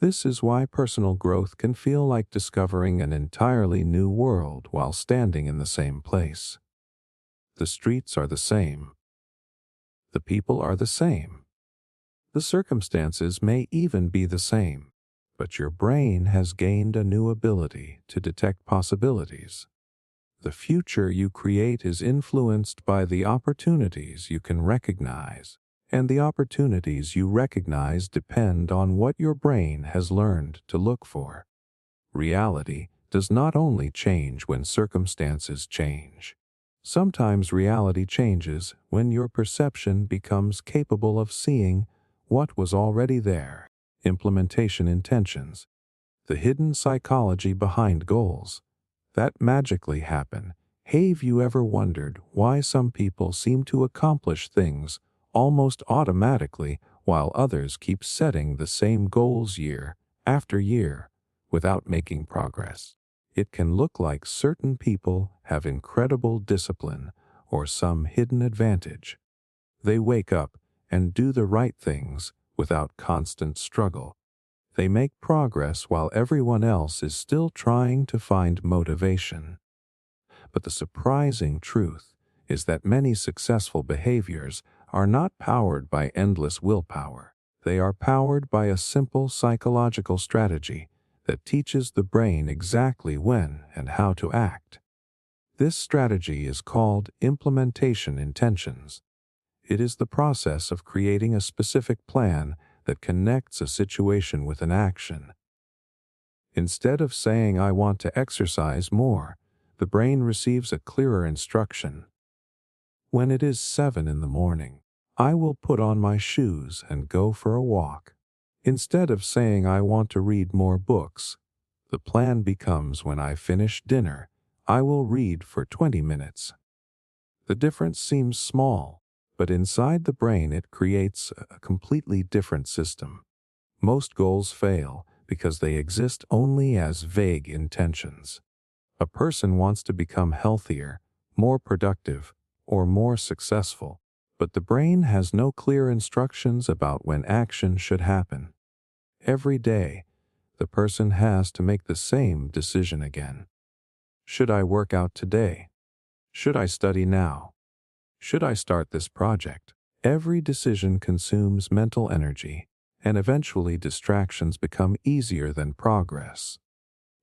This is why personal growth can feel like discovering an entirely new world while standing in the same place. The streets are the same. The people are the same. The circumstances may even be the same, but your brain has gained a new ability to detect possibilities. The future you create is influenced by the opportunities you can recognize, and the opportunities you recognize depend on what your brain has learned to look for. Reality does not only change when circumstances change. Sometimes reality changes when your perception becomes capable of seeing what was already there. Implementation intentions. The hidden psychology behind goals that magically happen. Have you ever wondered why some people seem to accomplish things almost automatically while others keep setting the same goals year after year without making progress? It can look like certain people have incredible discipline or some hidden advantage. They wake up and do the right things without constant struggle. They make progress while everyone else is still trying to find motivation. But the surprising truth is that many successful behaviors are not powered by endless willpower. They are powered by a simple psychological strategy that teaches the brain exactly when and how to act. This strategy is called implementation intentions. It is the process of creating a specific plan that connects a situation with an action. Instead of saying, "I want to exercise more," the brain receives a clearer instruction. When it is 7 in the morning, I will put on my shoes and go for a walk. Instead of saying, "I want to read more books," the plan becomes, "When I finish dinner, I will read for 20 minutes. The difference seems small, but inside the brain it creates a completely different system. Most goals fail because they exist only as vague intentions. A person wants to become healthier, more productive, or more successful, but the brain has no clear instructions about when action should happen. Every day, the person has to make the same decision again. Should I work out today? Should I study now? Should I start this project? Every decision consumes mental energy, and eventually distractions become easier than progress.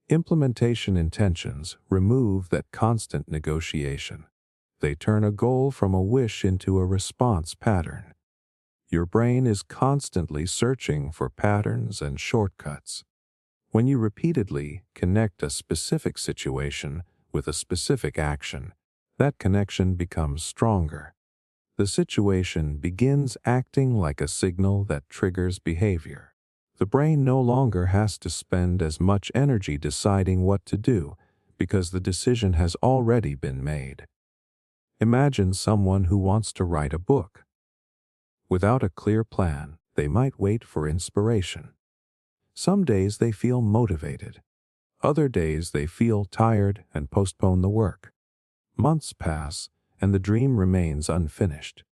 Implementation intentions remove that constant negotiation. They turn a goal from a wish into a response pattern. Your brain is constantly searching for patterns and shortcuts. When you repeatedly connect a specific situation with a specific action, that connection becomes stronger. The situation begins acting like a signal that triggers behavior. The brain no longer has to spend as much energy deciding what to do because the decision has already been made. Imagine someone who wants to write a book. Without a clear plan, they might wait for inspiration. Some days they feel motivated. Other days they feel tired and postpone the work. Months pass, and the dream remains unfinished.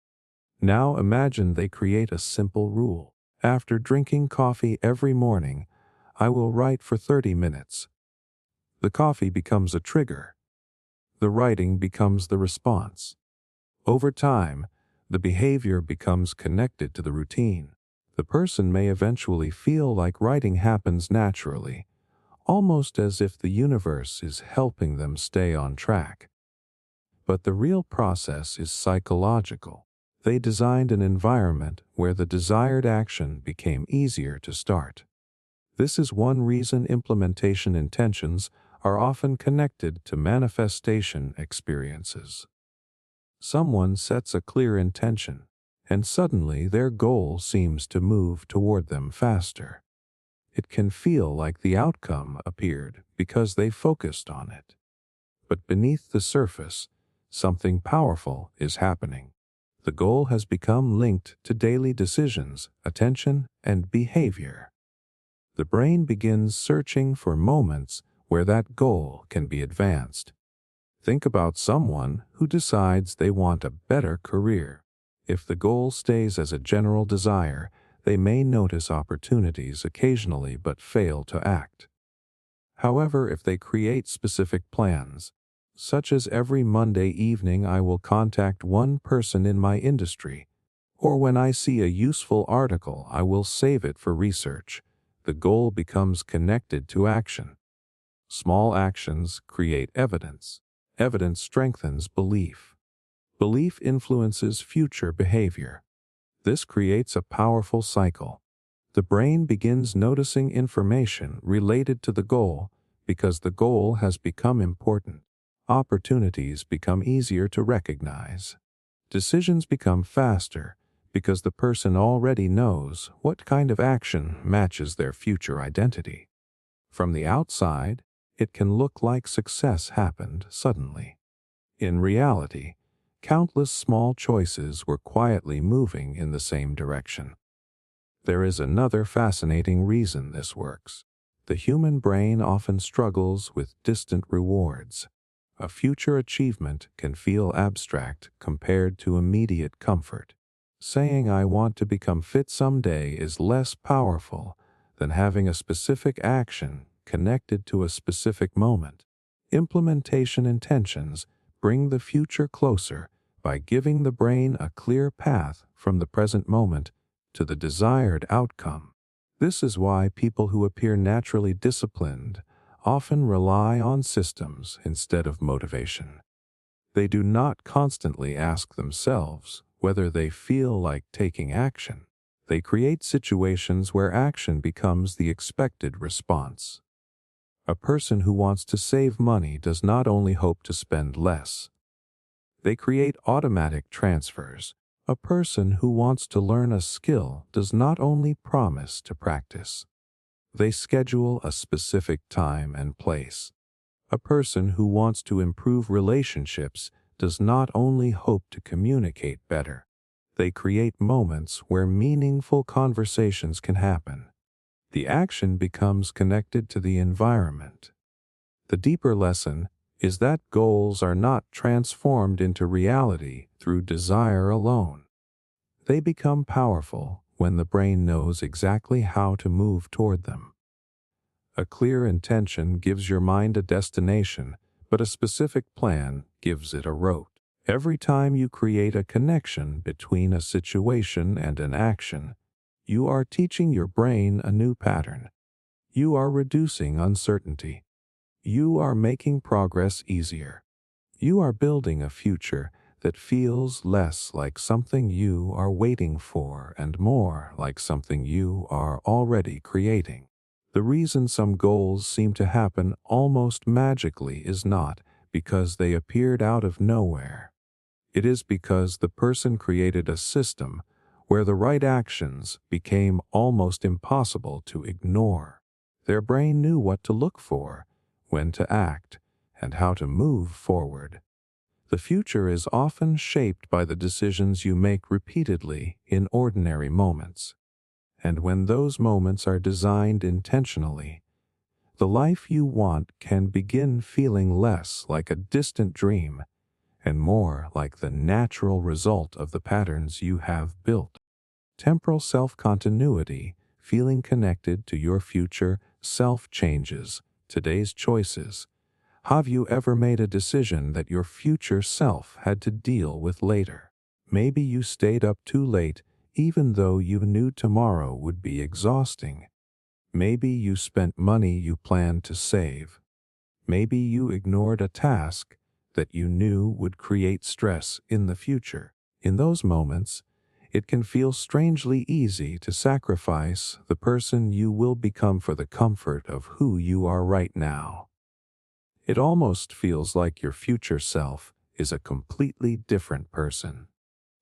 Now imagine they create a simple rule. After drinking coffee every morning, I will write for 30 minutes. The coffee becomes a trigger. The writing becomes the response. Over time, the behavior becomes connected to the routine. The person may eventually feel like writing happens naturally, almost as if the universe is helping them stay on track. But the real process is psychological. They designed an environment where the desired action became easier to start. This is one reason implementation intentions are often connected to manifestation experiences. Someone sets a clear intention, and suddenly their goal seems to move toward them faster. It can feel like the outcome appeared because they focused on it. But beneath the surface, something powerful is happening. The goal has become linked to daily decisions, attention, and behavior. The brain begins searching for moments where that goal can be advanced. Think about someone who decides they want a better career. If the goal stays as a general desire, they may notice opportunities occasionally but fail to act. However, if they create specific plans, such as every Monday evening I will contact one person in my industry, or when I see a useful article I will save it for research, the goal becomes connected to action. Small actions create evidence. Evidence strengthens belief. Belief influences future behavior. This creates a powerful cycle. The brain begins noticing information related to the goal because the goal has become important. opportunities become easier to recognize. Decisions become faster because the person already knows what kind of action matches their future identity. From the outside, it can look like success happened suddenly. In reality, countless small choices were quietly moving in the same direction. There is another fascinating reason this works. The human brain often struggles with distant rewards. A future achievement can feel abstract compared to immediate comfort. Saying I want to become fit someday is less powerful than having a specific action connected to a specific moment. Implementation intentions bring the future closer by giving the brain a clear path from the present moment to the desired outcome. This is why people who appear naturally disciplined often rely on systems instead of motivation. They do not constantly ask themselves whether they feel like taking action. They create situations where action becomes the expected response. A person who wants to save money does not only hope to spend less. They create automatic transfers. A person who wants to learn a skill does not only promise to practice. They schedule a specific time and place. A person who wants to improve relationships does not only hope to communicate better. They create moments where meaningful conversations can happen. The action becomes connected to the environment. The deeper lesson is that goals are not transformed into reality through desire alone. They become powerful when the brain knows exactly how to move toward them. A clear intention gives your mind a destination, but a specific plan gives it a route. Every time you create a connection between a situation and an action, you are teaching your brain a new pattern. You are reducing uncertainty. You are making progress easier. You are building a future that feels less like something you are waiting for and more like something you are already creating. The reason some goals seem to happen almost magically is not because they appeared out of nowhere. It is because the person created a system where the right actions became almost impossible to ignore. Their brain knew what to look for, when to act, and how to move forward. The future is often shaped by the decisions you make repeatedly in ordinary moments. And when those moments are designed intentionally, the life you want can begin feeling less like a distant dream and more like the natural result of the patterns you have built. Temporal self-continuity, feeling connected to your future self changes today's choices. Have you ever made a decision that your future self had to deal with later? Maybe you stayed up too late even though you knew tomorrow would be exhausting. Maybe you spent money you planned to save. Maybe you ignored a task that you knew would create stress in the future. In those moments, it can feel strangely easy to sacrifice the person you will become for the comfort of who you are right now. It almost feels like your future self is a completely different person.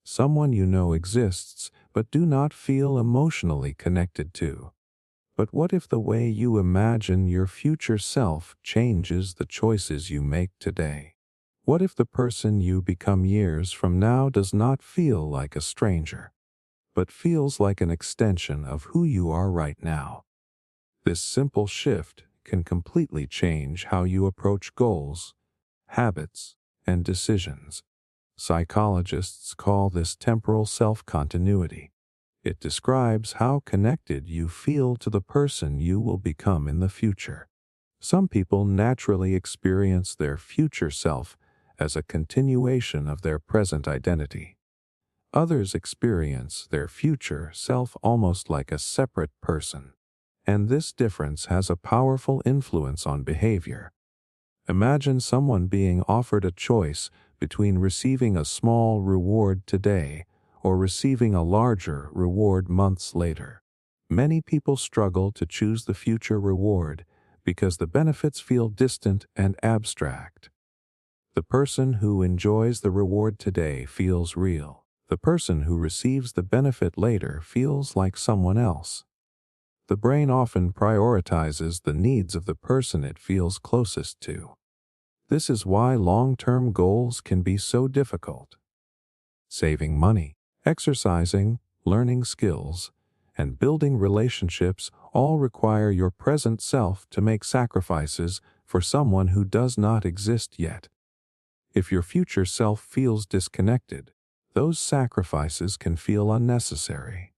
Someone you know exists but do not feel emotionally connected to. But what if the way you imagine your future self changes the choices you make today? What if the person you become years from now does not feel like a stranger, but feels like an extension of who you are right now? This simple shift can completely change how you approach goals, habits, and decisions. Psychologists call this temporal self-continuity. It describes how connected you feel to the person you will become in the future. Some people naturally experience their future self as a continuation of their present identity. Others experience their future self almost like a separate person, and this difference has a powerful influence on behavior. Imagine someone being offered a choice between receiving a small reward today or receiving a larger reward months later. Many people struggle to choose the future reward because the benefits feel distant and abstract. The person who enjoys the reward today feels real. The person who receives the benefit later feels like someone else. The brain often prioritizes the needs of the person it feels closest to. This is why long-term goals can be so difficult. Saving money, exercising, learning skills, and building relationships all require your present self to make sacrifices for someone who does not exist yet. If your future self feels disconnected, those sacrifices can feel unnecessary.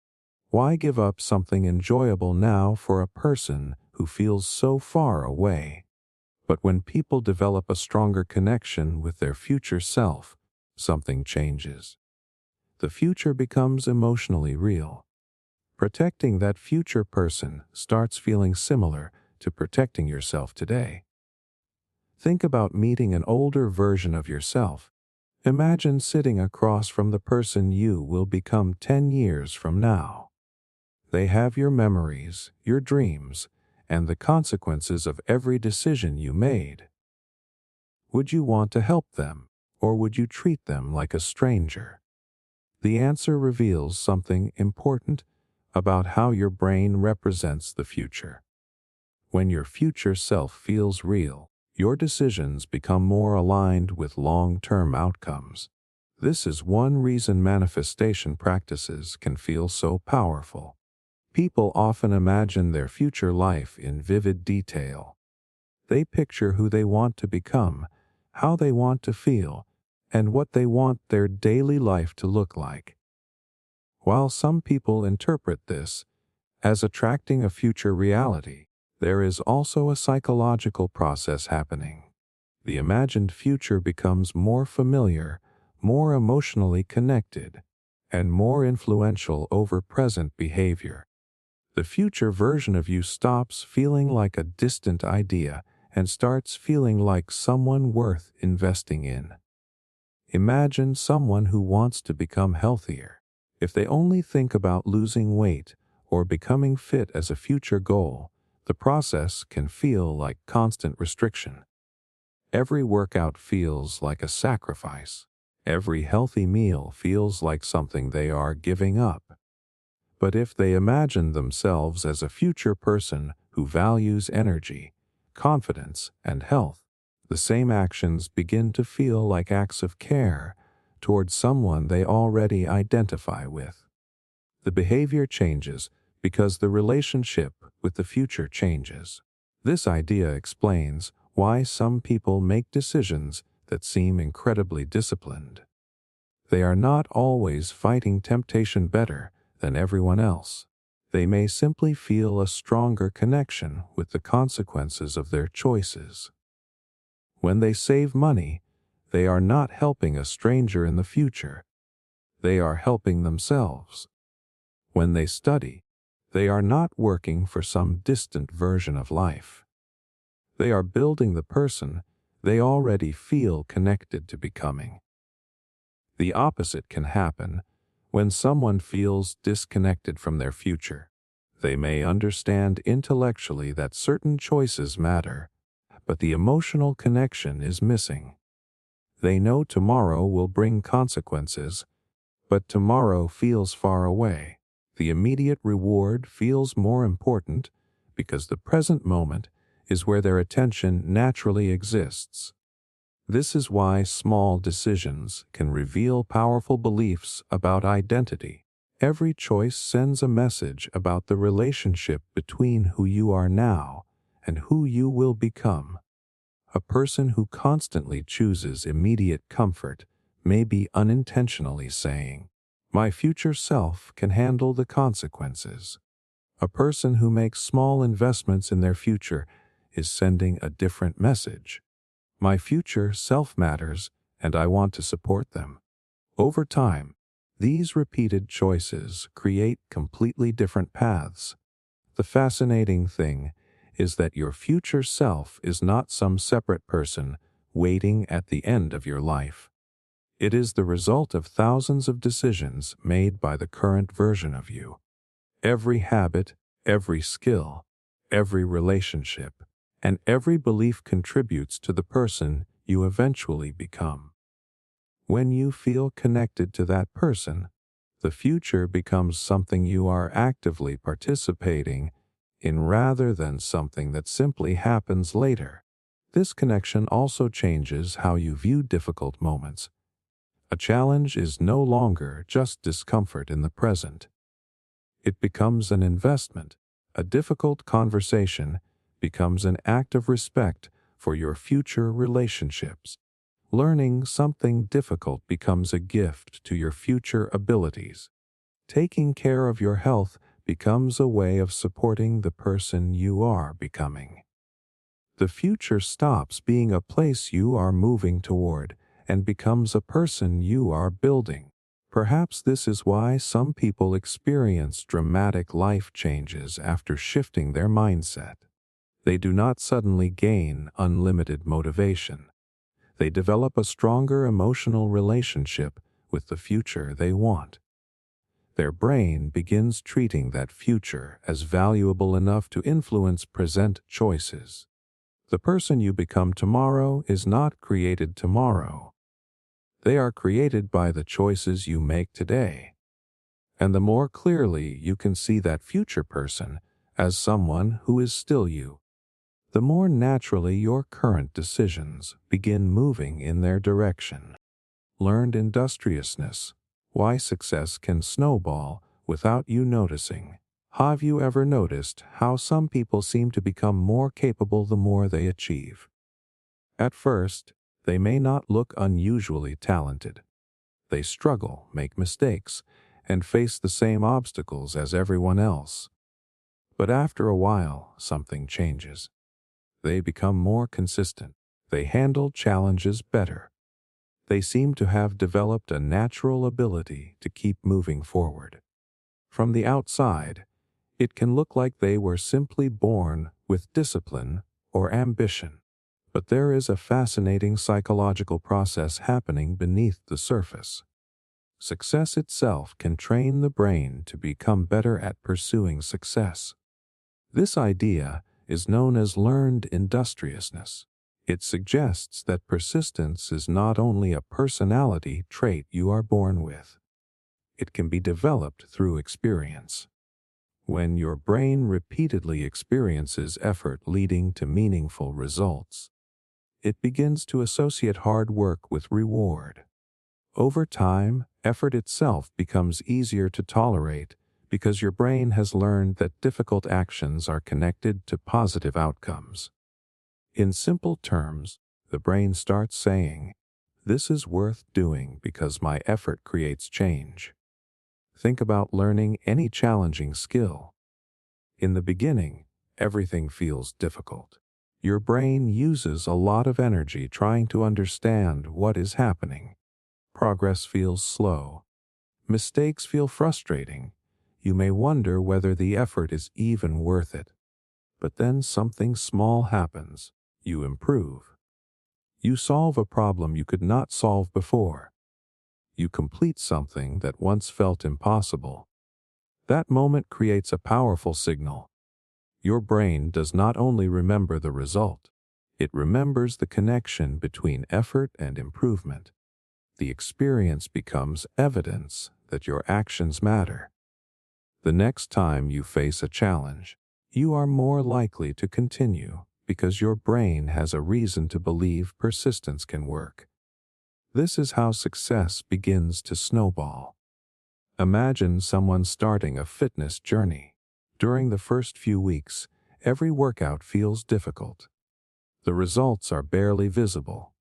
Why give up something enjoyable now for a person who feels so far away? But when people develop a stronger connection with their future self, something changes. The future becomes emotionally real. Protecting that future person starts feeling similar to protecting yourself today. Think about meeting an older version of yourself. Imagine sitting across from the person you will become 10 years from now. They have your memories, your dreams, and the consequences of every decision you made. Would you want to help them, or would you treat them like a stranger? The answer reveals something important about how your brain represents the future. When your future self feels real, your decisions become more aligned with long-term outcomes. This is one reason manifestation practices can feel so powerful. People often imagine their future life in vivid detail. They picture who they want to become, how they want to feel, and what they want their daily life to look like. While some people interpret this as attracting a future reality, there is also a psychological process happening. The imagined future becomes more familiar, more emotionally connected, and more influential over present behavior. The future version of you stops feeling like a distant idea and starts feeling like someone worth investing in. Imagine someone who wants to become healthier. If they only think about losing weight or becoming fit as a future goal, the process can feel like constant restriction. Every workout feels like a sacrifice. Every healthy meal feels like something they are giving up. But if they imagine themselves as a future person who values energy, confidence, and health, the same actions begin to feel like acts of care towards someone they already identify with. The behavior changes because the relationship with the future changes. This idea explains why some people make decisions that seem incredibly disciplined. They are not always fighting temptation better than everyone else. They may simply feel a stronger connection with the consequences of their choices. When they save money, they are not helping a stranger in the future. They are helping themselves. When they study, they are not working for some distant version of life. They are building the person they already feel connected to becoming. The opposite can happen when someone feels disconnected from their future. They may understand intellectually that certain choices matter, but the emotional connection is missing. They know tomorrow will bring consequences, but tomorrow feels far away. The immediate reward feels more important because the present moment is where their attention naturally exists. This is why small decisions can reveal powerful beliefs about identity. Every choice sends a message about the relationship between who you are now and who you will become. A person who constantly chooses immediate comfort may be unintentionally saying, "My future self can handle the consequences." A person who makes small investments in their future is sending a different message. "My future self matters, and I want to support them." Over time, these repeated choices create completely different paths. The fascinating thing is that your future self is not some separate person waiting at the end of your life. It is the result of thousands of decisions made by the current version of you. Every habit, every skill, every relationship, and every belief contributes to the person you eventually become. When you feel connected to that person, the future becomes something you are actively participating in rather than something that simply happens later. This connection also changes how you view difficult moments. A challenge is no longer just discomfort in the present. It becomes an investment. A difficult conversation becomes an act of respect for your future relationships. Learning something difficult becomes a gift to your future abilities. Taking care of your health becomes a way of supporting the person you are becoming. The future stops being a place you are moving toward and becomes a person you are building. Perhaps this is why some people experience dramatic life changes after shifting their mindset. They do not suddenly gain unlimited motivation. They develop a stronger emotional relationship with the future they want. Their brain begins treating that future as valuable enough to influence present choices. The person you become tomorrow is not created tomorrow. They are created by the choices you make today. And the more clearly you can see that future person as someone who is still you, the more naturally your current decisions begin moving in their direction. Learned industriousness. Why success can snowball without you noticing. Have you ever noticed how some people seem to become more capable the more they achieve? At first, they may not look unusually talented. They struggle, make mistakes, and face the same obstacles as everyone else. But after a while, something changes. They become more consistent. They handle challenges better. They seem to have developed a natural ability to keep moving forward. From the outside, it can look like they were simply born with discipline or ambition. But there is a fascinating psychological process happening beneath the surface. Success itself can train the brain to become better at pursuing success. This idea is known as learned industriousness. It suggests that persistence is not only a personality trait you are born with. It can be developed through experience. When your brain repeatedly experiences effort leading to meaningful results, it begins to associate hard work with reward. Over time, effort itself becomes easier to tolerate because your brain has learned that difficult actions are connected to positive outcomes. In simple terms, the brain starts saying, "This is worth doing because my effort creates change." Think about learning any challenging skill. In the beginning, everything feels difficult. Your brain uses a lot of energy trying to understand what is happening. Progress feels slow. Mistakes feel frustrating. You may wonder whether the effort is even worth it. But then something small happens. You improve. You solve a problem you could not solve before. You complete something that once felt impossible. That moment creates a powerful signal. Your brain does not only remember the result, it remembers the connection between effort and improvement. The experience becomes evidence that your actions matter. The next time you face a challenge, you are more likely to continue because your brain has a reason to believe persistence can work. This is how success begins to snowball. Imagine someone starting a fitness journey. During the first few weeks, every workout feels difficult. The results are barely visible.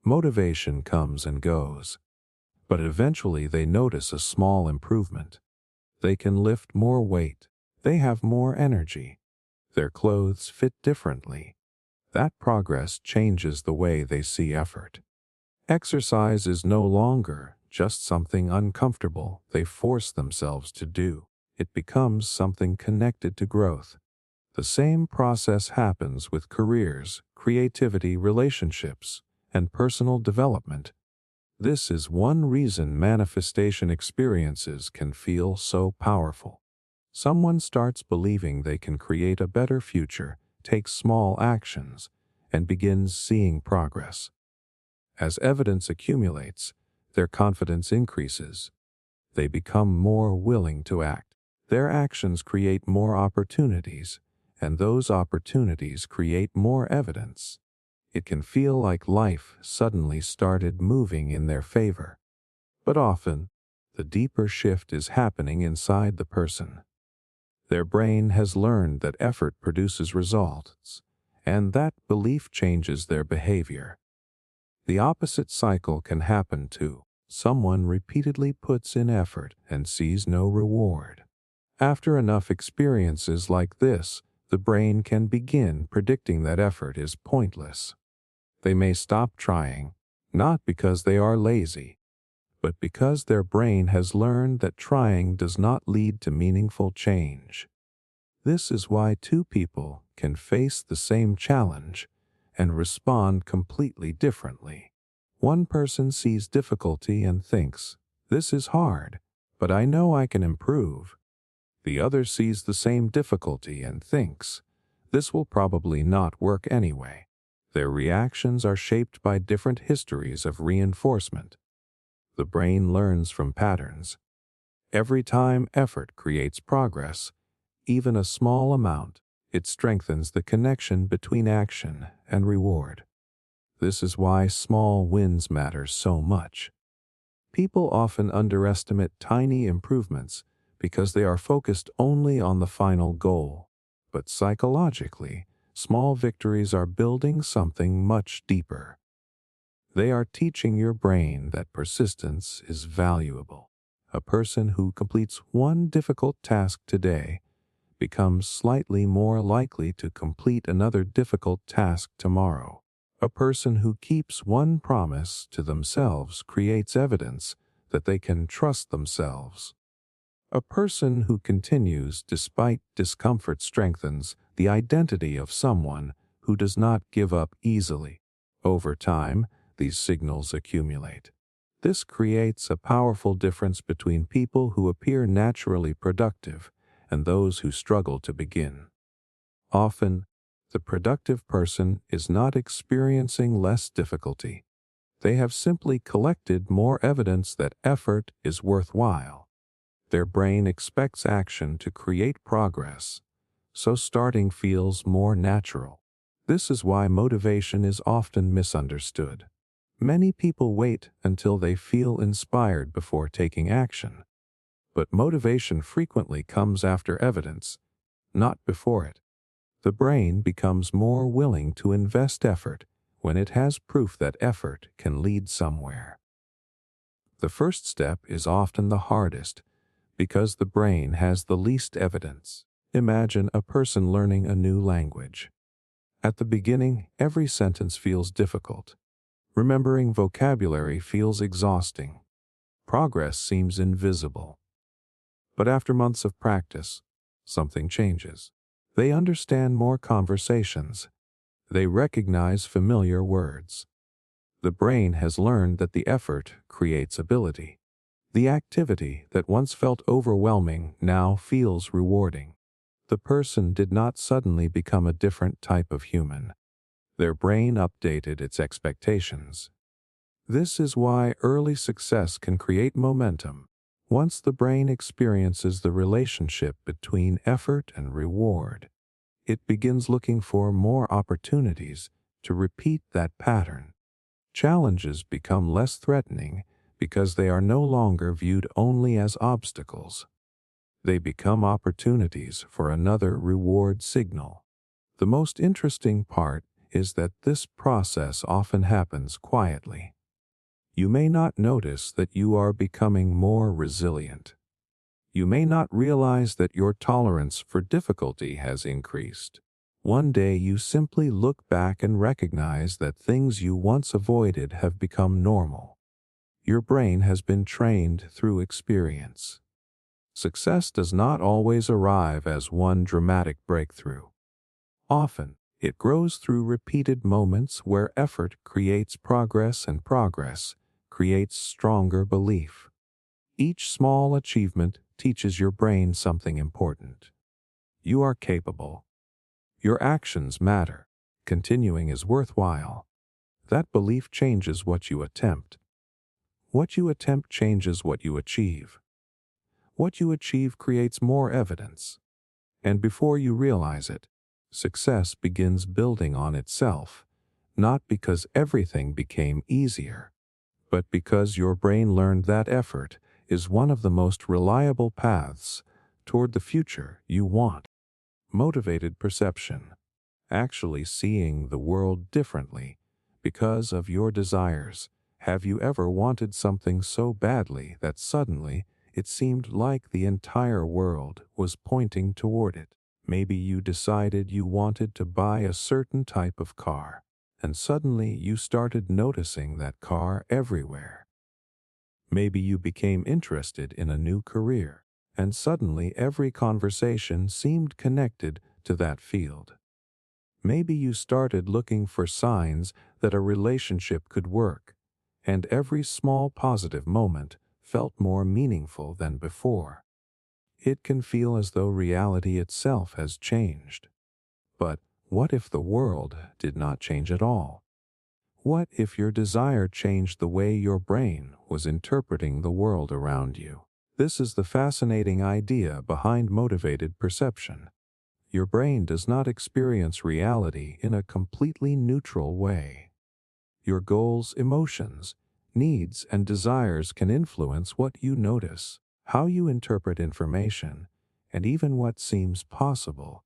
Motivation comes and goes. But eventually they notice a small improvement. They can lift more weight. They have more energy. Their clothes fit differently. That progress changes the way they see effort. Exercise is no longer just something uncomfortable they force themselves to do. It becomes something connected to growth. The same process happens with careers, creativity, relationships, and personal development. This is one reason manifestation experiences can feel so powerful. Someone starts believing they can create a better future, takes small actions, and begins seeing progress. As evidence accumulates, their confidence increases. They become more willing to act. Their actions create more opportunities, and those opportunities create more evidence. It can feel like life suddenly started moving in their favor. But often, the deeper shift is happening inside the person. Their brain has learned that effort produces results, and that belief changes their behavior. The opposite cycle can happen too. Someone repeatedly puts in effort and sees no reward. After enough experiences like this, the brain can begin predicting that effort is pointless. They may stop trying, not because they are lazy, but because their brain has learned that trying does not lead to meaningful change. This is why two people can face the same challenge and respond completely differently. One person sees difficulty and thinks, "This is hard, but I know I can improve." The other sees the same difficulty and thinks, "This will probably not work anyway." Their reactions are shaped by different histories of reinforcement. The brain learns from patterns. Every time effort creates progress, even a small amount, it strengthens the connection between action and reward. This is why small wins matter so much. People often underestimate tiny improvements because they are focused only on the final goal. But psychologically, small victories are building something much deeper. They are teaching your brain that persistence is valuable. A person who completes one difficult task today becomes slightly more likely to complete another difficult task tomorrow. A person who keeps one promise to themselves creates evidence that they can trust themselves. A person who continues despite discomfort strengthens the identity of someone who does not give up easily. Over time, these signals accumulate. This creates a powerful difference between people who appear naturally productive and those who struggle to begin. Often, the productive person is not experiencing less difficulty. They have simply collected more evidence that effort is worthwhile. Their brain expects action to create progress, so starting feels more natural. This is why motivation is often misunderstood. Many people wait until they feel inspired before taking action. But motivation frequently comes after evidence, not before it. The brain becomes more willing to invest effort when it has proof that effort can lead somewhere. The first step is often the hardest because the brain has the least evidence. Imagine a person learning a new language. At the beginning, every sentence feels difficult. Remembering vocabulary feels exhausting. Progress seems invisible. But after months of practice, something changes. They understand more conversations. They recognize familiar words. The brain has learned that the effort creates ability. The activity that once felt overwhelming now feels rewarding. The person did not suddenly become a different type of human. Their brain updated its expectations. This is why early success can create momentum. Once the brain experiences the relationship between effort and reward, it begins looking for more opportunities to repeat that pattern. Challenges become less threatening because they are no longer viewed only as obstacles. They become opportunities for another reward signal. The most interesting part is that this process often happens quietly. You may not notice that you are becoming more resilient. You may not realize that your tolerance for difficulty has increased. One day you simply look back and recognize that things you once avoided have become normal. Your brain has been trained through experience. Success does not always arrive as one dramatic breakthrough. Often, it grows through repeated moments where effort creates progress and progress creates stronger belief. Each small achievement teaches your brain something important. You are capable. Your actions matter. Continuing is worthwhile. That belief changes what you attempt. What you attempt changes what you achieve. What you achieve creates more evidence. And before you realize it, success begins building on itself, not because everything became easier, but because your brain learned that effort is one of the most reliable paths toward the future you want. Motivated perception, actually seeing the world differently because of your desires. Have you ever wanted something so badly that suddenly it seemed like the entire world was pointing toward it? Maybe you decided you wanted to buy a certain type of car, and suddenly you started noticing that car everywhere. Maybe you became interested in a new career, and suddenly every conversation seemed connected to that field. Maybe you started looking for signs that a relationship could work, and every small positive moment felt more meaningful than before. It can feel as though reality itself has changed. But what if the world did not change at all? What if your desire changed the way your brain was interpreting the world around you? This is the fascinating idea behind motivated perception. Your brain does not experience reality in a completely neutral way. Your goals, emotions, needs, and desires can influence what you notice, how you interpret information, and even what seems possible.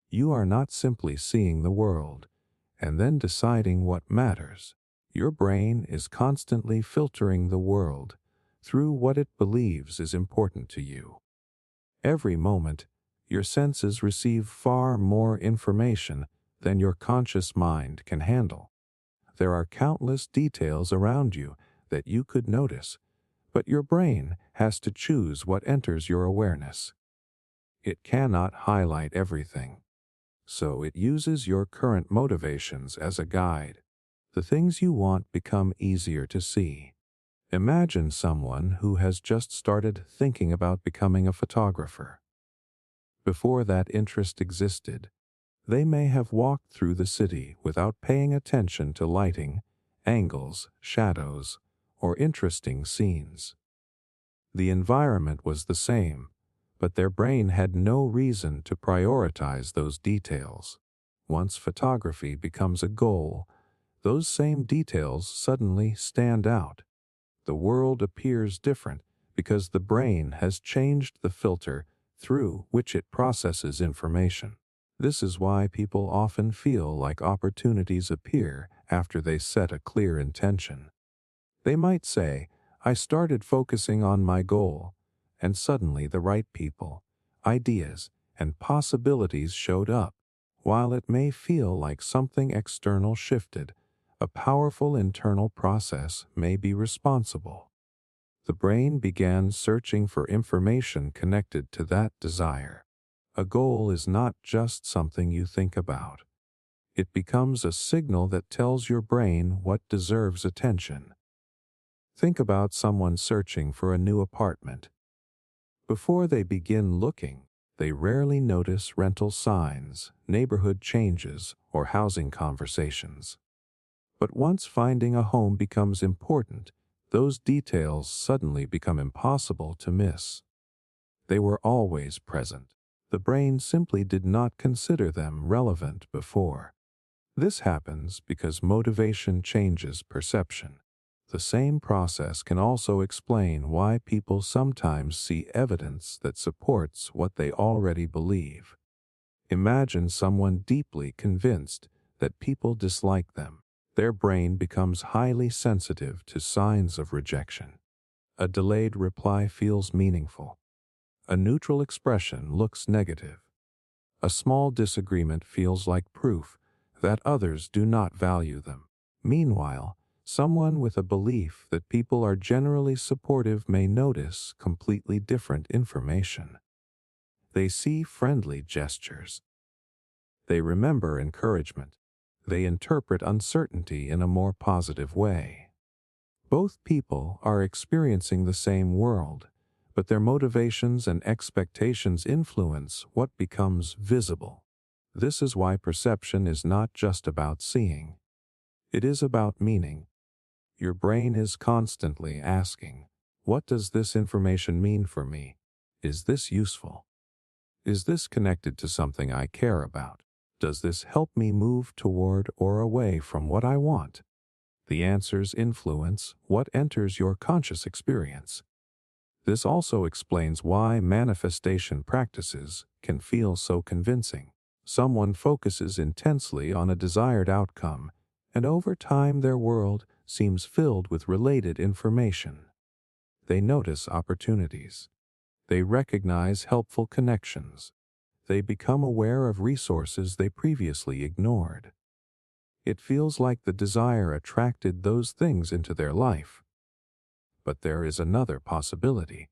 You are not simply seeing the world and then deciding what matters. Your brain is constantly filtering the world through what it believes is important to you. Every moment, your senses receive far more information than your conscious mind can handle. There are countless details around you that you could notice, but your brain has to choose what enters your awareness. It cannot highlight everything, so it uses your current motivations as a guide. The things you want become easier to see. Imagine someone who has just started thinking about becoming a photographer. Before that interest existed, they may have walked through the city without paying attention to lighting, angles, shadows, or interesting scenes. The environment was the same, but their brain had no reason to prioritize those details. Once photography becomes a goal, those same details suddenly stand out. The world appears different because the brain has changed the filter through which it processes information. This is why people often feel like opportunities appear after they set a clear intention. They might say, "I started focusing on my goal, and suddenly the right people, ideas, and possibilities showed up." While it may feel like something external shifted, a powerful internal process may be responsible. The brain began searching for information connected to that desire. A goal is not just something you think about. It becomes a signal that tells your brain what deserves attention. Think about someone searching for a new apartment. Before they begin looking, they rarely notice rental signs, neighborhood changes, or housing conversations. But once finding a home becomes important, those details suddenly become impossible to miss. They were always present. The brain simply did not consider them relevant before. This happens because motivation changes perception. The same process can also explain why people sometimes see evidence that supports what they already believe. Imagine someone deeply convinced that people dislike them. Their brain becomes highly sensitive to signs of rejection. A delayed reply feels meaningful. A neutral expression looks negative. A small disagreement feels like proof that others do not value them. Meanwhile, someone with a belief that people are generally supportive may notice completely different information. They see friendly gestures. They remember encouragement. They interpret uncertainty in a more positive way. Both people are experiencing the same world, but their motivations and expectations influence what becomes visible. This is why perception is not just about seeing. It is about meaning. Your brain is constantly asking, what does this information mean for me? Is this useful? Is this connected to something I care about? Does this help me move toward or away from what I want? The answers influence what enters your conscious experience. This also explains why manifestation practices can feel so convincing. Someone focuses intensely on a desired outcome, and over time their world seems filled with related information. They notice opportunities. They recognize helpful connections. They become aware of resources they previously ignored. It feels like the desire attracted those things into their life. But there is another possibility.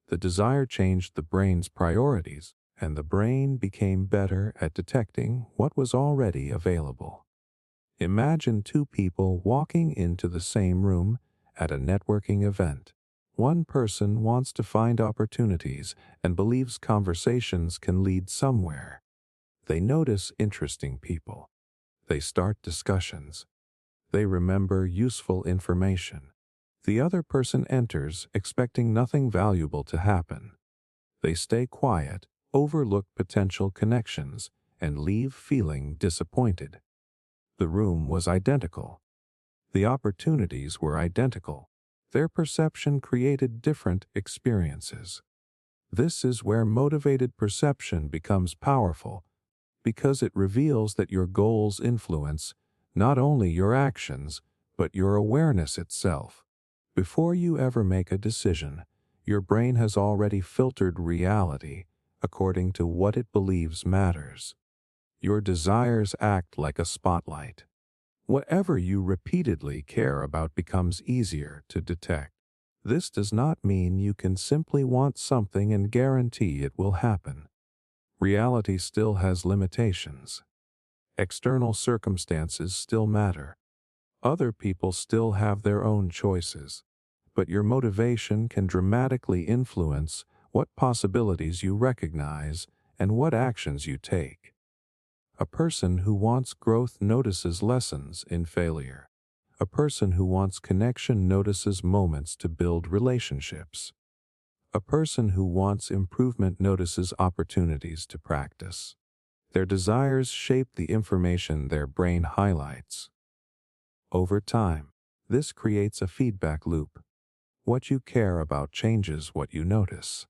The desire changed the brain's priorities, and the brain became better at detecting what was already available. Imagine two people walking into the same room at a networking event. One person wants to find opportunities and believes conversations can lead somewhere. They notice interesting people. They start discussions. They remember useful information. The other person enters expecting nothing valuable to happen. They stay quiet, overlook potential connections, and leave feeling disappointed. The room was identical. The opportunities were identical. Their perception created different experiences. This is where motivated perception becomes powerful, because it reveals that your goals influence not only your actions, but your awareness itself. Before you ever make a decision, your brain has already filtered reality according to what it believes matters. Your desires act like a spotlight. Whatever you repeatedly care about becomes easier to detect. This does not mean you can simply want something and guarantee it will happen. Reality still has limitations. External circumstances still matter. Other people still have their own choices. But your motivation can dramatically influence what possibilities you recognize and what actions you take. A person who wants growth notices lessons in failure. A person who wants connection notices moments to build relationships. A person who wants improvement notices opportunities to practice. Their desires shape the information their brain highlights. Over time, this creates a feedback loop. What you care about changes what you notice.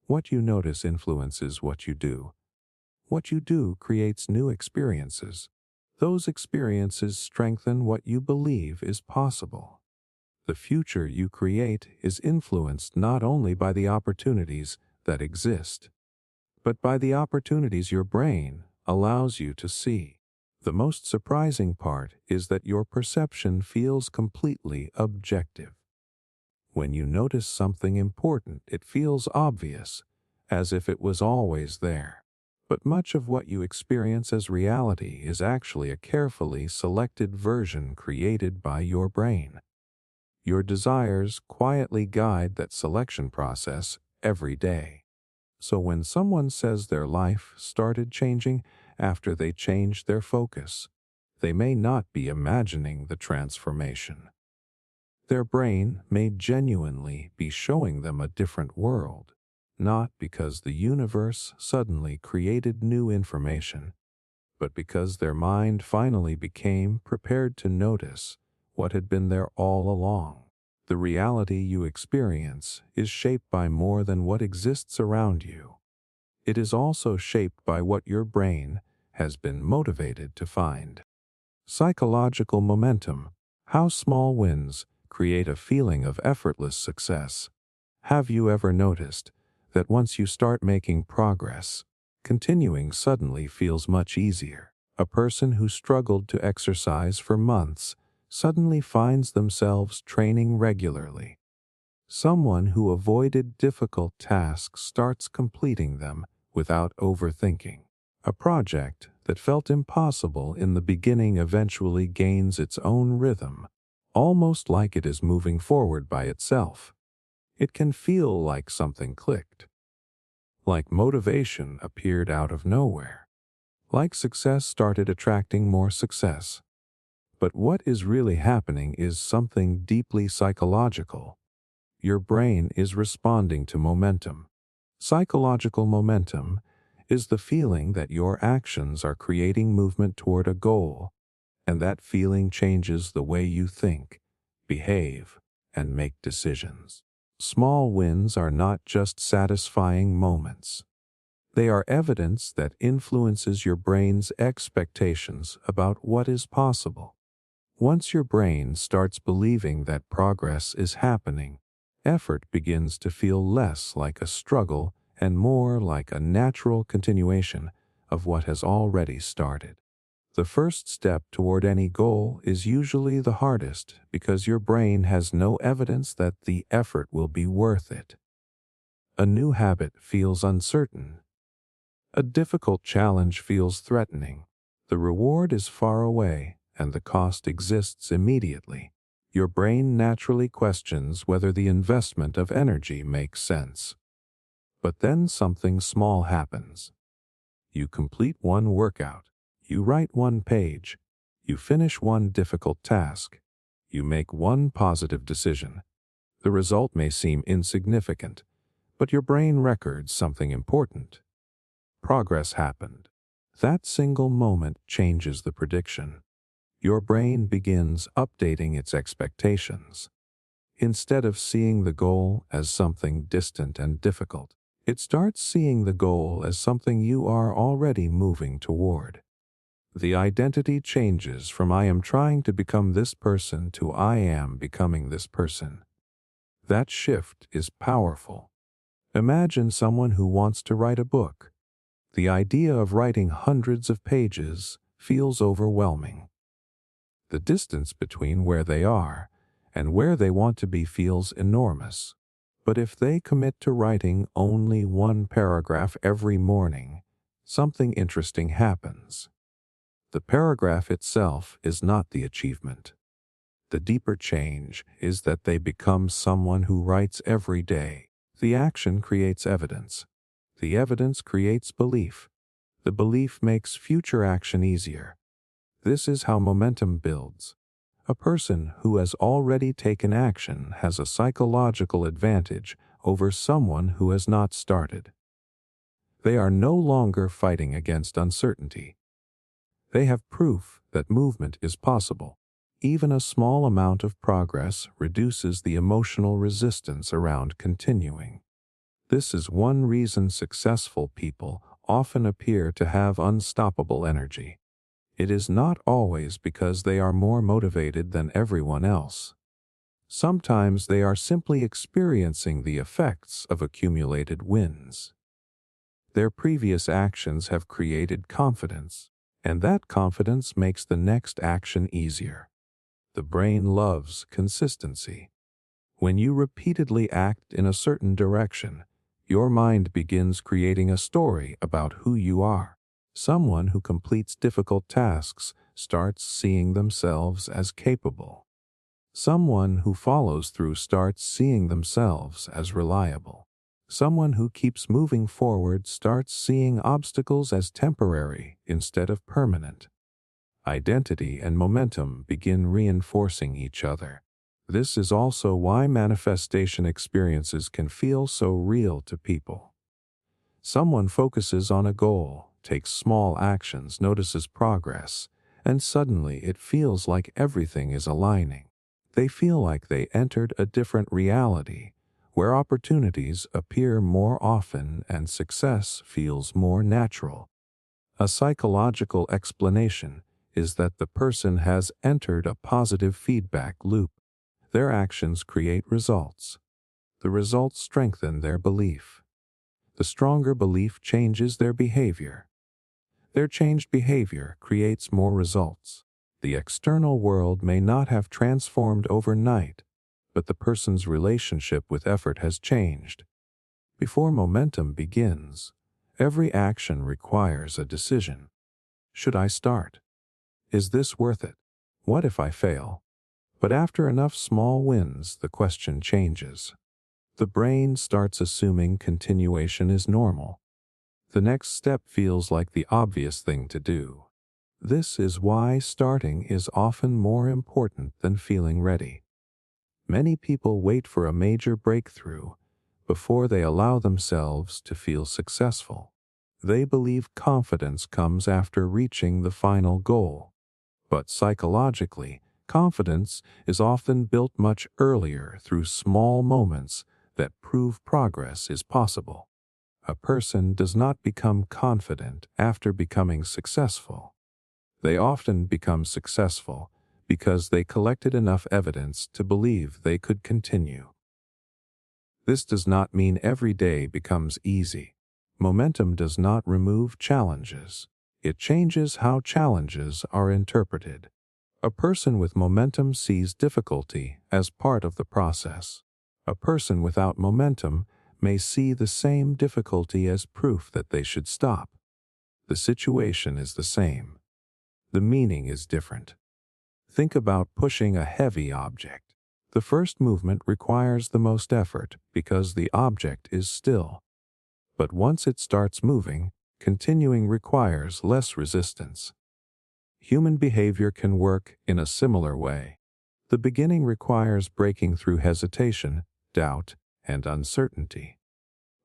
What you notice influences what you do. What you do creates new experiences. Those experiences strengthen what you believe is possible. The future you create is influenced not only by the opportunities that exist, but by the opportunities your brain allows you to see. The most surprising part is that your perception feels completely objective. When you notice something important, it feels obvious, as if it was always there. But much of what you experience as reality is actually a carefully selected version created by your brain. Your desires quietly guide that selection process every day. So when someone says their life started changing after they changed their focus, they may not be imagining the transformation. Their brain may genuinely be showing them a different world, not because the universe suddenly created new information, but because their mind finally became prepared to notice what had been there all along. The reality you experience is shaped by more than what exists around you. It is also shaped by what your brain has been motivated to find. Psychological momentum, how small wins create a feeling of effortless success. Have you ever noticed that once you start making progress, continuing suddenly feels much easier? A person who struggled to exercise for months suddenly finds themselves training regularly. Someone who avoided difficult tasks starts completing them without overthinking. A project that felt impossible in the beginning eventually gains its own rhythm, almost like it is moving forward by itself. It can feel like something clicked, like motivation appeared out of nowhere, like success started attracting more success. But what is really happening is something deeply psychological. Your brain is responding to momentum. Psychological momentum is the feeling that your actions are creating movement toward a goal, and that feeling changes the way you think, behave, and make decisions. Small wins are not just satisfying moments. They are evidence that influences your brain's expectations about what is possible. Once your brain starts believing that progress is happening, effort begins to feel less like a struggle and more like a natural continuation of what has already started. The first step toward any goal is usually the hardest because your brain has no evidence that the effort will be worth it. A new habit feels uncertain. A difficult challenge feels threatening. The reward is far away, and the cost exists immediately. Your brain naturally questions whether the investment of energy makes sense. But then something small happens. You complete one workout. You write one page. You finish one difficult task. You make one positive decision. The result may seem insignificant, but your brain records something important. Progress happened. That single moment changes the prediction. Your brain begins updating its expectations. Instead of seeing the goal as something distant and difficult, it starts seeing the goal as something you are already moving toward. The identity changes from I am trying to become this person to I am becoming this person. That shift is powerful. Imagine someone who wants to write a book. The idea of writing hundreds of pages feels overwhelming. The distance between where they are and where they want to be feels enormous. But if they commit to writing only one paragraph every morning, something interesting happens. The paragraph itself is not the achievement. The deeper change is that they become someone who writes every day. The action creates evidence. The evidence creates belief. The belief makes future action easier. This is how momentum builds. A person who has already taken action has a psychological advantage over someone who has not started. They are no longer fighting against uncertainty. They have proof that movement is possible. Even a small amount of progress reduces the emotional resistance around continuing. This is one reason successful people often appear to have unstoppable energy. It is not always because they are more motivated than everyone else. Sometimes they are simply experiencing the effects of accumulated wins. Their previous actions have created confidence, and that confidence makes the next action easier. The brain loves consistency. When you repeatedly act in a certain direction, your mind begins creating a story about who you are. Someone who completes difficult tasks starts seeing themselves as capable. Someone who follows through starts seeing themselves as reliable. Someone who keeps moving forward starts seeing obstacles as temporary instead of permanent. Identity and momentum begin reinforcing each other. This is also why manifestation experiences can feel so real to people. Someone focuses on a goal, takes small actions, notices progress, and suddenly it feels like everything is aligning. They feel like they entered a different reality, where opportunities appear more often and success feels more natural. A psychological explanation is that the person has entered a positive feedback loop. Their actions create results. The results strengthen their belief. The stronger belief changes their behavior. Their changed behavior creates more results. The external world may not have transformed overnight, but the person's relationship with effort has changed. Before momentum begins, every action requires a decision. Should I start? Is this worth it? What if I fail? But after enough small wins, the question changes. The brain starts assuming continuation is normal. The next step feels like the obvious thing to do. This is why starting is often more important than feeling ready. Many people wait for a major breakthrough before they allow themselves to feel successful. They believe confidence comes after reaching the final goal. But psychologically, confidence is often built much earlier through small moments that prove progress is possible. A person does not become confident after becoming successful. They often become successful because they collected enough evidence to believe they could continue. This does not mean every day becomes easy. Momentum does not remove challenges. It changes how challenges are interpreted. A person with momentum sees difficulty as part of the process. A person without momentum may see the same difficulty as proof that they should stop. The situation is the same. The meaning is different. Think about pushing a heavy object. The first movement requires the most effort because the object is still. But once it starts moving, continuing requires less resistance. Human behavior can work in a similar way. The beginning requires breaking through hesitation, doubt, and uncertainty.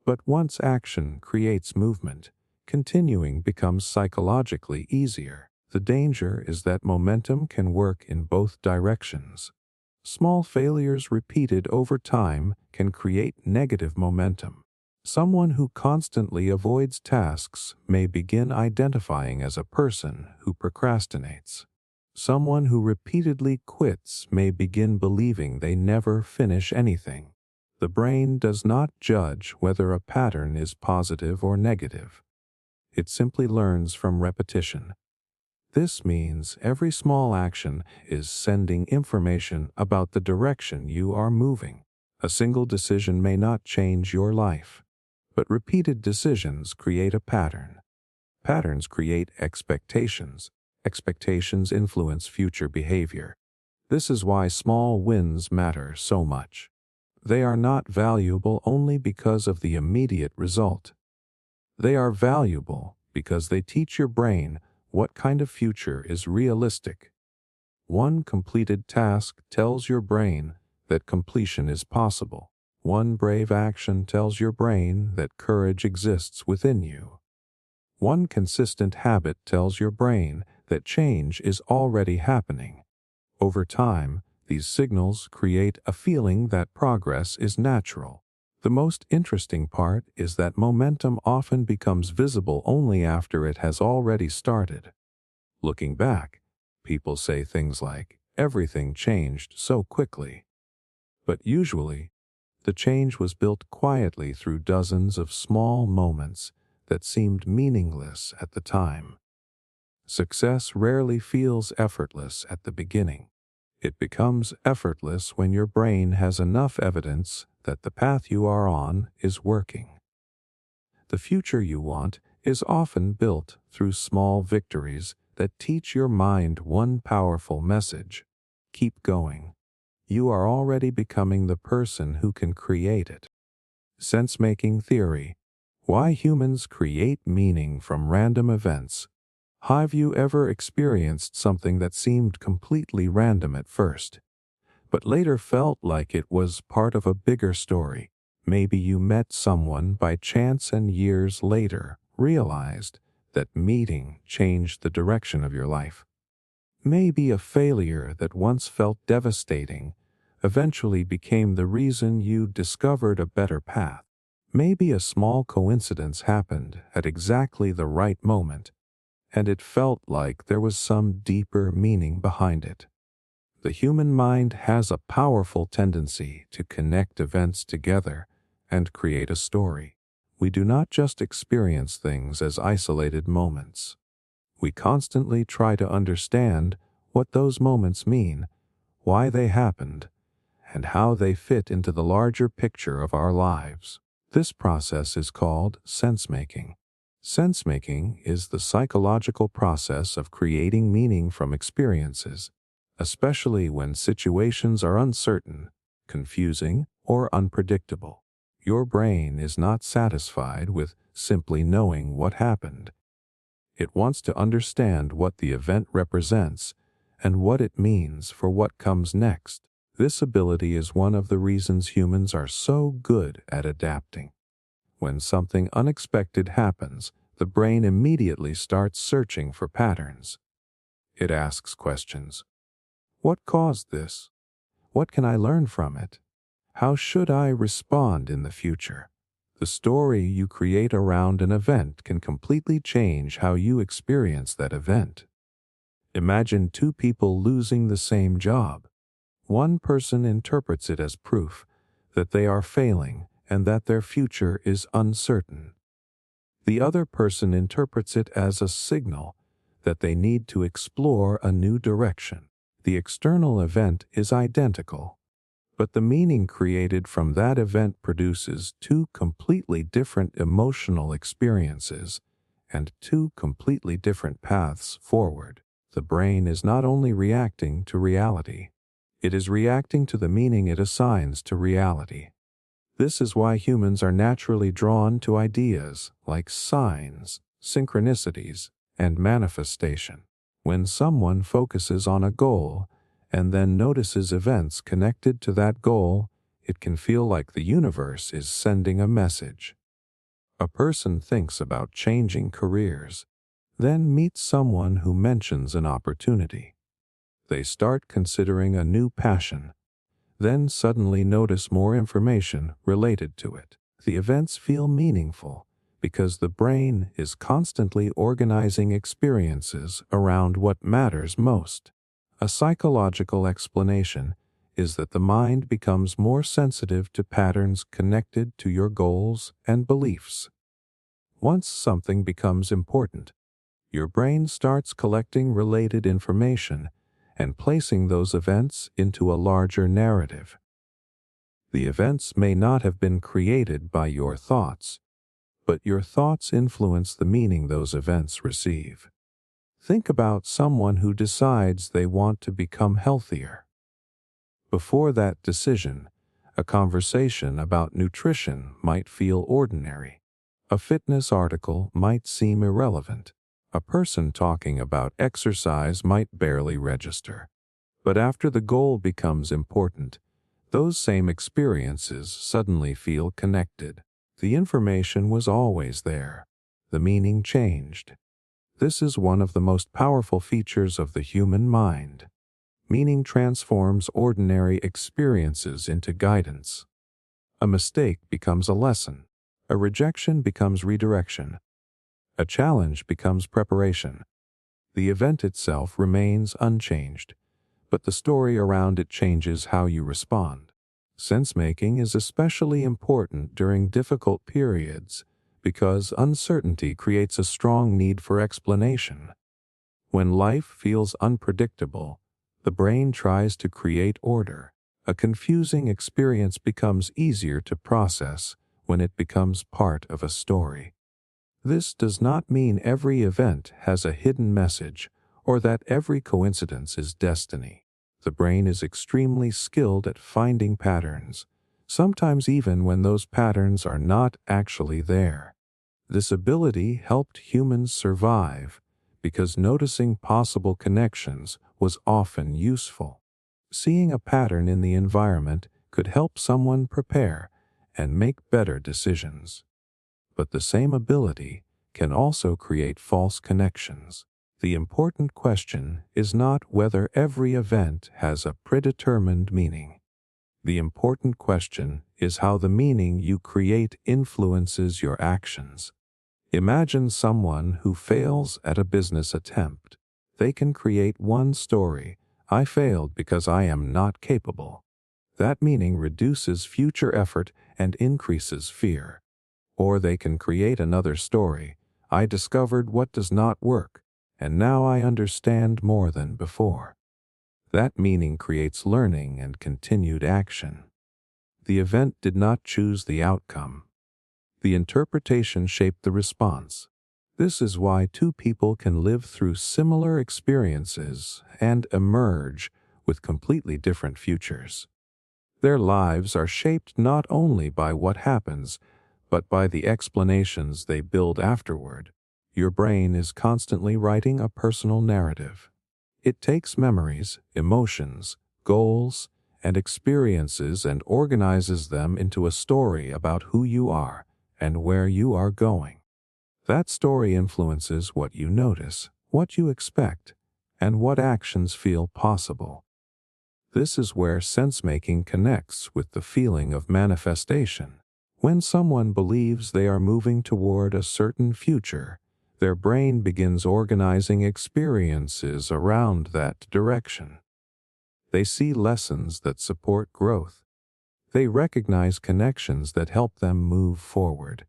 But once action creates movement, continuing becomes psychologically easier. The danger is that momentum can work in both directions. Small failures repeated over time can create negative momentum. Someone who constantly avoids tasks may begin identifying as a person who procrastinates. Someone who repeatedly quits may begin believing they never finish anything. The brain does not judge whether a pattern is positive or negative. It simply learns from repetition. This means every small action is sending information about the direction you are moving. A single decision may not change your life, but repeated decisions create a pattern. Patterns create expectations. Expectations influence future behavior. This is why small wins matter so much. They are not valuable only because of the immediate result. They are valuable because they teach your brain what kind of future is realistic. One completed task tells your brain that completion is possible. One brave action tells your brain that courage exists within you. One consistent habit tells your brain that change is already happening. Over time, these signals create a feeling that progress is natural. The most interesting part is that momentum often becomes visible only after it has already started. Looking back, people say things like, "Everything changed so quickly." But usually, the change was built quietly through dozens of small moments that seemed meaningless at the time. Success rarely feels effortless at the beginning. It becomes effortless when your brain has enough evidence that the path you are on is working. The future you want is often built through small victories that teach your mind one powerful message: keep going. You are already becoming the person who can create it. Sense-making theory. Why humans create meaning from random events. Have you ever experienced something that seemed completely random at first, but later felt like it was part of a bigger story? Maybe you met someone by chance and years later realized that meeting changed the direction of your life. Maybe a failure that once felt devastating eventually became the reason you discovered a better path. Maybe a small coincidence happened at exactly the right moment, and it felt like there was some deeper meaning behind it. The human mind has a powerful tendency to connect events together and create a story. We do not just experience things as isolated moments. We constantly try to understand what those moments mean, why they happened, and how they fit into the larger picture of our lives. This process is called sense-making. Sense-making is the psychological process of creating meaning from experiences, especially when situations are uncertain, confusing, or unpredictable. Your brain is not satisfied with simply knowing what happened. It wants to understand what the event represents and what it means for what comes next. This ability is one of the reasons humans are so good at adapting. When something unexpected happens, the brain immediately starts searching for patterns. It asks questions. What caused this? What can I learn from it? How should I respond in the future? The story you create around an event can completely change how you experience that event. Imagine two people losing the same job. One person interprets it as proof that they are failing and that their future is uncertain. The other person interprets it as a signal that they need to explore a new direction. The external event is identical, but the meaning created from that event produces two completely different emotional experiences and two completely different paths forward. The brain is not only reacting to reality, it is reacting to the meaning it assigns to reality. This is why humans are naturally drawn to ideas like signs, synchronicities, and manifestation. When someone focuses on a goal and then notices events connected to that goal, it can feel like the universe is sending a message. A person thinks about changing careers, then meets someone who mentions an opportunity. They start considering a new passion, then suddenly notice more information related to it. The events feel meaningful because the brain is constantly organizing experiences around what matters most. A psychological explanation is that the mind becomes more sensitive to patterns connected to your goals and beliefs. Once something becomes important, your brain starts collecting related information and placing those events into a larger narrative. The events may not have been created by your thoughts, but your thoughts influence the meaning those events receive. Think about someone who decides they want to become healthier. Before that decision, a conversation about nutrition might feel ordinary. A fitness article might seem irrelevant. A person talking about exercise might barely register. But after the goal becomes important, those same experiences suddenly feel connected. The information was always there. The meaning changed. This is one of the most powerful features of the human mind. Meaning transforms ordinary experiences into guidance. A mistake becomes a lesson. A rejection becomes redirection. A challenge becomes preparation. The event itself remains unchanged, but the story around it changes how you respond. Sense-making is especially important during difficult periods because uncertainty creates a strong need for explanation. When life feels unpredictable, the brain tries to create order. A confusing experience becomes easier to process when it becomes part of a story. This does not mean every event has a hidden message or that every coincidence is destiny. The brain is extremely skilled at finding patterns, sometimes even when those patterns are not actually there. This ability helped humans survive because noticing possible connections was often useful. Seeing a pattern in the environment could help someone prepare and make better decisions. But the same ability can also create false connections. The important question is not whether every event has a predetermined meaning. The important question is how the meaning you create influences your actions. Imagine someone who fails at a business attempt. They can create one story: I failed because I am not capable. That meaning reduces future effort and increases fear. Or they can create another story: I discovered what does not work, and now I understand more than before. That meaning creates learning and continued action. The event did not choose the outcome. The interpretation shaped the response. This is why two people can live through similar experiences and emerge with completely different futures. Their lives are shaped not only by what happens, but by the explanations they build afterward. Your brain is constantly writing a personal narrative. It takes memories, emotions, goals, and experiences and organizes them into a story about who you are and where you are going. That story influences what you notice, what you expect, and what actions feel possible. This is where sense-making connects with the feeling of manifestation. When someone believes they are moving toward a certain future, their brain begins organizing experiences around that direction. They see lessons that support growth. They recognize connections that help them move forward.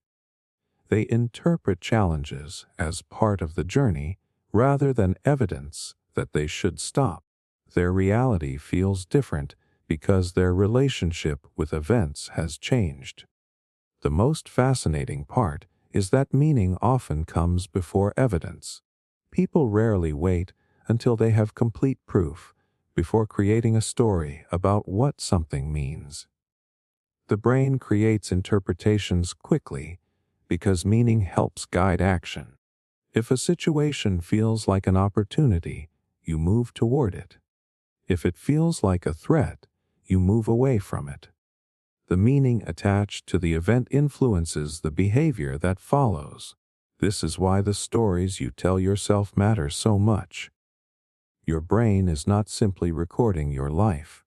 They interpret challenges as part of the journey rather than evidence that they should stop. Their reality feels different because their relationship with events has changed. The most fascinating part is that meaning often comes before evidence. People rarely wait until they have complete proof before creating a story about what something means. The brain creates interpretations quickly because meaning helps guide action. If a situation feels like an opportunity, you move toward it. If it feels like a threat, you move away from it. The meaning attached to the event influences the behavior that follows. This is why the stories you tell yourself matter so much. Your brain is not simply recording your life.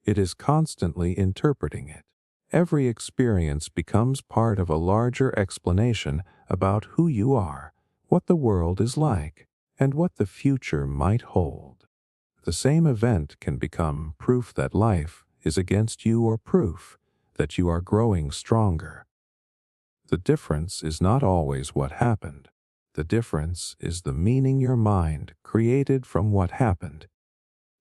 It is constantly interpreting it. Every experience becomes part of a larger explanation about who you are, what the world is like, and what the future might hold. The same event can become proof that life is against you or proof that you are growing stronger. The difference is not always what happened. The difference is the meaning your mind created from what happened.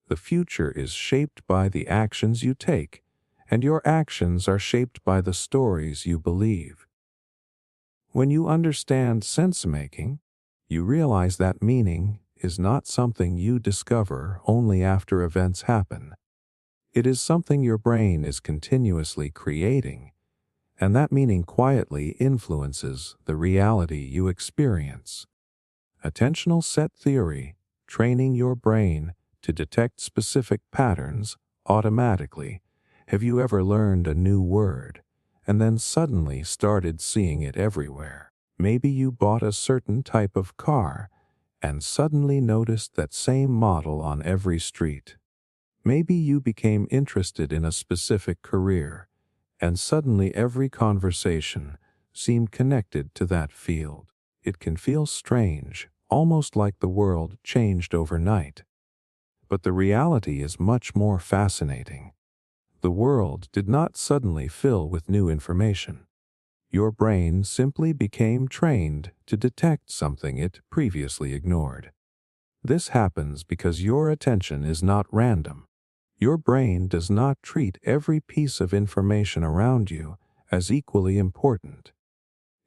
The future is shaped by the actions you take, and your actions are shaped by the stories you believe. When you understand sense-making, you realize that meaning is not something you discover only after events happen. It is something your brain is continuously creating, and that meaning quietly influences the reality you experience. Attentional set theory, training your brain to detect specific patterns automatically. Have you ever learned a new word and then suddenly started seeing it everywhere? Maybe you bought a certain type of car and suddenly noticed that same model on every street. Maybe you became interested in a specific career and suddenly every conversation seemed connected to that field. It can feel strange, almost like the world changed overnight. But the reality is much more fascinating. The world did not suddenly fill with new information. Your brain simply became trained to detect something it previously ignored. This happens because your attention is not random. Your brain does not treat every piece of information around you as equally important.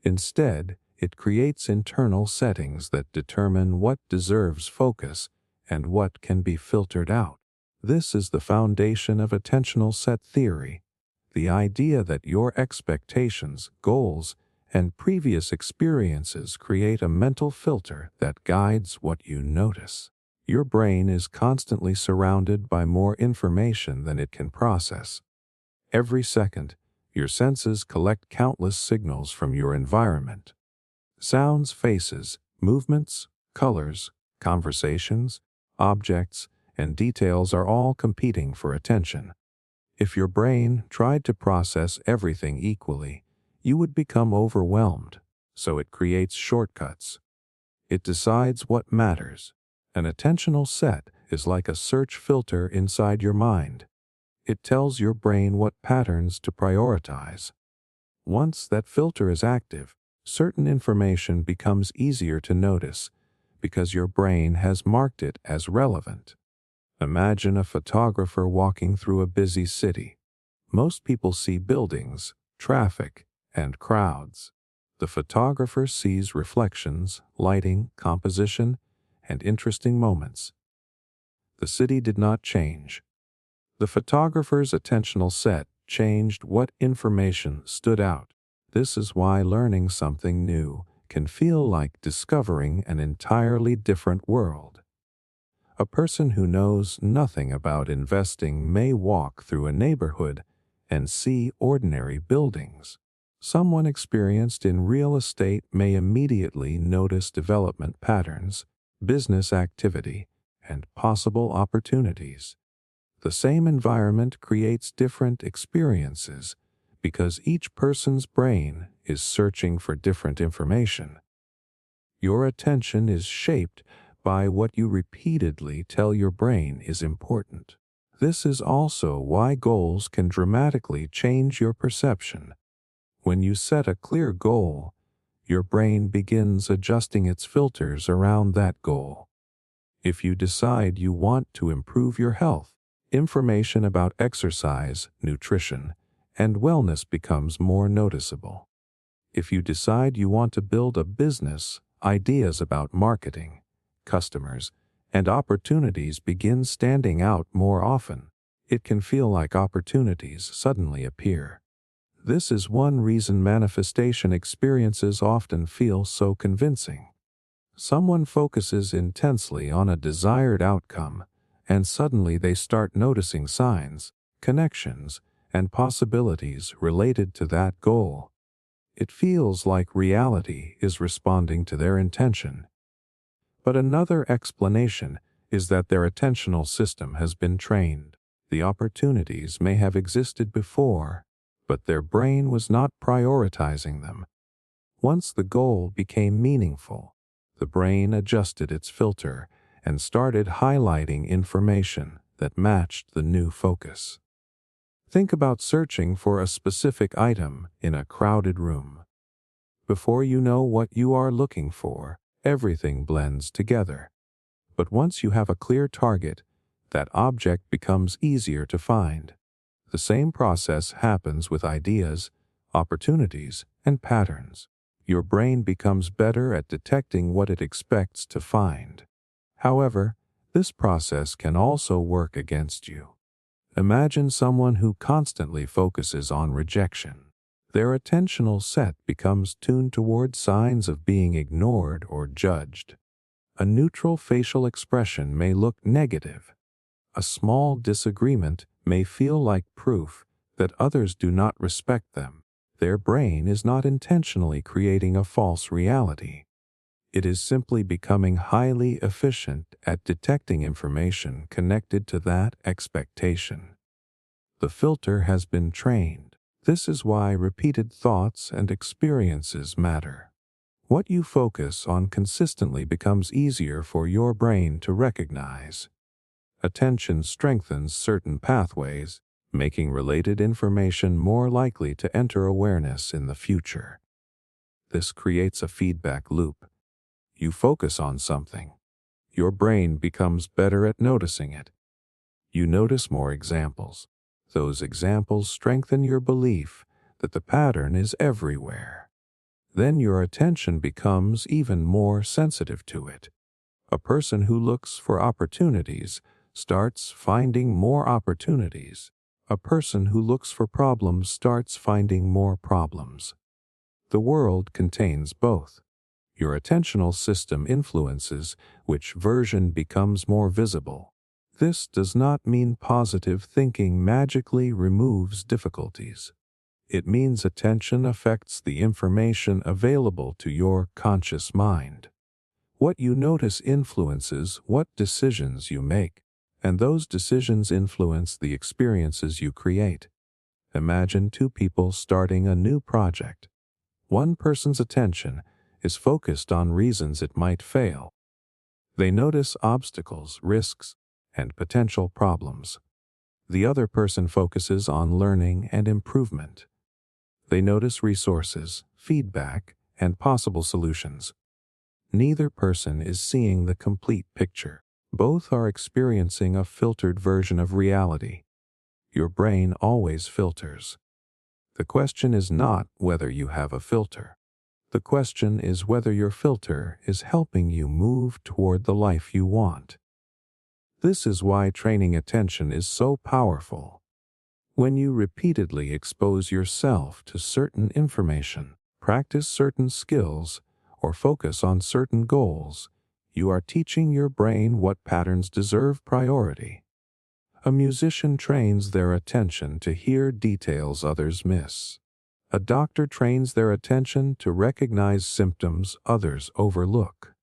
Instead, it creates internal settings that determine what deserves focus and what can be filtered out. This is the foundation of attentional set theory, the idea that your expectations, goals, and previous experiences create a mental filter that guides what you notice. Your brain is constantly surrounded by more information than it can process. Every second, your senses collect countless signals from your environment. Sounds, faces, movements, colors, conversations, objects, and details are all competing for attention. If your brain tried to process everything equally, you would become overwhelmed, so it creates shortcuts. It decides what matters. An attentional set is like a search filter inside your mind. It tells your brain what patterns to prioritize. Once that filter is active, certain information becomes easier to notice because your brain has marked it as relevant. Imagine a photographer walking through a busy city. Most people see buildings, traffic, and crowds. The photographer sees reflections, lighting, composition, and interesting moments. The city did not change. The photographer's attentional set changed what information stood out. This is why learning something new can feel like discovering an entirely different world. A person who knows nothing about investing may walk through a neighborhood and see ordinary buildings. Someone experienced in real estate may immediately notice development patterns, business activity, and possible opportunities. The same environment creates different experiences because each person's brain is searching for different information. Your attention is shaped by what you repeatedly tell your brain is important. This is also why goals can dramatically change your perception. When you set a clear goal, your brain begins adjusting its filters around that goal. If you decide you want to improve your health, information about exercise, nutrition, and wellness becomes more noticeable. If you decide you want to build a business, ideas about marketing, customers, and opportunities begin standing out more often. It can feel like opportunities suddenly appear. This is one reason manifestation experiences often feel so convincing. Someone focuses intensely on a desired outcome, and suddenly they start noticing signs, connections, and possibilities related to that goal. It feels like reality is responding to their intention. But another explanation is that their attentional system has been trained. The opportunities may have existed before, but their brain was not prioritizing them. Once the goal became meaningful, the brain adjusted its filter and started highlighting information that matched the new focus. Think about searching for a specific item in a crowded room. Before you know what you are looking for, everything blends together. But once you have a clear target, that object becomes easier to find. The same process happens with ideas, opportunities, and patterns. Your brain becomes better at detecting what it expects to find. However, this process can also work against you. Imagine someone who constantly focuses on rejection. Their attentional set becomes tuned toward signs of being ignored or judged. A neutral facial expression may look negative. A small disagreement may feel like proof that others do not respect them. Their brain is not intentionally creating a false reality. It is simply becoming highly efficient at detecting information connected to that expectation. The filter has been trained. This is why repeated thoughts and experiences matter. What you focus on consistently becomes easier for your brain to recognize. Attention strengthens certain pathways, making related information more likely to enter awareness in the future. This creates a feedback loop. You focus on something. Your brain becomes better at noticing it. You notice more examples. Those examples strengthen your belief that the pattern is everywhere. Then your attention becomes even more sensitive to it. A person who looks for opportunities starts finding more opportunities. A person who looks for problems starts finding more problems. The world contains both. Your attentional system influences which version becomes more visible. This does not mean positive thinking magically removes difficulties. It means attention affects the information available to your conscious mind. What you notice influences what decisions you make, and those decisions influence the experiences you create. Imagine two people starting a new project. One person's attention is focused on reasons it might fail. They notice obstacles, risks, and potential problems. The other person focuses on learning and improvement. They notice resources, feedback, and possible solutions. Neither person is seeing the complete picture. Both are experiencing a filtered version of reality. Your brain always filters. The question is not whether you have a filter. The question is whether your filter is helping you move toward the life you want. This is why training attention is so powerful. When you repeatedly expose yourself to certain information, practice certain skills, or focus on certain goals, you are teaching your brain what patterns deserve priority. A musician trains their attention to hear details others miss. A doctor trains their attention to recognize symptoms others overlook.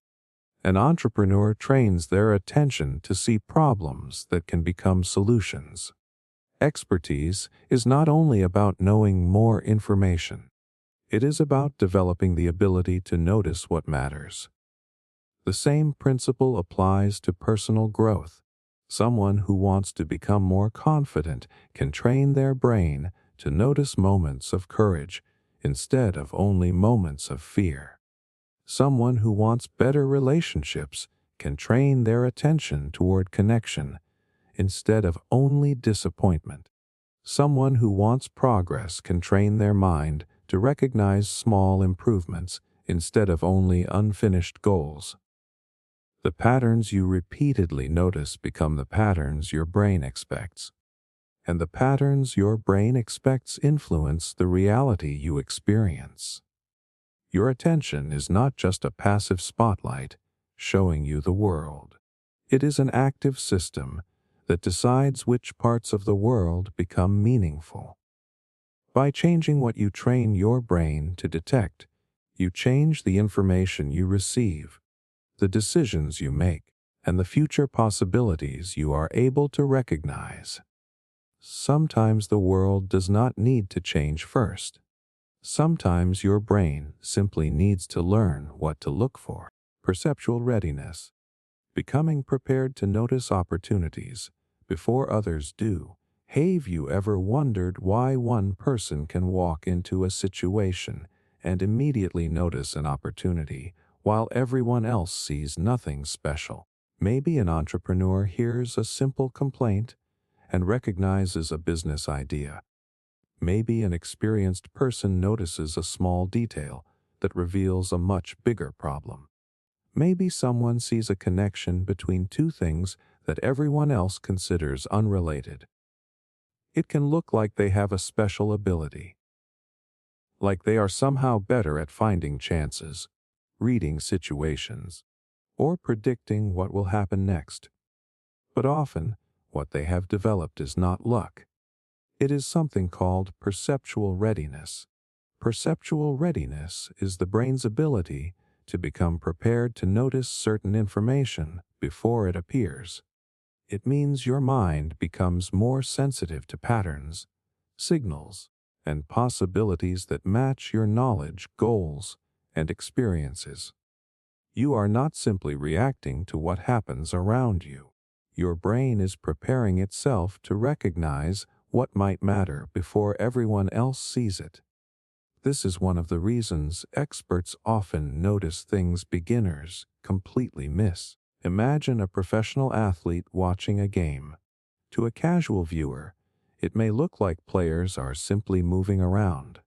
An entrepreneur trains their attention to see problems that can become solutions. Expertise is not only about knowing more information. It is about developing the ability to notice what matters. The same principle applies to personal growth. Someone who wants to become more confident can train their brain to notice moments of courage instead of only moments of fear. Someone who wants better relationships can train their attention toward connection instead of only disappointment. Someone who wants progress can train their mind to recognize small improvements instead of only unfinished goals. The patterns you repeatedly notice become the patterns your brain expects. And the patterns your brain expects influence the reality you experience. Your attention is not just a passive spotlight showing you the world. It is an active system that decides which parts of the world become meaningful. By changing what you train your brain to detect, you change the information you receive, the decisions you make, and the future possibilities you are able to recognize. Sometimes the world does not need to change first. Sometimes your brain simply needs to learn what to look for. Perceptual readiness. Becoming prepared to notice opportunities before others do. Have you ever wondered why one person can walk into a situation and immediately notice an opportunity while everyone else sees nothing special? Maybe an entrepreneur hears a simple complaint and recognizes a business idea. Maybe an experienced person notices a small detail that reveals a much bigger problem. Maybe someone sees a connection between two things that everyone else considers unrelated. It can look like they have a special ability, like they are somehow better at finding chances, reading situations, or predicting what will happen next. But often, what they have developed is not luck. It is something called perceptual readiness. Perceptual readiness is the brain's ability to become prepared to notice certain information before it appears. It means your mind becomes more sensitive to patterns, signals, and possibilities that match your knowledge, goals, and experiences. You are not simply reacting to what happens around you. Your brain is preparing itself to recognize what might matter before everyone else sees it. This is one of the reasons experts often notice things beginners completely miss. Imagine a professional athlete watching a game. To a casual viewer, it may look like players are simply moving around.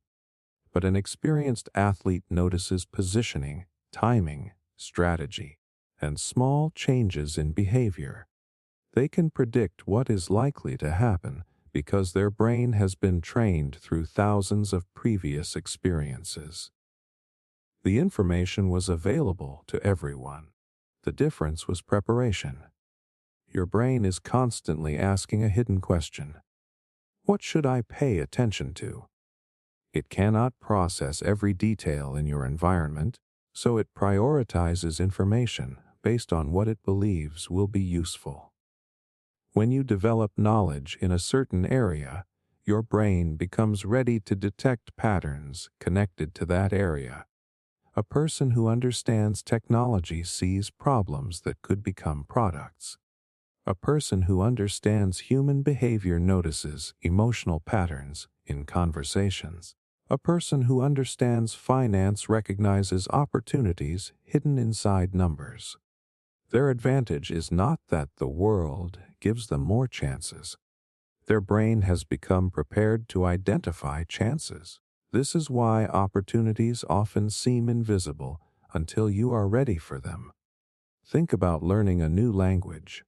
But an experienced athlete notices positioning, timing, strategy, and small changes in behavior. They can predict what is likely to happen because their brain has been trained through thousands of previous experiences. The information was available to everyone. The difference was preparation. Your brain is constantly asking a hidden question. What should I pay attention to? It cannot process every detail in your environment, so it prioritizes information based on what it believes will be useful. When you develop knowledge in a certain area, your brain becomes ready to detect patterns connected to that area. A person who understands technology sees problems that could become products. A person who understands human behavior notices emotional patterns in conversations. A person who understands finance recognizes opportunities hidden inside numbers. Their advantage is not that the world gives them more chances. Their brain has become prepared to identify chances. This is why opportunities often seem invisible until you are ready for them. Think about learning a new language.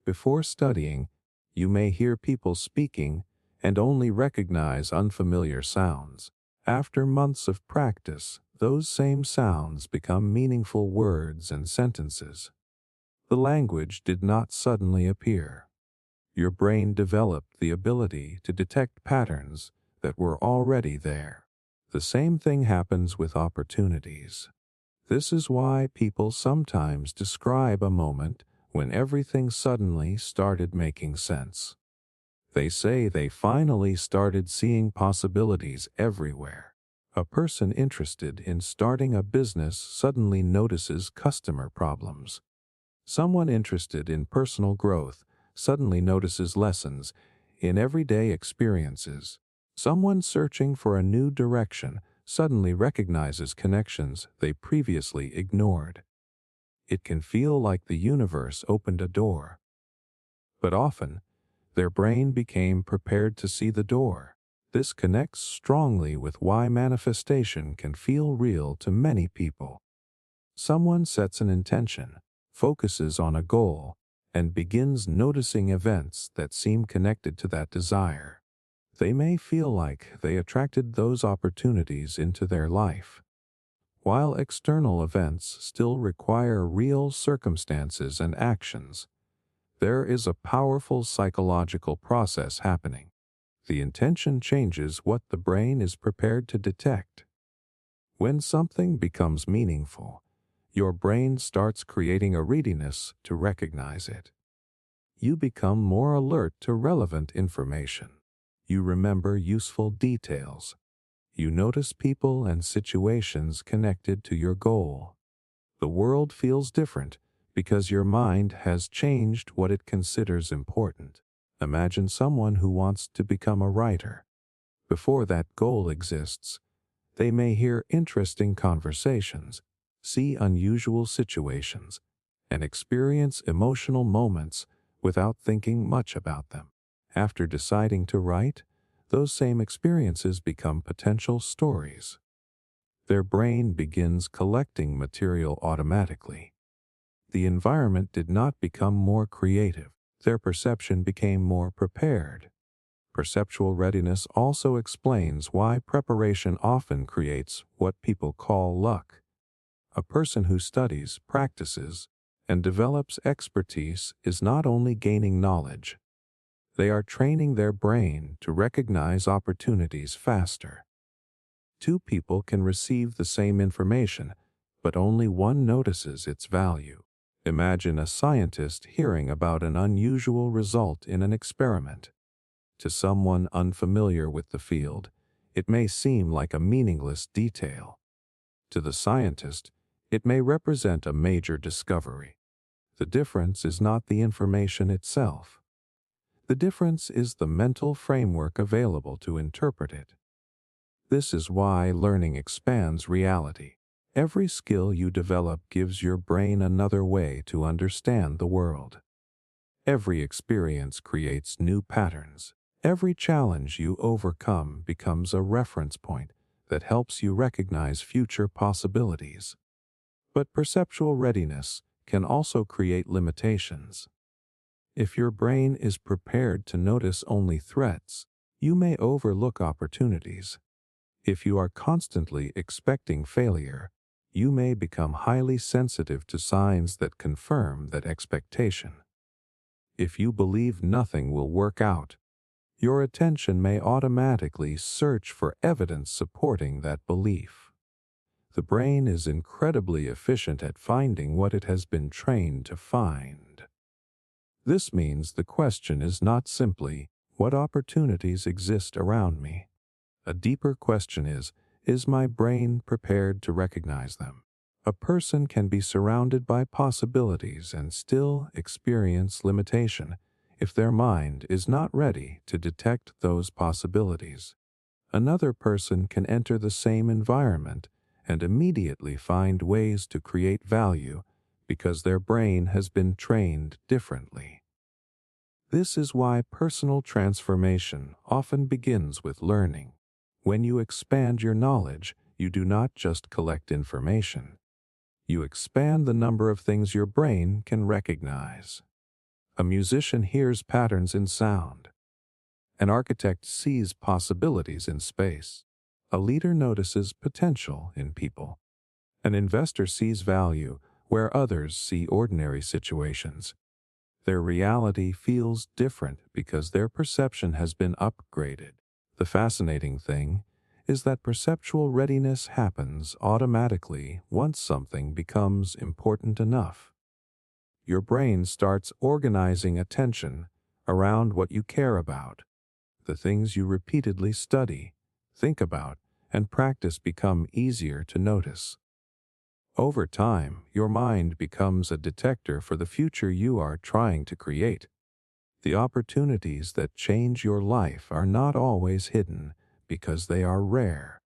Before studying, you may hear people speaking and only recognize unfamiliar sounds. After months of practice, those same sounds become meaningful words and sentences. The language did not suddenly appear. Your brain developed the ability to detect patterns that were already there. The same thing happens with opportunities. This is why people sometimes describe a moment when everything suddenly started making sense. They say they finally started seeing possibilities everywhere. A person interested in starting a business suddenly notices customer problems. Someone interested in personal growth suddenly notices lessons in everyday experiences. Someone searching for a new direction suddenly recognizes connections they previously ignored. It can feel like the universe opened a door. But often, their brain became prepared to see the door. This connects strongly with why manifestation can feel real to many people. Someone sets an intention, focuses on a goal, and begins noticing events that seem connected to that desire. They may feel like they attracted those opportunities into their life. While external events still require real circumstances and actions, there is a powerful psychological process happening. The intention changes what the brain is prepared to detect. When something becomes meaningful, your brain starts creating a readiness to recognize it. You become more alert to relevant information. You remember useful details. You notice people and situations connected to your goal. The world feels different because your mind has changed what it considers important. Imagine someone who wants to become a writer. Before that goal exists, they may hear interesting conversations, see unusual situations, and experience emotional moments without thinking much about them. After deciding to write, those same experiences become potential stories. Their brain begins collecting material automatically. The environment did not become more creative. Their perception became more prepared. Perceptual readiness also explains why preparation often creates what people call luck. A person who studies, practices, and develops expertise is not only gaining knowledge, they are training their brain to recognize opportunities faster. Two people can receive the same information, but only one notices its value. Imagine a scientist hearing about an unusual result in an experiment. To someone unfamiliar with the field, it may seem like a meaningless detail. To the scientist, it may represent a major discovery. The difference is not the information itself. The difference is the mental framework available to interpret it. This is why learning expands reality. Every skill you develop gives your brain another way to understand the world. Every experience creates new patterns. Every challenge you overcome becomes a reference point that helps you recognize future possibilities. But perceptual readiness can also create limitations. If your brain is prepared to notice only threats, you may overlook opportunities. If you are constantly expecting failure, you may become highly sensitive to signs that confirm that expectation. If you believe nothing will work out, your attention may automatically search for evidence supporting that belief. The brain is incredibly efficient at finding what it has been trained to find. This means the question is not simply, what opportunities exist around me? A deeper question is my brain prepared to recognize them? A person can be surrounded by possibilities and still experience limitation if their mind is not ready to detect those possibilities. Another person can enter the same environment and immediately find ways to create value because their brain has been trained differently. This is why personal transformation often begins with learning. When you expand your knowledge, you do not just collect information. You expand the number of things your brain can recognize. A musician hears patterns in sound. An architect sees possibilities in space. A leader notices potential in people. An investor sees value where others see ordinary situations. Their reality feels different because their perception has been upgraded. The fascinating thing is that perceptual readiness happens automatically once something becomes important enough. Your brain starts organizing attention around what you care about. The things you repeatedly study, think about, and practice become easier to notice. Over time, your mind becomes a detector for the future you are trying to create. The opportunities that change your life are not always hidden because they are rare.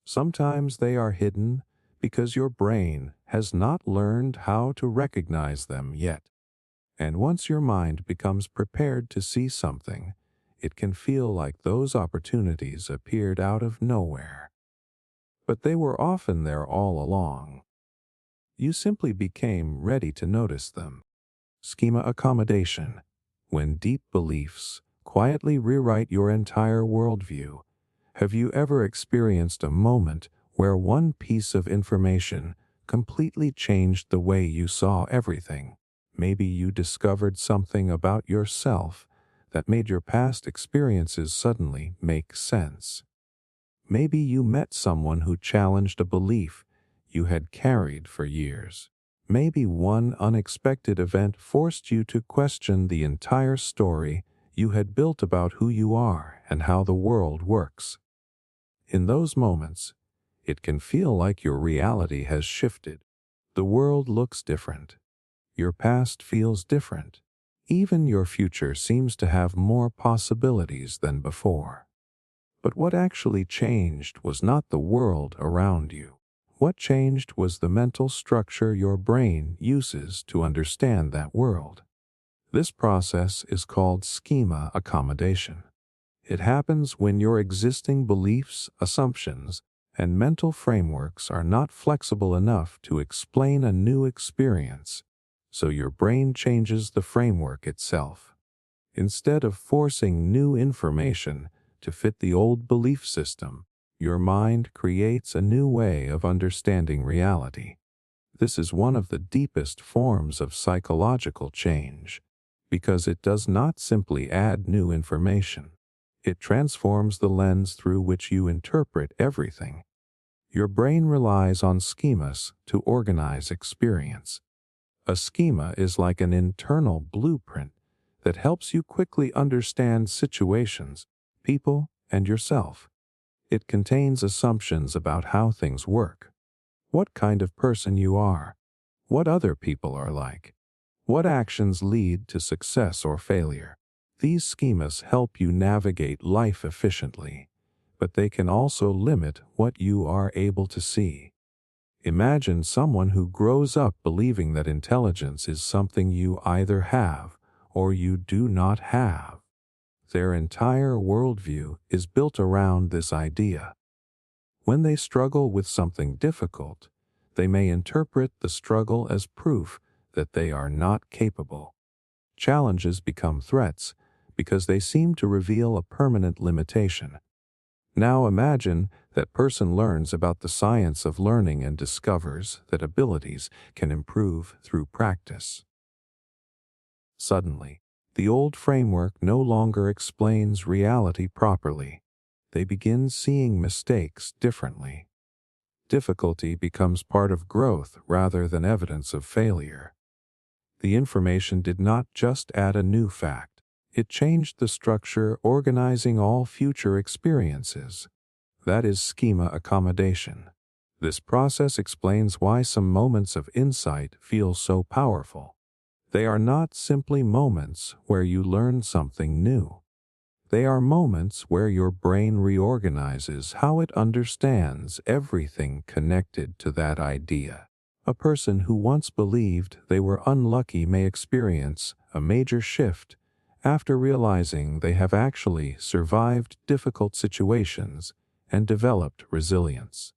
Sometimes they are hidden because your brain has not learned how to recognize them yet. And once your mind becomes prepared to see something, it can feel like those opportunities appeared out of nowhere. But they were often there all along. You simply became ready to notice them. Schema accommodation. When deep beliefs quietly rewrite your entire worldview. Have you ever experienced a moment where one piece of information completely changed the way you saw everything? Maybe you discovered something about yourself that made your past experiences suddenly make sense. Maybe you met someone who challenged a belief you had carried for years. Maybe one unexpected event forced you to question the entire story you had built about who you are and how the world works. In those moments, it can feel like your reality has shifted. The world looks different. Your past feels different. Even your future seems to have more possibilities than before. But what actually changed was not the world around you. What changed was the mental structure your brain uses to understand that world. This process is called schema accommodation. It happens when your existing beliefs, assumptions, and mental frameworks are not flexible enough to explain a new experience, so your brain changes the framework itself. Instead of forcing new information to fit the old belief system, your mind creates a new way of understanding reality. This is one of the deepest forms of psychological change, because it does not simply add new information. It transforms the lens through which you interpret everything. Your brain relies on schemas to organize experience. A schema is like an internal blueprint that helps you quickly understand situations, people, and yourself. It contains assumptions about how things work, what kind of person you are, what other people are like, what actions lead to success or failure. These schemas help you navigate life efficiently, but they can also limit what you are able to see. Imagine someone who grows up believing that intelligence is something you either have or you do not have. Their entire worldview is built around this idea. When they struggle with something difficult, they may interpret the struggle as proof that they are not capable. Challenges become threats because they seem to reveal a permanent limitation. Now imagine that person learns about the science of learning and discovers that abilities can improve through practice. Suddenly, the old framework no longer explains reality properly. They begin seeing mistakes differently. Difficulty becomes part of growth rather than evidence of failure. The information did not just add a new fact. It changed the structure organizing all future experiences. That is schema accommodation. This process explains why some moments of insight feel so powerful. They are not simply moments where you learn something new. They are moments where your brain reorganizes how it understands everything connected to that idea. A person who once believed they were unlucky may experience a major shift after realizing they have actually survived difficult situations and developed resilience.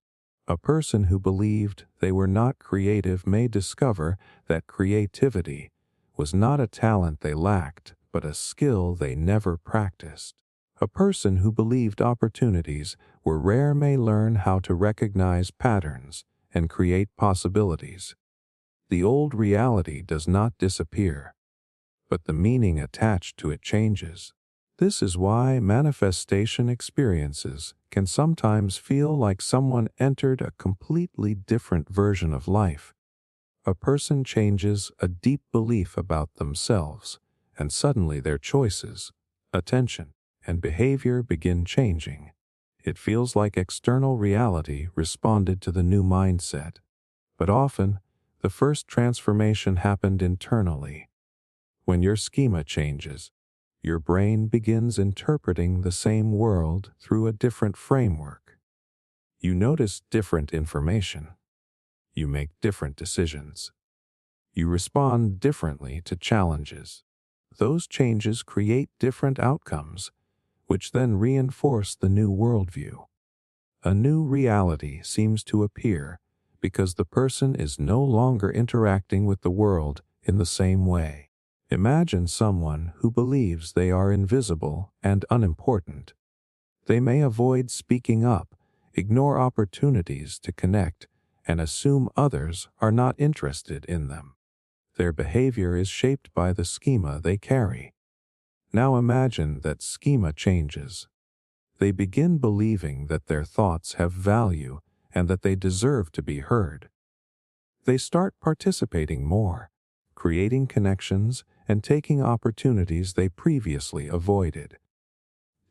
A person who believed they were not creative may discover that creativity was not a talent they lacked, but a skill they never practiced. A person who believed opportunities were rare may learn how to recognize patterns and create possibilities. The old reality does not disappear, but the meaning attached to it changes. This is why manifestation experiences can sometimes feel like someone entered a completely different version of life. A person changes a deep belief about themselves, and suddenly their choices, attention, and behavior begin changing. It feels like external reality responded to the new mindset. But often, the first transformation happened internally. When your schema changes, your brain begins interpreting the same world through a different framework. You notice different information. You make different decisions. You respond differently to challenges. Those changes create different outcomes, which then reinforce the new worldview. A new reality seems to appear because the person is no longer interacting with the world in the same way. Imagine someone who believes they are invisible and unimportant. They may avoid speaking up, ignore opportunities to connect, and assume others are not interested in them. Their behavior is shaped by the schema they carry. Now imagine that schema changes. They begin believing that their thoughts have value and that they deserve to be heard. They start participating more, creating connections and taking opportunities they previously avoided.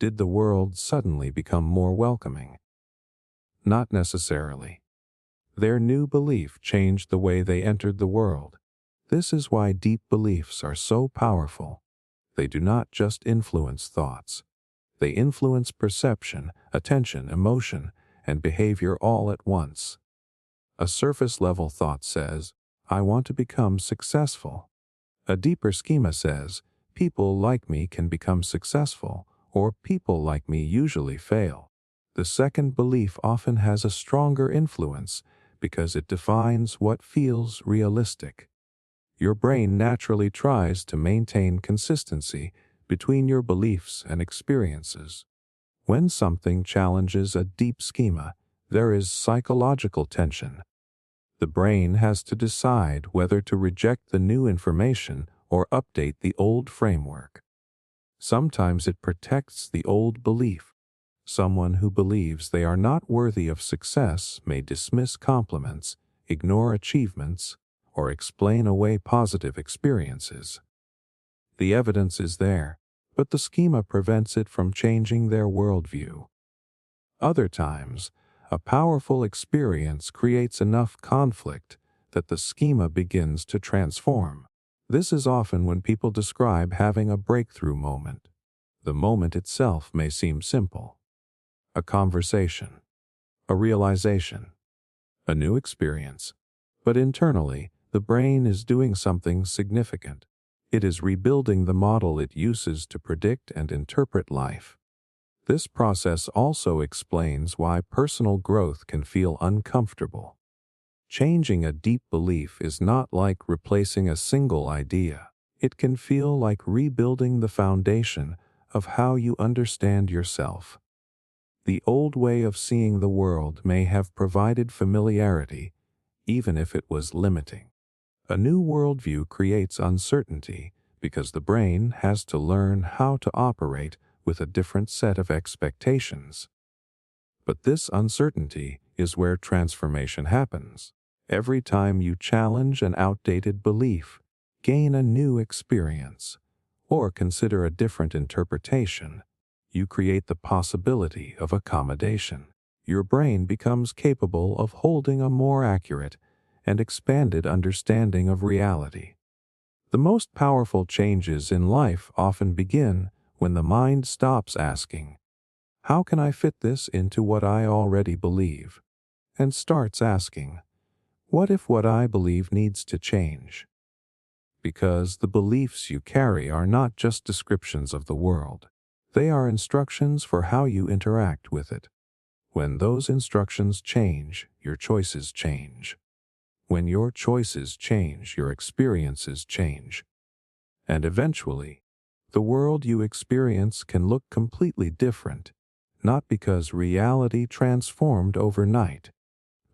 Did the world suddenly become more welcoming? Not necessarily. Their new belief changed the way they entered the world. This is why deep beliefs are so powerful. They do not just influence thoughts. They influence perception, attention, emotion, and behavior all at once. A surface-level thought says, "I want to become successful." A deeper schema says, "People like me can become successful," or "People like me usually fail." The second belief often has a stronger influence because it defines what feels realistic. Your brain naturally tries to maintain consistency between your beliefs and experiences. When something challenges a deep schema, there is psychological tension. The brain has to decide whether to reject the new information or update the old framework. Sometimes it protects the old belief. Someone who believes they are not worthy of success may dismiss compliments, ignore achievements, or explain away positive experiences. The evidence is there, but the schema prevents it from changing their worldview. Other times, a powerful experience creates enough conflict that the schema begins to transform. This is often when people describe having a breakthrough moment. The moment itself may seem simple. A conversation, a realization, a new experience. But internally, the brain is doing something significant. It is rebuilding the model it uses to predict and interpret life. This process also explains why personal growth can feel uncomfortable. Changing a deep belief is not like replacing a single idea. It can feel like rebuilding the foundation of how you understand yourself. The old way of seeing the world may have provided familiarity, even if it was limiting. A new worldview creates uncertainty because the brain has to learn how to operate with a different set of expectations. But this uncertainty is where transformation happens. Every time you challenge an outdated belief, gain a new experience, or consider a different interpretation, you create the possibility of accommodation. Your brain becomes capable of holding a more accurate and expanded understanding of reality. The most powerful changes in life often begin when the mind stops asking, "How can I fit this into what I already believe?" and starts asking, "What if what I believe needs to change?" Because the beliefs you carry are not just descriptions of the world. They are instructions for how you interact with it. When those instructions change, your choices change. When your choices change, your experiences change. And eventually, The world you experience can look completely different, not because reality transformed overnight,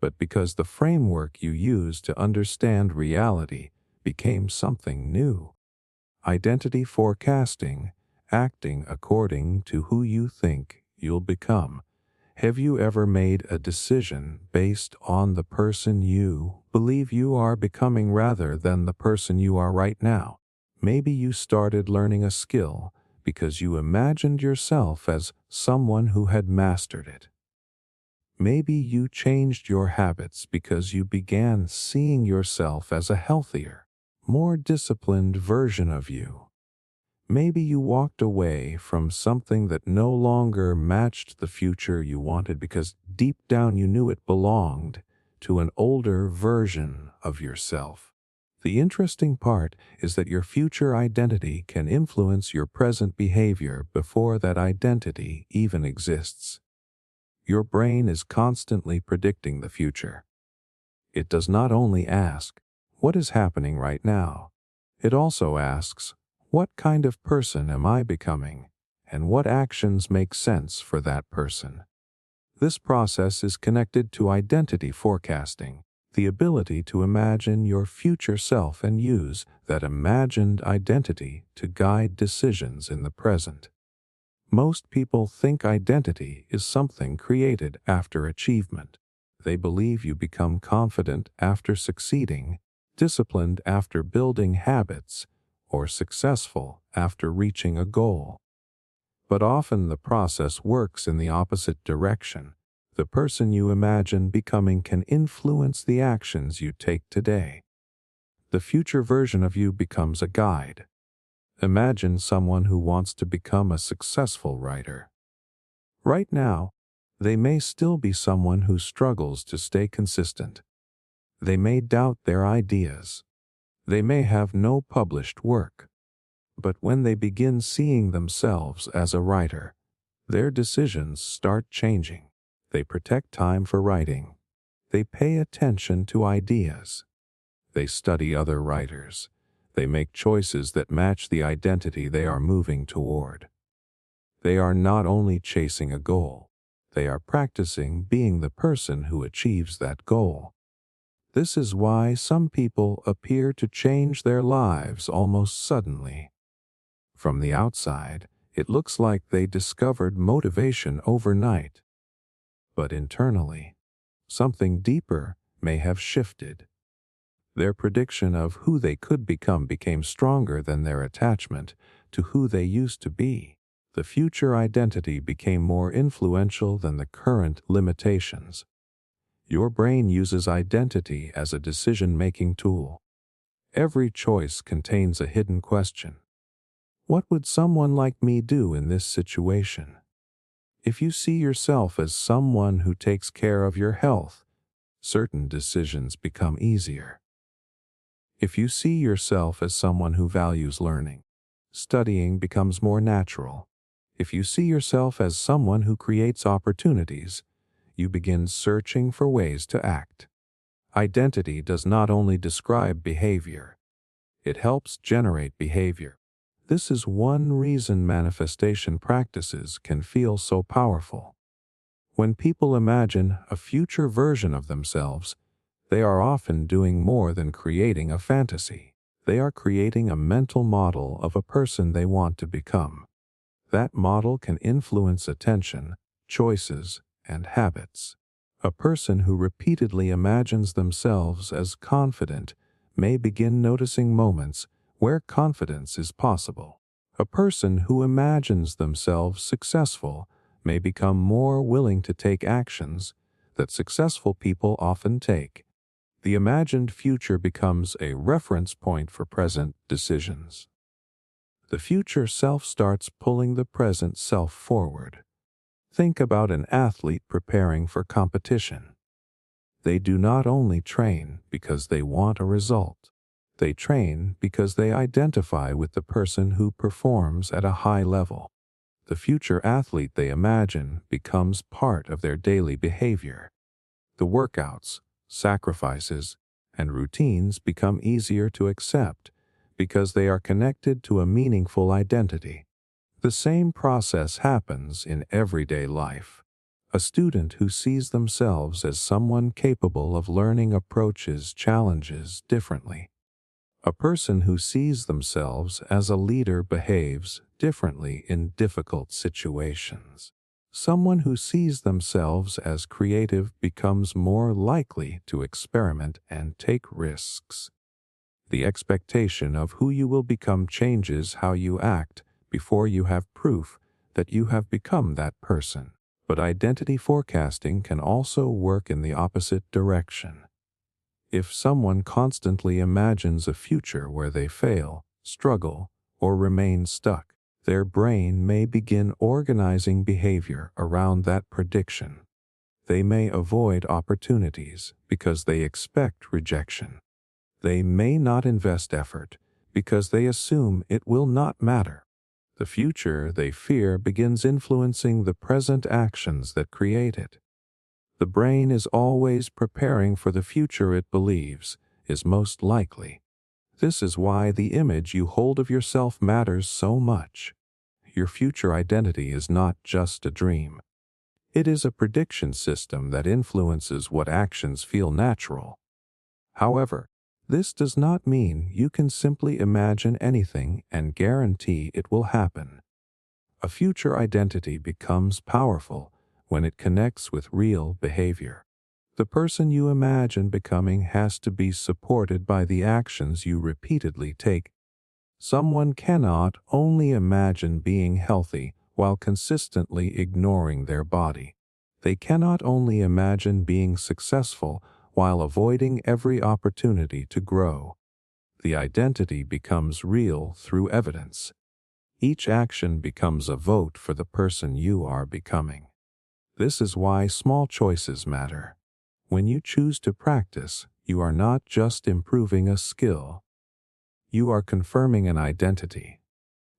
but because the framework you use to understand reality became something new. Identity forecasting, acting according to who you think you'll become. Have you ever made a decision based on the person you believe you are becoming rather than the person you are right now? Maybe you started learning a skill because you imagined yourself as someone who had mastered it. Maybe you changed your habits because you began seeing yourself as a healthier, more disciplined version of you. Maybe you walked away from something that no longer matched the future you wanted because deep down you knew it belonged to an older version of yourself. The interesting part is that your future identity can influence your present behavior before that identity even exists. Your brain is constantly predicting the future. It does not only ask, "What is happening right now?" It also asks, "What kind of person am I becoming, and what actions make sense for that person?" This process is connected to identity forecasting, the ability to imagine your future self and use that imagined identity to guide decisions in the present. Most people think identity is something created after achievement. They believe you become confident after succeeding, disciplined after building habits, or successful after reaching a goal. But often the process works in the opposite direction. The person you imagine becoming can influence the actions you take today. The future version of you becomes a guide. Imagine someone who wants to become a successful writer. Right now, they may still be someone who struggles to stay consistent. They may doubt their ideas. They may have no published work. But when they begin seeing themselves as a writer, their decisions start changing. They protect time for writing. They pay attention to ideas. They study other writers. They make choices that match the identity they are moving toward. They are not only chasing a goal, they are practicing being the person who achieves that goal. This is why some people appear to change their lives almost suddenly. From the outside, it looks like they discovered motivation overnight. But internally, something deeper may have shifted. Their prediction of who they could become became stronger than their attachment to who they used to be. The future identity became more influential than the current limitations. Your brain uses identity as a decision-making tool. Every choice contains a hidden question. What would someone like me do in this situation? If you see yourself as someone who takes care of your health, certain decisions become easier. If you see yourself as someone who values learning, studying becomes more natural. If you see yourself as someone who creates opportunities, you begin searching for ways to act. Identity does not only describe behavior, it helps generate behavior. This is one reason manifestation practices can feel so powerful. When people imagine a future version of themselves, they are often doing more than creating a fantasy. They are creating a mental model of a person they want to become. That model can influence attention, choices, and habits. A person who repeatedly imagines themselves as confident may begin noticing moments where confidence is possible. A person who imagines themselves successful may become more willing to take actions that successful people often take. The imagined future becomes a reference point for present decisions. The future self starts pulling the present self forward. Think about an athlete preparing for competition. They do not only train because they want a result. They train because they identify with the person who performs at a high level. The future athlete they imagine becomes part of their daily behavior. The workouts, sacrifices, and routines become easier to accept because they are connected to a meaningful identity. The same process happens in everyday life. A student who sees themselves as someone capable of learning approaches challenges differently. A person who sees themselves as a leader behaves differently in difficult situations. Someone who sees themselves as creative becomes more likely to experiment and take risks. The expectation of who you will become changes how you act before you have proof that you have become that person. But identity forecasting can also work in the opposite direction. If someone constantly imagines a future where they fail, struggle, or remain stuck, their brain may begin organizing behavior around that prediction. They may avoid opportunities because they expect rejection. They may not invest effort because they assume it will not matter. The future they fear begins influencing the present actions that create it. The brain is always preparing for the future it believes is most likely. This is why the image you hold of yourself matters so much. Your future identity is not just a dream. It is a prediction system that influences what actions feel natural. However, this does not mean you can simply imagine anything and guarantee it will happen. A future identity becomes powerful when it connects with real behavior. The person you imagine becoming has to be supported by the actions you repeatedly take. Someone cannot only imagine being healthy while consistently ignoring their body. They cannot only imagine being successful while avoiding every opportunity to grow. The identity becomes real through evidence. Each action becomes a vote for the person you are becoming. This is why small choices matter. When you choose to practice, you are not just improving a skill. You are confirming an identity.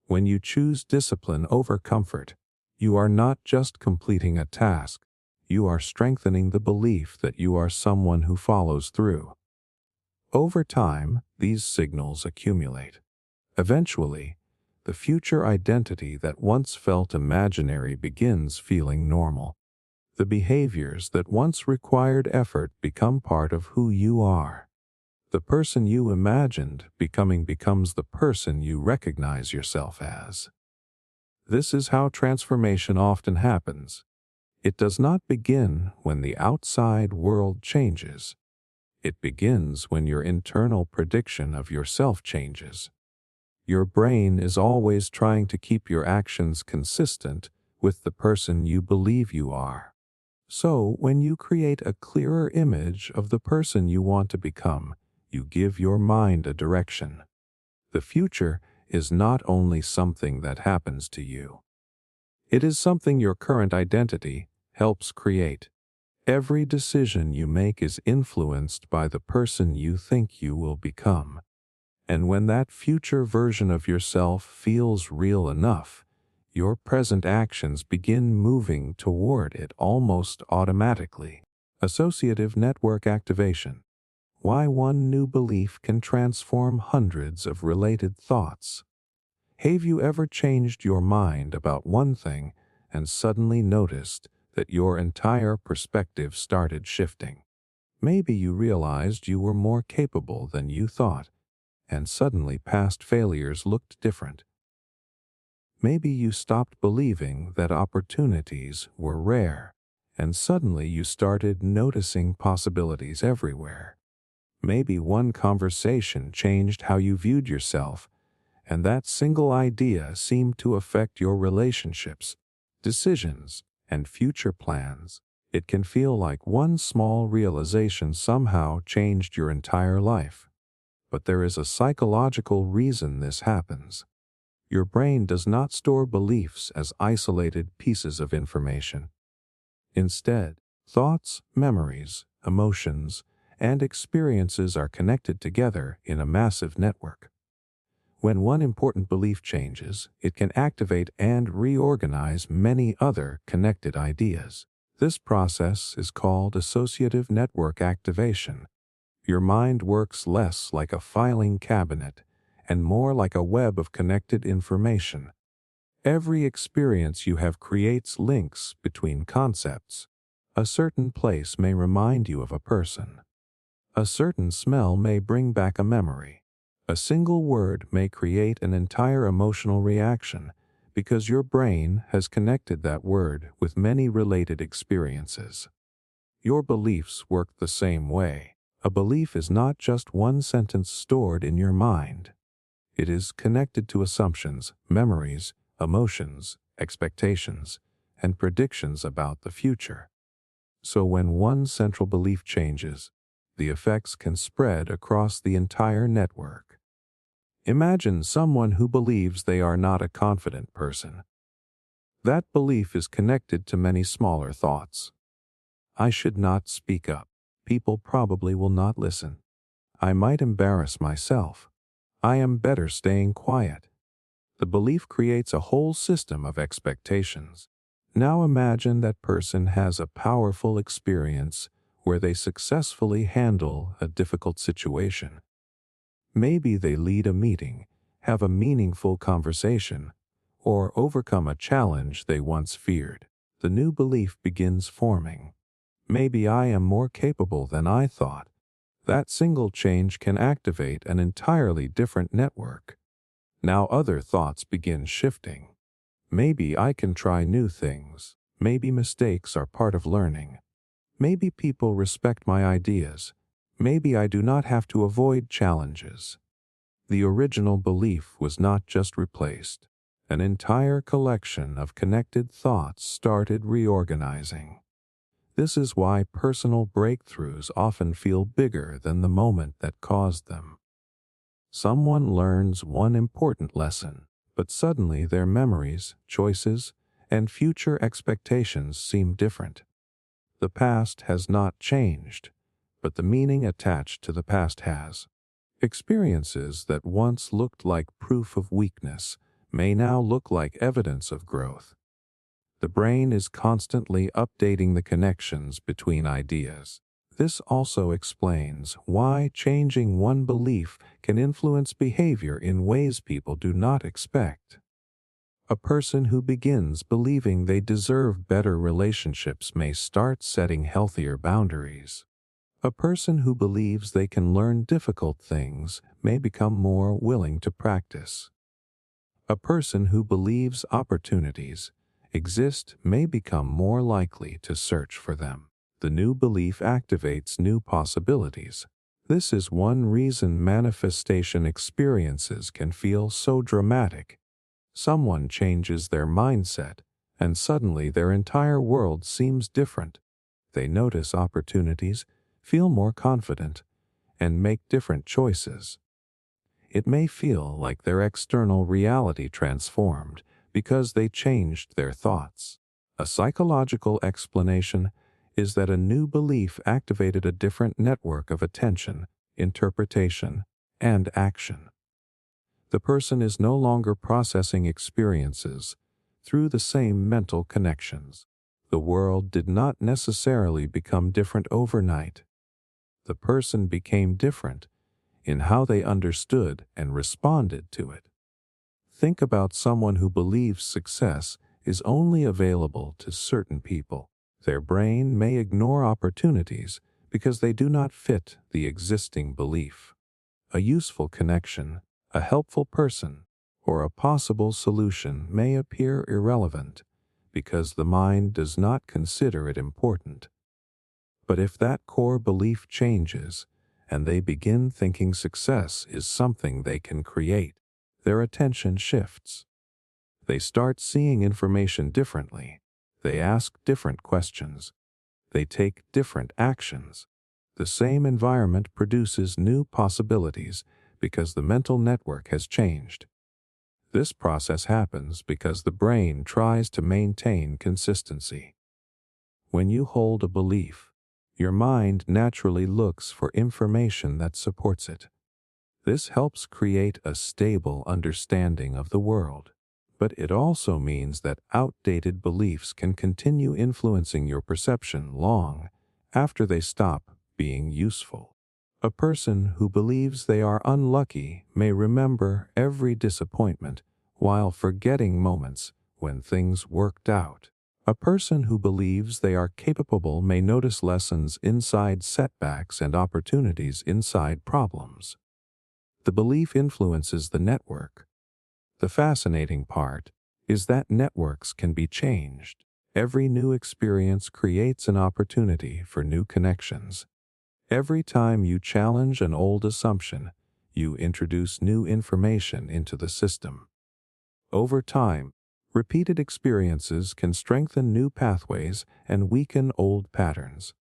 When you choose discipline over comfort, you are not just completing a task. You are strengthening the belief that you are someone who follows through. Over time, these signals accumulate. Eventually, the future identity that once felt imaginary begins feeling normal. The behaviors that once required effort become part of who you are. The person you imagined becoming becomes the person you recognize yourself as. This is how transformation often happens. It does not begin when the outside world changes. It begins when your internal prediction of yourself changes. Your brain is always trying to keep your actions consistent with the person you believe you are. So, when you create a clearer image of the person you want to become, you give your mind a direction. The future is not only something that happens to you. It is something your current identity helps create. Every decision you make is influenced by the person you think you will become. And when that future version of yourself feels real enough, your present actions begin moving toward it almost automatically. Associative network activation. Why one new belief can transform hundreds of related thoughts. Have you ever changed your mind about one thing and suddenly noticed that your entire perspective started shifting? Maybe you realized you were more capable than you thought, and suddenly past failures looked different. Maybe you stopped believing that opportunities were rare, and suddenly you started noticing possibilities everywhere. Maybe one conversation changed how you viewed yourself, and that single idea seemed to affect your relationships, decisions, and future plans. It can feel like one small realization somehow changed your entire life. But there is a psychological reason this happens. Your brain does not store beliefs as isolated pieces of information. Instead, thoughts, memories, emotions, and experiences are connected together in a massive network. When one important belief changes, it can activate and reorganize many other connected ideas. This process is called associative network activation. Your mind works less like a filing cabinet and more like a web of connected information. Every experience you have creates links between concepts. A certain place may remind you of a person. A certain smell may bring back a memory. A single word may create an entire emotional reaction because your brain has connected that word with many related experiences. Your beliefs work the same way. A belief is not just one sentence stored in your mind. It is connected to assumptions, memories, emotions, expectations, and predictions about the future. So when one central belief changes, the effects can spread across the entire network. Imagine someone who believes they are not a confident person. That belief is connected to many smaller thoughts. I should not speak up. People probably will not listen. I might embarrass myself. I am better staying quiet. The belief creates a whole system of expectations. Now imagine that person has a powerful experience where they successfully handle a difficult situation. Maybe they lead a meeting, have a meaningful conversation, or overcome a challenge they once feared. The new belief begins forming. Maybe I am more capable than I thought. That single change can activate an entirely different network. Now other thoughts begin shifting. Maybe I can try new things. Maybe mistakes are part of learning. Maybe people respect my ideas. Maybe I do not have to avoid challenges. The original belief was not just replaced. An entire collection of connected thoughts started reorganizing. This is why personal breakthroughs often feel bigger than the moment that caused them. Someone learns one important lesson, but suddenly their memories, choices, and future expectations seem different. The past has not changed, but the meaning attached to the past has. Experiences that once looked like proof of weakness may now look like evidence of growth. The brain is constantly updating the connections between ideas. This also explains why changing one belief can influence behavior in ways people do not expect. A person who begins believing they deserve better relationships may start setting healthier boundaries. A person who believes they can learn difficult things may become more willing to practice. A person who believes opportunities exist may become more likely to search for them. The new belief activates new possibilities. This is one reason manifestation experiences can feel so dramatic. Someone changes their mindset, and suddenly their entire world seems different. They notice opportunities, feel more confident, and make different choices. It may feel like their external reality transformed because they changed their thoughts. A psychological explanation is that a new belief activated a different network of attention, interpretation, and action. The person is no longer processing experiences through the same mental connections. The world did not necessarily become different overnight. The person became different in how they understood and responded to it. Think about someone who believes success is only available to certain people. Their brain may ignore opportunities because they do not fit the existing belief. A useful connection, a helpful person, or a possible solution may appear irrelevant because the mind does not consider it important. But if that core belief changes, and they begin thinking success is something they can create, their attention shifts. They start seeing information differently. They ask different questions. They take different actions. The same environment produces new possibilities because the mental network has changed. This process happens because the brain tries to maintain consistency. When you hold a belief, your mind naturally looks for information that supports it. This helps create a stable understanding of the world. But it also means that outdated beliefs can continue influencing your perception long after they stop being useful. A person who believes they are unlucky may remember every disappointment while forgetting moments when things worked out. A person who believes they are capable may notice lessons inside setbacks and opportunities inside problems. The belief influences the network. The fascinating part is that networks can be changed. Every new experience creates an opportunity for new connections. Every time you challenge an old assumption, you introduce new information into the system. Over time, repeated experiences can strengthen new pathways and weaken old patterns.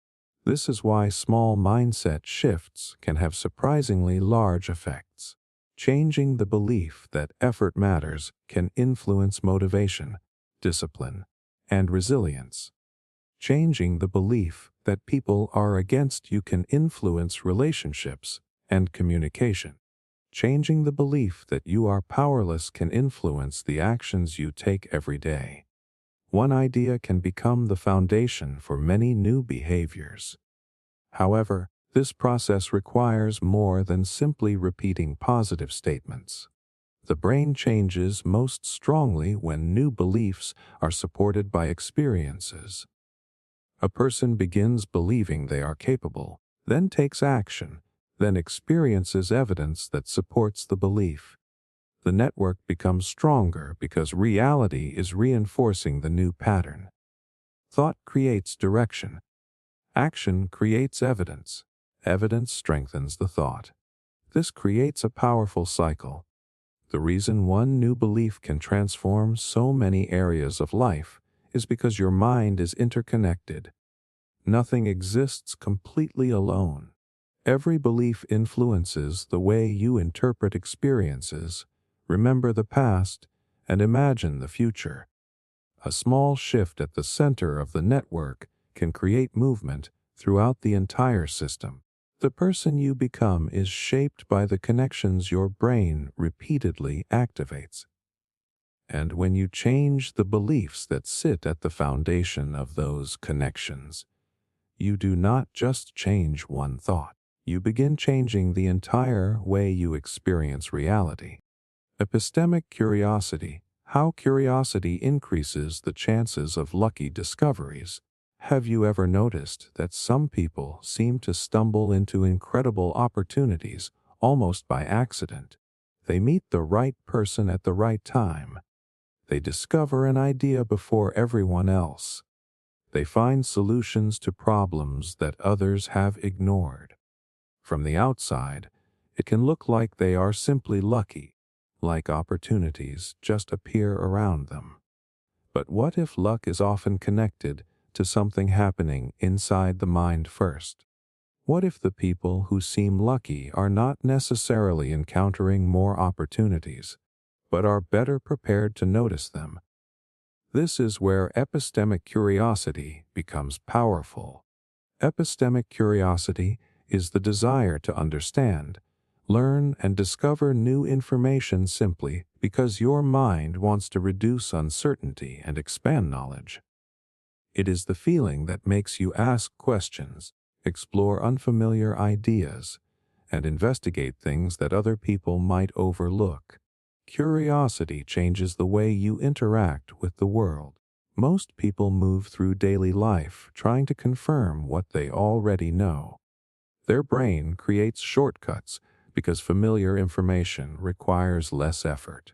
This is why small mindset shifts can have surprisingly large effects. Changing the belief that effort matters can influence motivation, discipline, and resilience. Changing the belief that people are against you can influence relationships and communication. Changing the belief that you are powerless can influence the actions you take every day. One idea can become the foundation for many new behaviors. However, this process requires more than simply repeating positive statements. The brain changes most strongly when new beliefs are supported by experiences. A person begins believing they are capable, then takes action, then experiences evidence that supports the belief. The network becomes stronger because reality is reinforcing the new pattern. Thought creates direction. Action creates evidence. Evidence strengthens the thought. This creates a powerful cycle. The reason one new belief can transform so many areas of life is because your mind is interconnected. Nothing exists completely alone. Every belief influences the way you interpret experiences, remember the past, and imagine the future. A small shift at the center of the network can create movement throughout the entire system. The person you become is shaped by the connections your brain repeatedly activates. And when you change the beliefs that sit at the foundation of those connections, you do not just change one thought. You begin changing the entire way you experience reality. Epistemic curiosity. How curiosity increases the chances of lucky discoveries. Have you ever noticed that some people seem to stumble into incredible opportunities almost by accident? They meet the right person at the right time. They discover an idea before everyone else. They find solutions to problems that others have ignored. From the outside, it can look like they are simply lucky, like opportunities just appear around them. But what if luck is often connected to something happening inside the mind first? What if the people who seem lucky are not necessarily encountering more opportunities, but are better prepared to notice them? This is where epistemic curiosity becomes powerful. Epistemic curiosity is the desire to understand, learn, and discover new information simply because your mind wants to reduce uncertainty and expand knowledge. It is the feeling that makes you ask questions, explore unfamiliar ideas, and investigate things that other people might overlook. Curiosity changes the way you interact with the world. Most people move through daily life trying to confirm what they already know. Their brain creates shortcuts because familiar information requires less effort.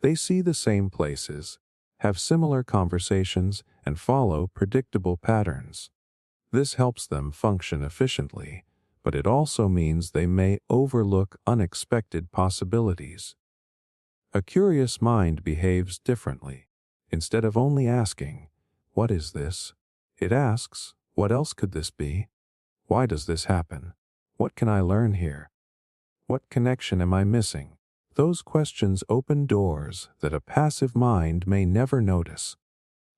They see the same places, have similar conversations, and follow predictable patterns. This helps them function efficiently, but it also means they may overlook unexpected possibilities. A curious mind behaves differently. Instead of only asking, "What is this?" it asks, "What else could this be? Why does this happen? What can I learn here? What connection am I missing?" Those questions open doors that a passive mind may never notice.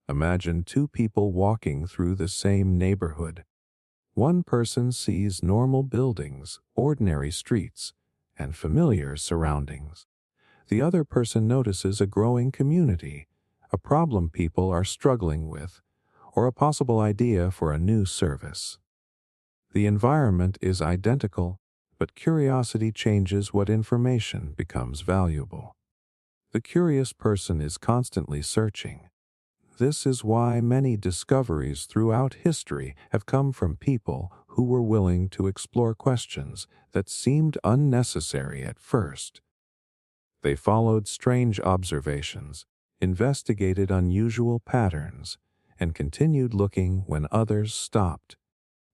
Imagine two people walking through the same neighborhood. One person sees normal buildings, ordinary streets, and familiar surroundings. The other person notices a growing community, a problem people are struggling with, or a possible idea for a new service. The environment is identical, but curiosity changes what information becomes valuable. The curious person is constantly searching. This is why many discoveries throughout history have come from people who were willing to explore questions that seemed unnecessary at first. They followed strange observations, investigated unusual patterns, and continued looking when others stopped.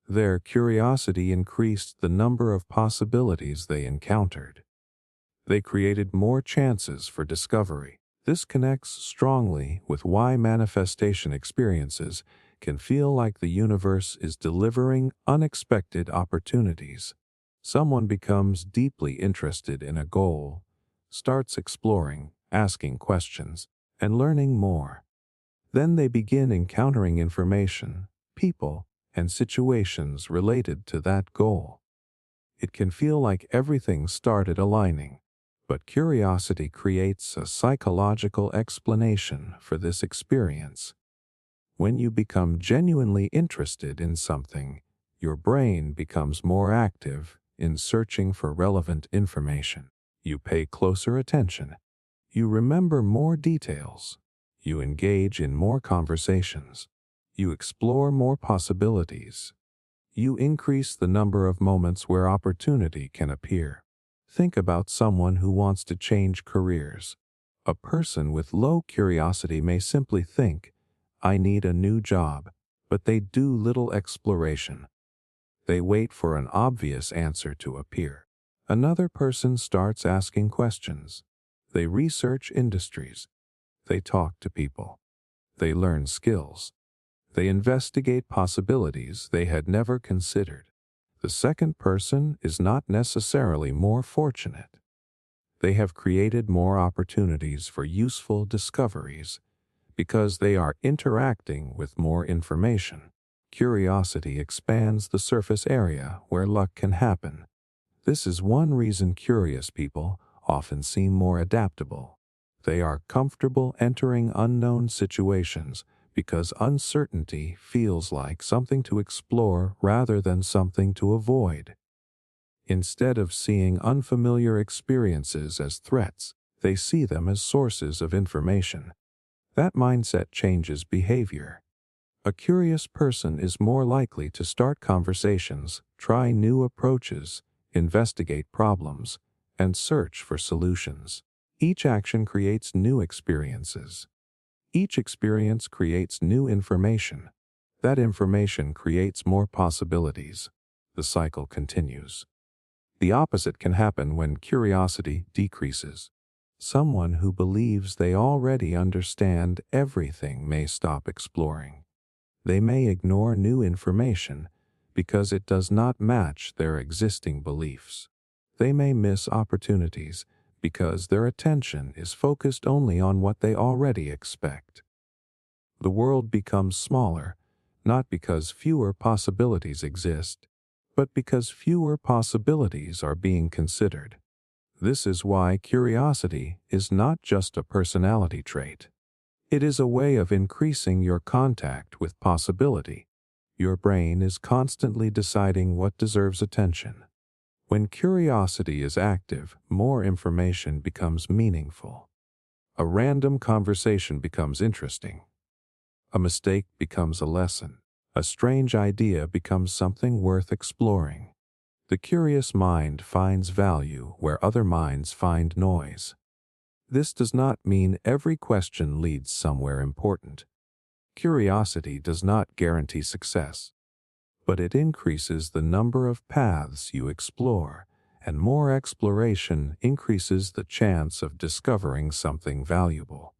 Their curiosity increased the number of possibilities they encountered. They created more chances for discovery. This connects strongly with why manifestation experiences can feel like the universe is delivering unexpected opportunities. Someone becomes deeply interested in a goal, starts exploring, asking questions, and learning more. Then they begin encountering information, people, and situations related to that goal. It can feel like everything started aligning, but curiosity creates a psychological explanation for this experience. When you become genuinely interested in something, your brain becomes more active in searching for relevant information. You pay closer attention. You remember more details. You engage in more conversations. You explore more possibilities. You increase the number of moments where opportunity can appear. Think about someone who wants to change careers. A person with low curiosity may simply think, I need a new job, but they do little exploration. They wait for an obvious answer to appear. Another person starts asking questions. They research industries. They talk to people. They learn skills. They investigate possibilities they had never considered. The second person is not necessarily more fortunate. They have created more opportunities for useful discoveries because they are interacting with more information. Curiosity expands the surface area where luck can happen. This is one reason curious people often seem more adaptable. They are comfortable entering unknown situations because uncertainty feels like something to explore rather than something to avoid. Instead of seeing unfamiliar experiences as threats, they see them as sources of information. That mindset changes behavior. A curious person is more likely to start conversations, try new approaches, investigate problems, and search for solutions. Each action creates new experiences. Each experience creates new information. That information creates more possibilities. The cycle continues. The opposite can happen when curiosity decreases. Someone who believes they already understand everything may stop exploring. They may ignore new information because it does not match their existing beliefs. They may miss opportunities because their attention is focused only on what they already expect. The world becomes smaller, not because fewer possibilities exist, but because fewer possibilities are being considered. This is why curiosity is not just a personality trait. It is a way of increasing your contact with possibility. Your brain is constantly deciding what deserves attention. When curiosity is active, more information becomes meaningful. A random conversation becomes interesting. A mistake becomes a lesson. A strange idea becomes something worth exploring. The curious mind finds value where other minds find noise. This does not mean every question leads somewhere important. Curiosity does not guarantee success, but it increases the number of paths you explore, and more exploration increases the chance of discovering something valuable.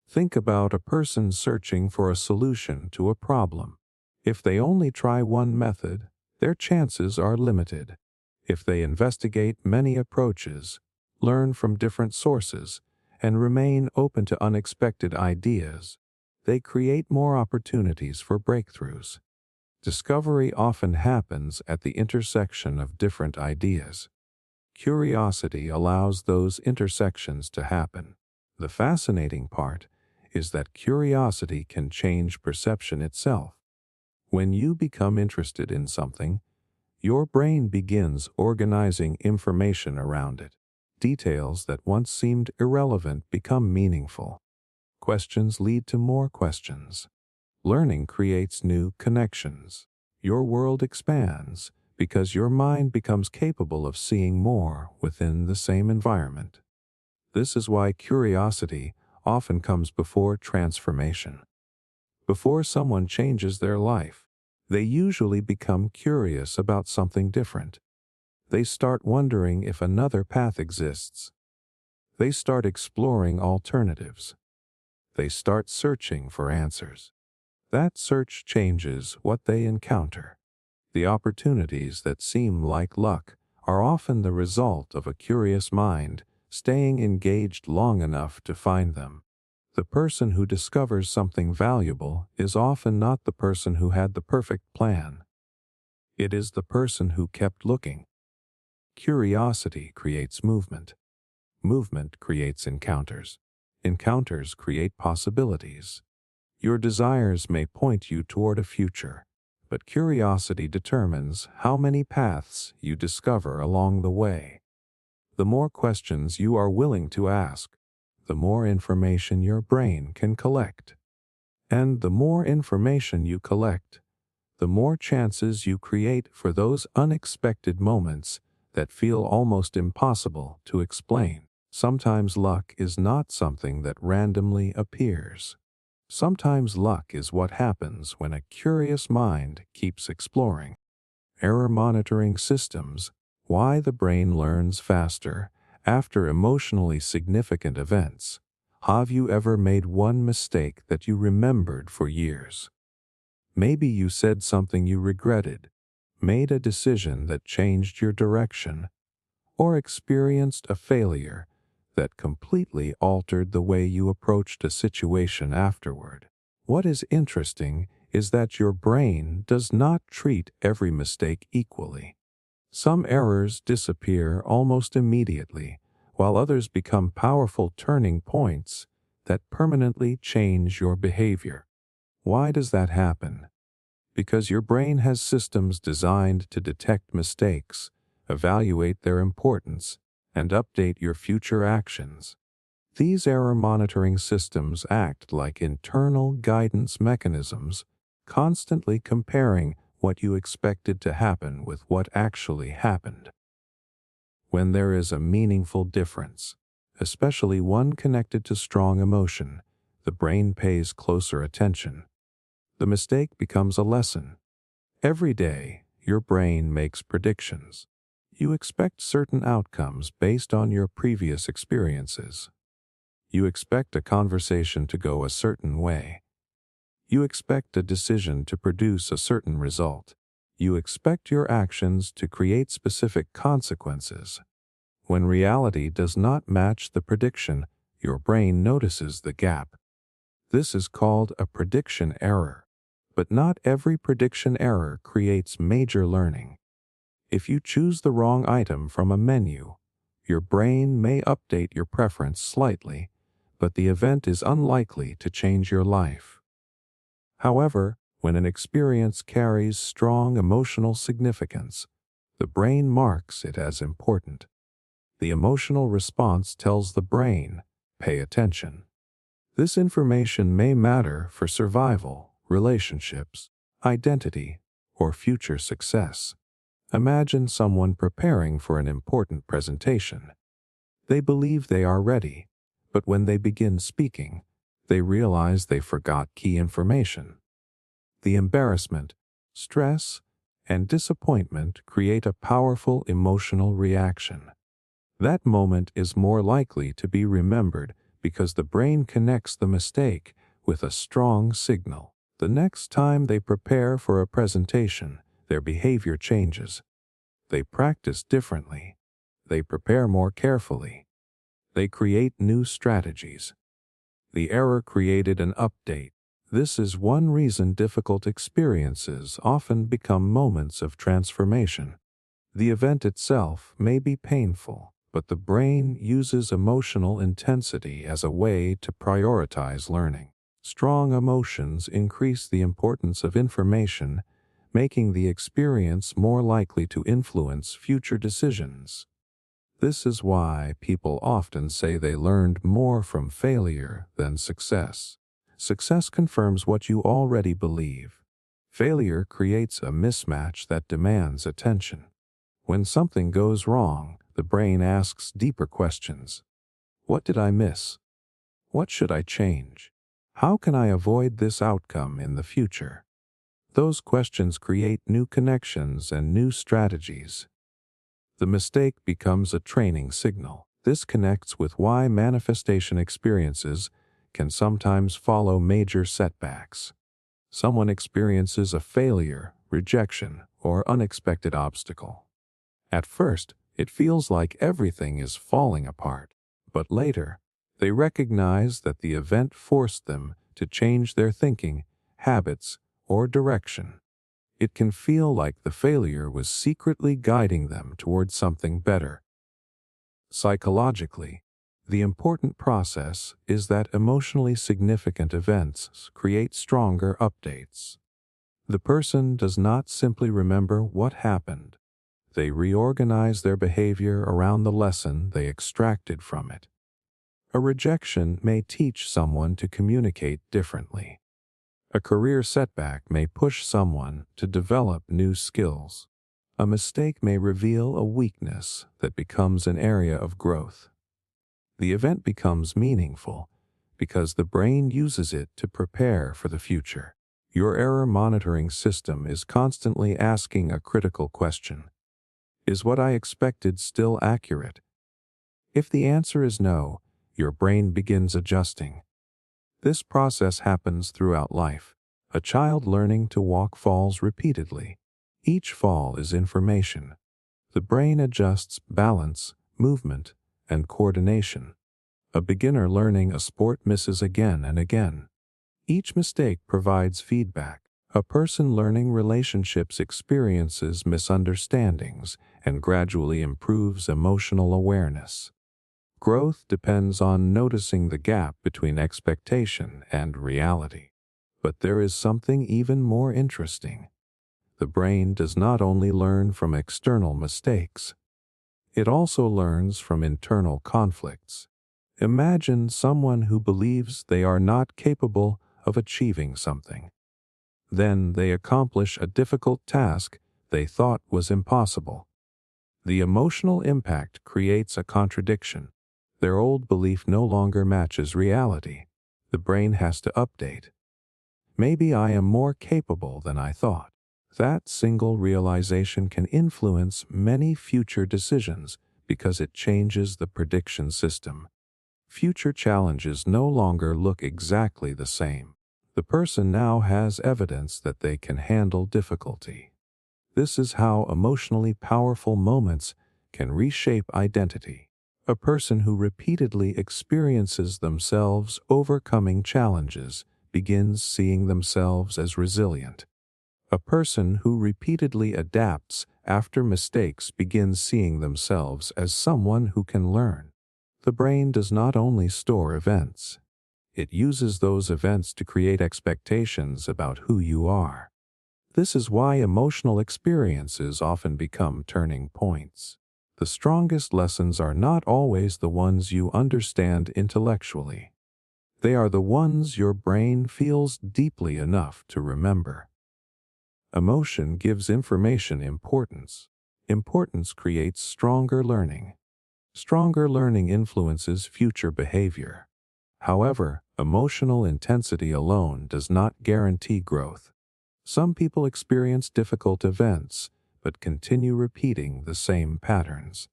Think about a person searching for a solution to a problem. If they only try one method, their chances are limited. If they investigate many approaches, learn from different sources, and remain open to unexpected ideas, they create more opportunities for breakthroughs. Discovery often happens at the intersection of different ideas. Curiosity allows those intersections to happen. The fascinating part is that curiosity can change perception itself. When you become interested in something, Your brain begins organizing information around it. Details that once seemed irrelevant become meaningful. Questions lead to more questions. Learning creates new connections. Your world expands because your mind becomes capable of seeing more within the same environment. This is why curiosity often comes before transformation. Before someone changes their life, they usually become curious about something different. They start wondering if another path exists. They start exploring alternatives. They start searching for answers. That search changes what they encounter. The opportunities that seem like luck are often the result of a curious mind staying engaged long enough to find them. The person who discovers something valuable is often not the person who had the perfect plan. It is the person who kept looking. Curiosity creates movement. Movement creates encounters. Encounters create possibilities. Your desires may point you toward a future, but curiosity determines how many paths you discover along the way. The more questions you are willing to ask, the more information your brain can collect. And the more information you collect, the more chances you create for those unexpected moments that feel almost impossible to explain. Sometimes luck is not something that randomly appears. Sometimes luck is what happens when a curious mind keeps exploring. Error monitoring systems, why the brain learns faster after emotionally significant events. Have you ever made one mistake that you remembered for years? Maybe you said something you regretted, made a decision that changed your direction, or experienced a failure that completely altered the way you approached a situation afterward. What is interesting is that your brain does not treat every mistake equally. Some errors disappear almost immediately, while others become powerful turning points that permanently change your behavior. Why does that happen? Because your brain has systems designed to detect mistakes, evaluate their importance, and update your future actions. These error monitoring systems act like internal guidance mechanisms, constantly comparing what you expected to happen with what actually happened. When there is a meaningful difference, especially one connected to strong emotion, the brain pays closer attention. The mistake becomes a lesson. Every day, your brain makes predictions. You expect certain outcomes based on your previous experiences. You expect a conversation to go a certain way. You expect a decision to produce a certain result. You expect your actions to create specific consequences. When reality does not match the prediction, your brain notices the gap. This is called a prediction error. But not every prediction error creates major learning. If you choose the wrong item from a menu, your brain may update your preference slightly, but the event is unlikely to change your life. However, when an experience carries strong emotional significance, the brain marks it as important. The emotional response tells the brain, "Pay attention." This information may matter for survival, relationships, identity, or future success. Imagine someone preparing for an important presentation. They believe they are ready, but when they begin speaking, they realize they forgot key information. The embarrassment, stress, and disappointment create a powerful emotional reaction. That moment is more likely to be remembered because the brain connects the mistake with a strong signal. The next time they prepare for a presentation, their behavior changes. They practice differently. They prepare more carefully. They create new strategies. The error created an update. This is one reason difficult experiences often become moments of transformation. The event itself may be painful, but the brain uses emotional intensity as a way to prioritize learning. Strong emotions increase the importance of information making the experience more likely to influence future decisions. This is why people often say they learned more from failure than success. Success confirms what you already believe. Failure creates a mismatch that demands attention. When something goes wrong, the brain asks deeper questions. What did I miss? What should I change? How can I avoid this outcome in the future? Those questions create new connections and new strategies. The mistake becomes a training signal. This connects with why manifestation experiences can sometimes follow major setbacks. Someone experiences a failure, rejection, or unexpected obstacle. At first, it feels like everything is falling apart, but later, they recognize that the event forced them to change their thinking, habits, or direction. It can feel like the failure was secretly guiding them towards something better. Psychologically, the important process is that emotionally significant events create stronger updates. The person does not simply remember what happened. They reorganize their behavior around the lesson they extracted from it. A rejection may teach someone to communicate differently. A career setback may push someone to develop new skills. A mistake may reveal a weakness that becomes an area of growth. The event becomes meaningful because the brain uses it to prepare for the future. Your error monitoring system is constantly asking a critical question. Is what I expected still accurate? If the answer is no, your brain begins adjusting. This process happens throughout life. A child learning to walk falls repeatedly. Each fall is information. The brain adjusts balance, movement, and coordination. A beginner learning a sport misses again and again. Each mistake provides feedback. A person learning relationships experiences misunderstandings and gradually improves emotional awareness. Growth depends on noticing the gap between expectation and reality. But there is something even more interesting. The brain does not only learn from external mistakes, it also learns from internal conflicts. Imagine someone who believes they are not capable of achieving something. Then they accomplish a difficult task they thought was impossible. The emotional impact creates a contradiction. Their old belief no longer matches reality. The brain has to update. Maybe I am more capable than I thought. That single realization can influence many future decisions because it changes the prediction system. Future challenges no longer look exactly the same. The person now has evidence that they can handle difficulty. This is how emotionally powerful moments can reshape identity. A person who repeatedly experiences themselves overcoming challenges begins seeing themselves as resilient. A person who repeatedly adapts after mistakes begins seeing themselves as someone who can learn. The brain does not only store events, it uses those events to create expectations about who you are. This is why emotional experiences often become turning points. The strongest lessons are not always the ones you understand intellectually. They are the ones your brain feels deeply enough to remember. Emotion gives information importance. Importance creates stronger learning. Stronger learning influences future behavior. However, emotional intensity alone does not guarantee growth. Some people experience difficult events, but continue repeating the same patterns.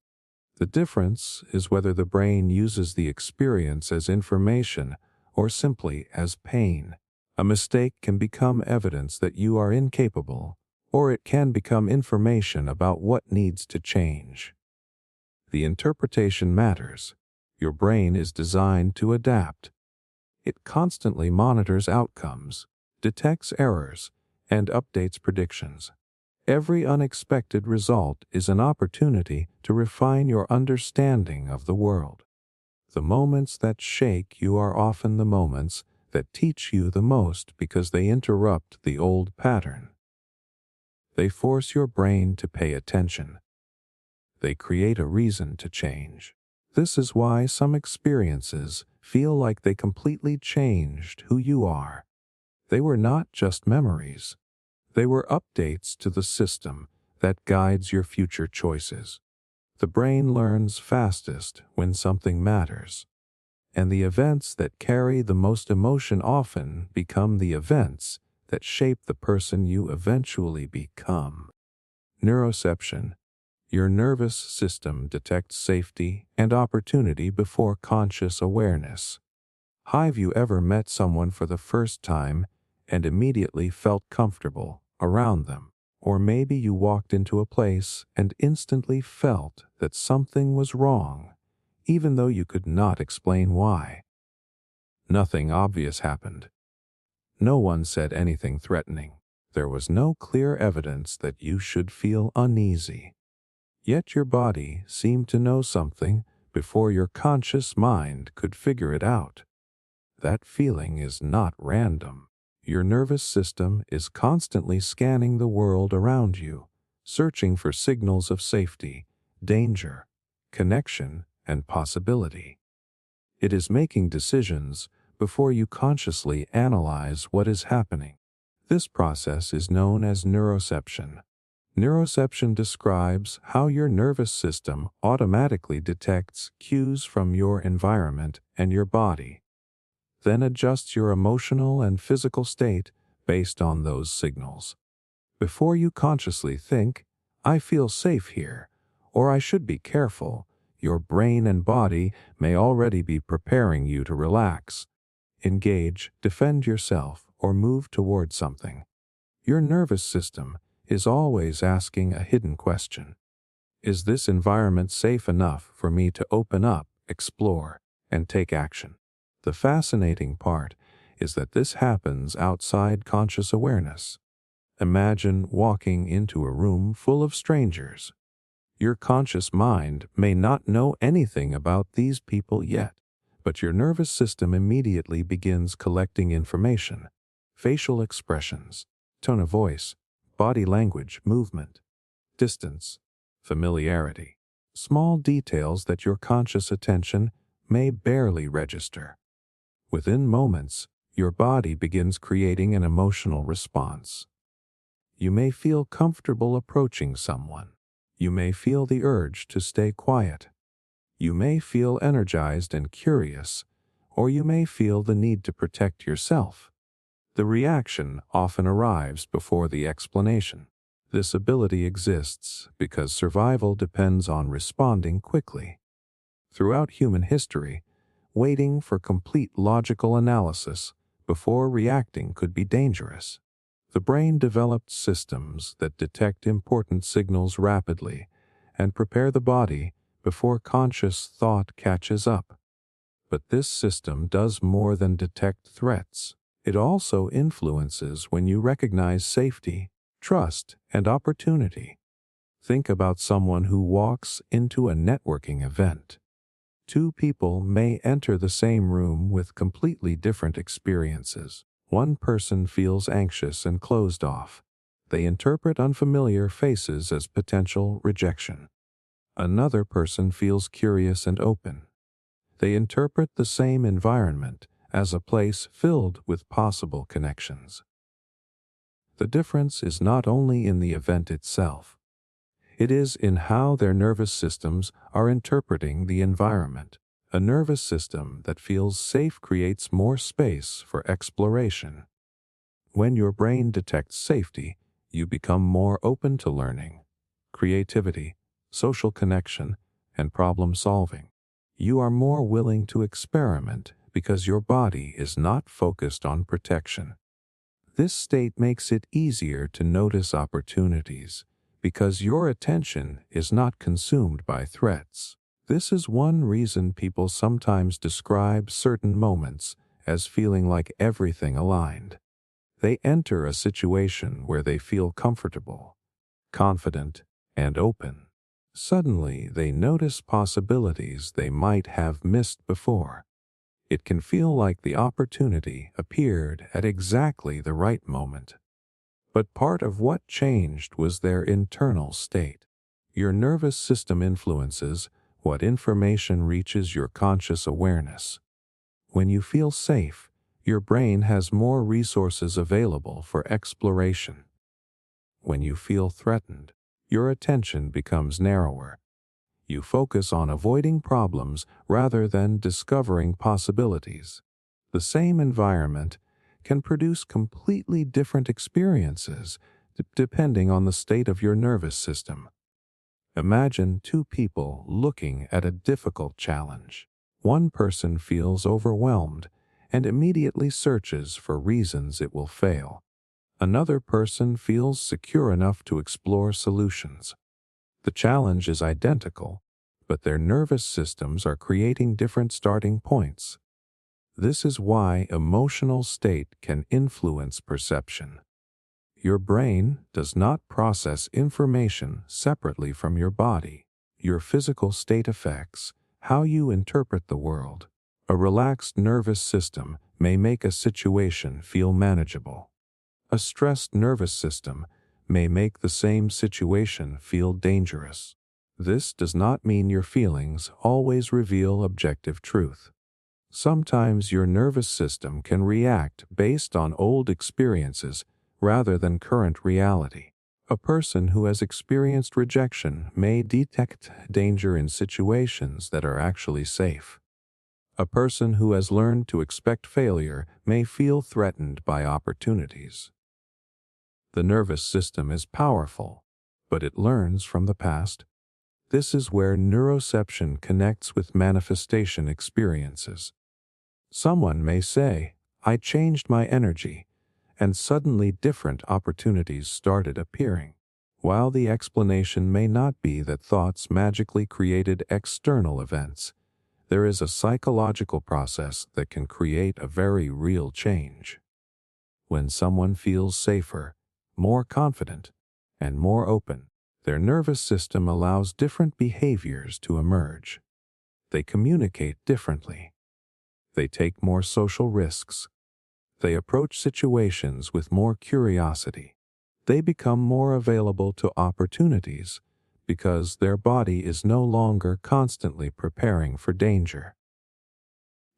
The difference is whether the brain uses the experience as information or simply as pain. A mistake can become evidence that you are incapable, or it can become information about what needs to change. The interpretation matters. Your brain is designed to adapt. It constantly monitors outcomes, detects errors, and updates predictions. Every unexpected result is an opportunity to refine your understanding of the world. The moments that shake you are often the moments that teach you the most because they interrupt the old pattern. They force your brain to pay attention. They create a reason to change. This is why some experiences feel like they completely changed who you are. They were not just memories. They were updates to the system that guides your future choices. The brain learns fastest when something matters, and the events that carry the most emotion often become the events that shape the person you eventually become. Neuroception. Your nervous system detects safety and opportunity before conscious awareness. Have you ever met someone for the first time and immediately felt comfortable around them? Or maybe you walked into a place and instantly felt that something was wrong, even though you could not explain why. Nothing obvious happened. No one said anything threatening. There was no clear evidence that you should feel uneasy. Yet your body seemed to know something before your conscious mind could figure it out. That feeling is not random. Your nervous system is constantly scanning the world around you, searching for signals of safety, danger, connection, and possibility. It is making decisions before you consciously analyze what is happening. This process is known as neuroception. Neuroception describes how your nervous system automatically detects cues from your environment and your body, then adjusts your emotional and physical state based on those signals. Before you consciously think, "I feel safe here," or "I should be careful," your brain and body may already be preparing you to relax, engage, defend yourself, or move toward something. Your nervous system is always asking a hidden question. Is this environment safe enough for me to open up, explore, and take action? The fascinating part is that this happens outside conscious awareness. Imagine walking into a room full of strangers. Your conscious mind may not know anything about these people yet, but your nervous system immediately begins collecting information: facial expressions, tone of voice, body language, movement, distance, familiarity, small details that your conscious attention may barely register. Within moments, your body begins creating an emotional response. You may feel comfortable approaching someone. You may feel the urge to stay quiet. You may feel energized and curious, or you may feel the need to protect yourself. The reaction often arrives before the explanation. This ability exists because survival depends on responding quickly. Throughout human history, waiting for complete logical analysis before reacting could be dangerous. The brain developed systems that detect important signals rapidly and prepare the body before conscious thought catches up. But this system does more than detect threats. It also influences when you recognize safety, trust, and opportunity. Think about someone who walks into a networking event. Two people may enter the same room with completely different experiences. One person feels anxious and closed off. They interpret unfamiliar faces as potential rejection. Another person feels curious and open. They interpret the same environment as a place filled with possible connections. The difference is not only in the event itself. It is in how their nervous systems are interpreting the environment. A nervous system that feels safe creates more space for exploration. When your brain detects safety, you become more open to learning, creativity, social connection, and problem solving. You are more willing to experiment because your body is not focused on protection. This state makes it easier to notice opportunities because your attention is not consumed by threats. This is one reason people sometimes describe certain moments as feeling like everything aligned. They enter a situation where they feel comfortable, confident, and open. Suddenly, they notice possibilities they might have missed before. It can feel like the opportunity appeared at exactly the right moment. But part of what changed was their internal state. Your nervous system influences what information reaches your conscious awareness. When you feel safe, your brain has more resources available for exploration. When you feel threatened, your attention becomes narrower. You focus on avoiding problems rather than discovering possibilities. The same environment can produce completely different experiences depending on the state of your nervous system. Imagine two people looking at a difficult challenge. One person feels overwhelmed and immediately searches for reasons it will fail. Another person feels secure enough to explore solutions. The challenge is identical, but their nervous systems are creating different starting points. This is why emotional state can influence perception. Your brain does not process information separately from your body. Your physical state affects how you interpret the world. A relaxed nervous system may make a situation feel manageable. A stressed nervous system may make the same situation feel dangerous. This does not mean your feelings always reveal objective truth. Sometimes your nervous system can react based on old experiences rather than current reality. A person who has experienced rejection may detect danger in situations that are actually safe. A person who has learned to expect failure may feel threatened by opportunities. The nervous system is powerful, but it learns from the past. This is where neuroception connects with manifestation experiences. Someone may say, "I changed my energy," and suddenly different opportunities started appearing. While the explanation may not be that thoughts magically created external events, there is a psychological process that can create a very real change. When someone feels safer, more confident, and more open, their nervous system allows different behaviors to emerge. They communicate differently. They take more social risks. They approach situations with more curiosity. They become more available to opportunities because their body is no longer constantly preparing for danger.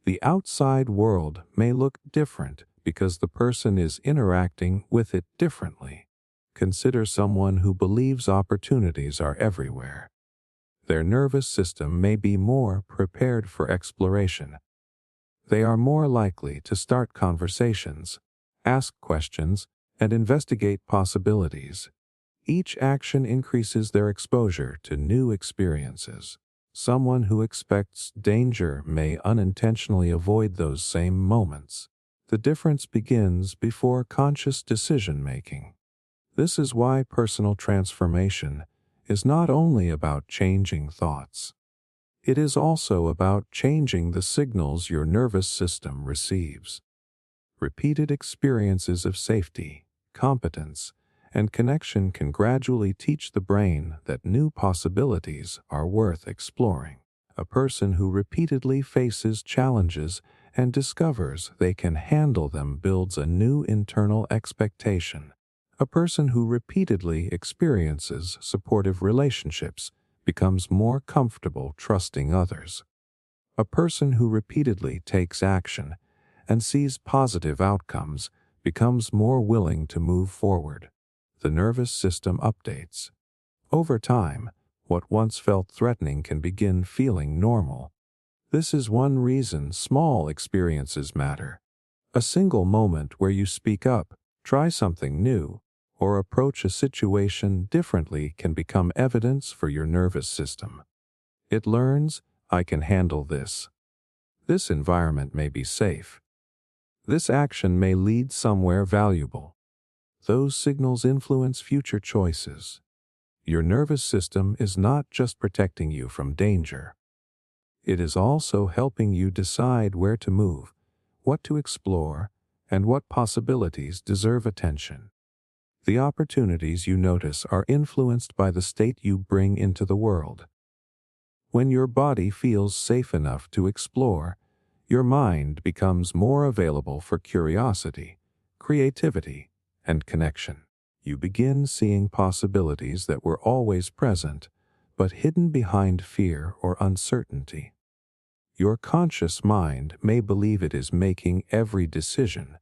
The outside world may look different because the person is interacting with it differently. Consider someone who believes opportunities are everywhere. Their nervous system may be more prepared for exploration. They are more likely to start conversations, ask questions, and investigate possibilities. Each action increases their exposure to new experiences. Someone who expects danger may unintentionally avoid those same moments. The difference begins before conscious decision-making. This is why personal transformation is not only about changing thoughts. It is also about changing the signals your nervous system receives. Repeated experiences of safety, competence, and connection can gradually teach the brain that new possibilities are worth exploring. A person who repeatedly faces challenges and discovers they can handle them builds a new internal expectation. A person who repeatedly experiences supportive relationships becomes more comfortable trusting others. A person who repeatedly takes action and sees positive outcomes becomes more willing to move forward. The nervous system updates. Over time, what once felt threatening can begin feeling normal. This is one reason small experiences matter. A single moment where you speak up, try something new, or approach a situation differently can become evidence for your nervous system. It learns, "I can handle this. This environment may be safe. This action may lead somewhere valuable." Those signals influence future choices. Your nervous system is not just protecting you from danger. It is also helping you decide where to move, what to explore, and what possibilities deserve attention. The opportunities you notice are influenced by the state you bring into the world. When your body feels safe enough to explore, your mind becomes more available for curiosity, creativity, and connection. You begin seeing possibilities that were always present, but hidden behind fear or uncertainty. Your conscious mind may believe it is making every decision,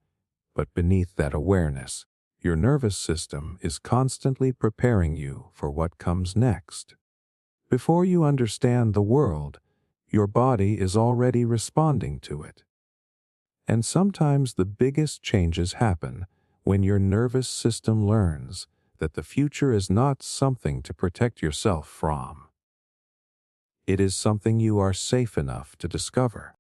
but beneath that awareness, your nervous system is constantly preparing you for what comes next. Before you understand the world, your body is already responding to it. And sometimes the biggest changes happen when your nervous system learns that the future is not something to protect yourself from. It is something you are safe enough to discover.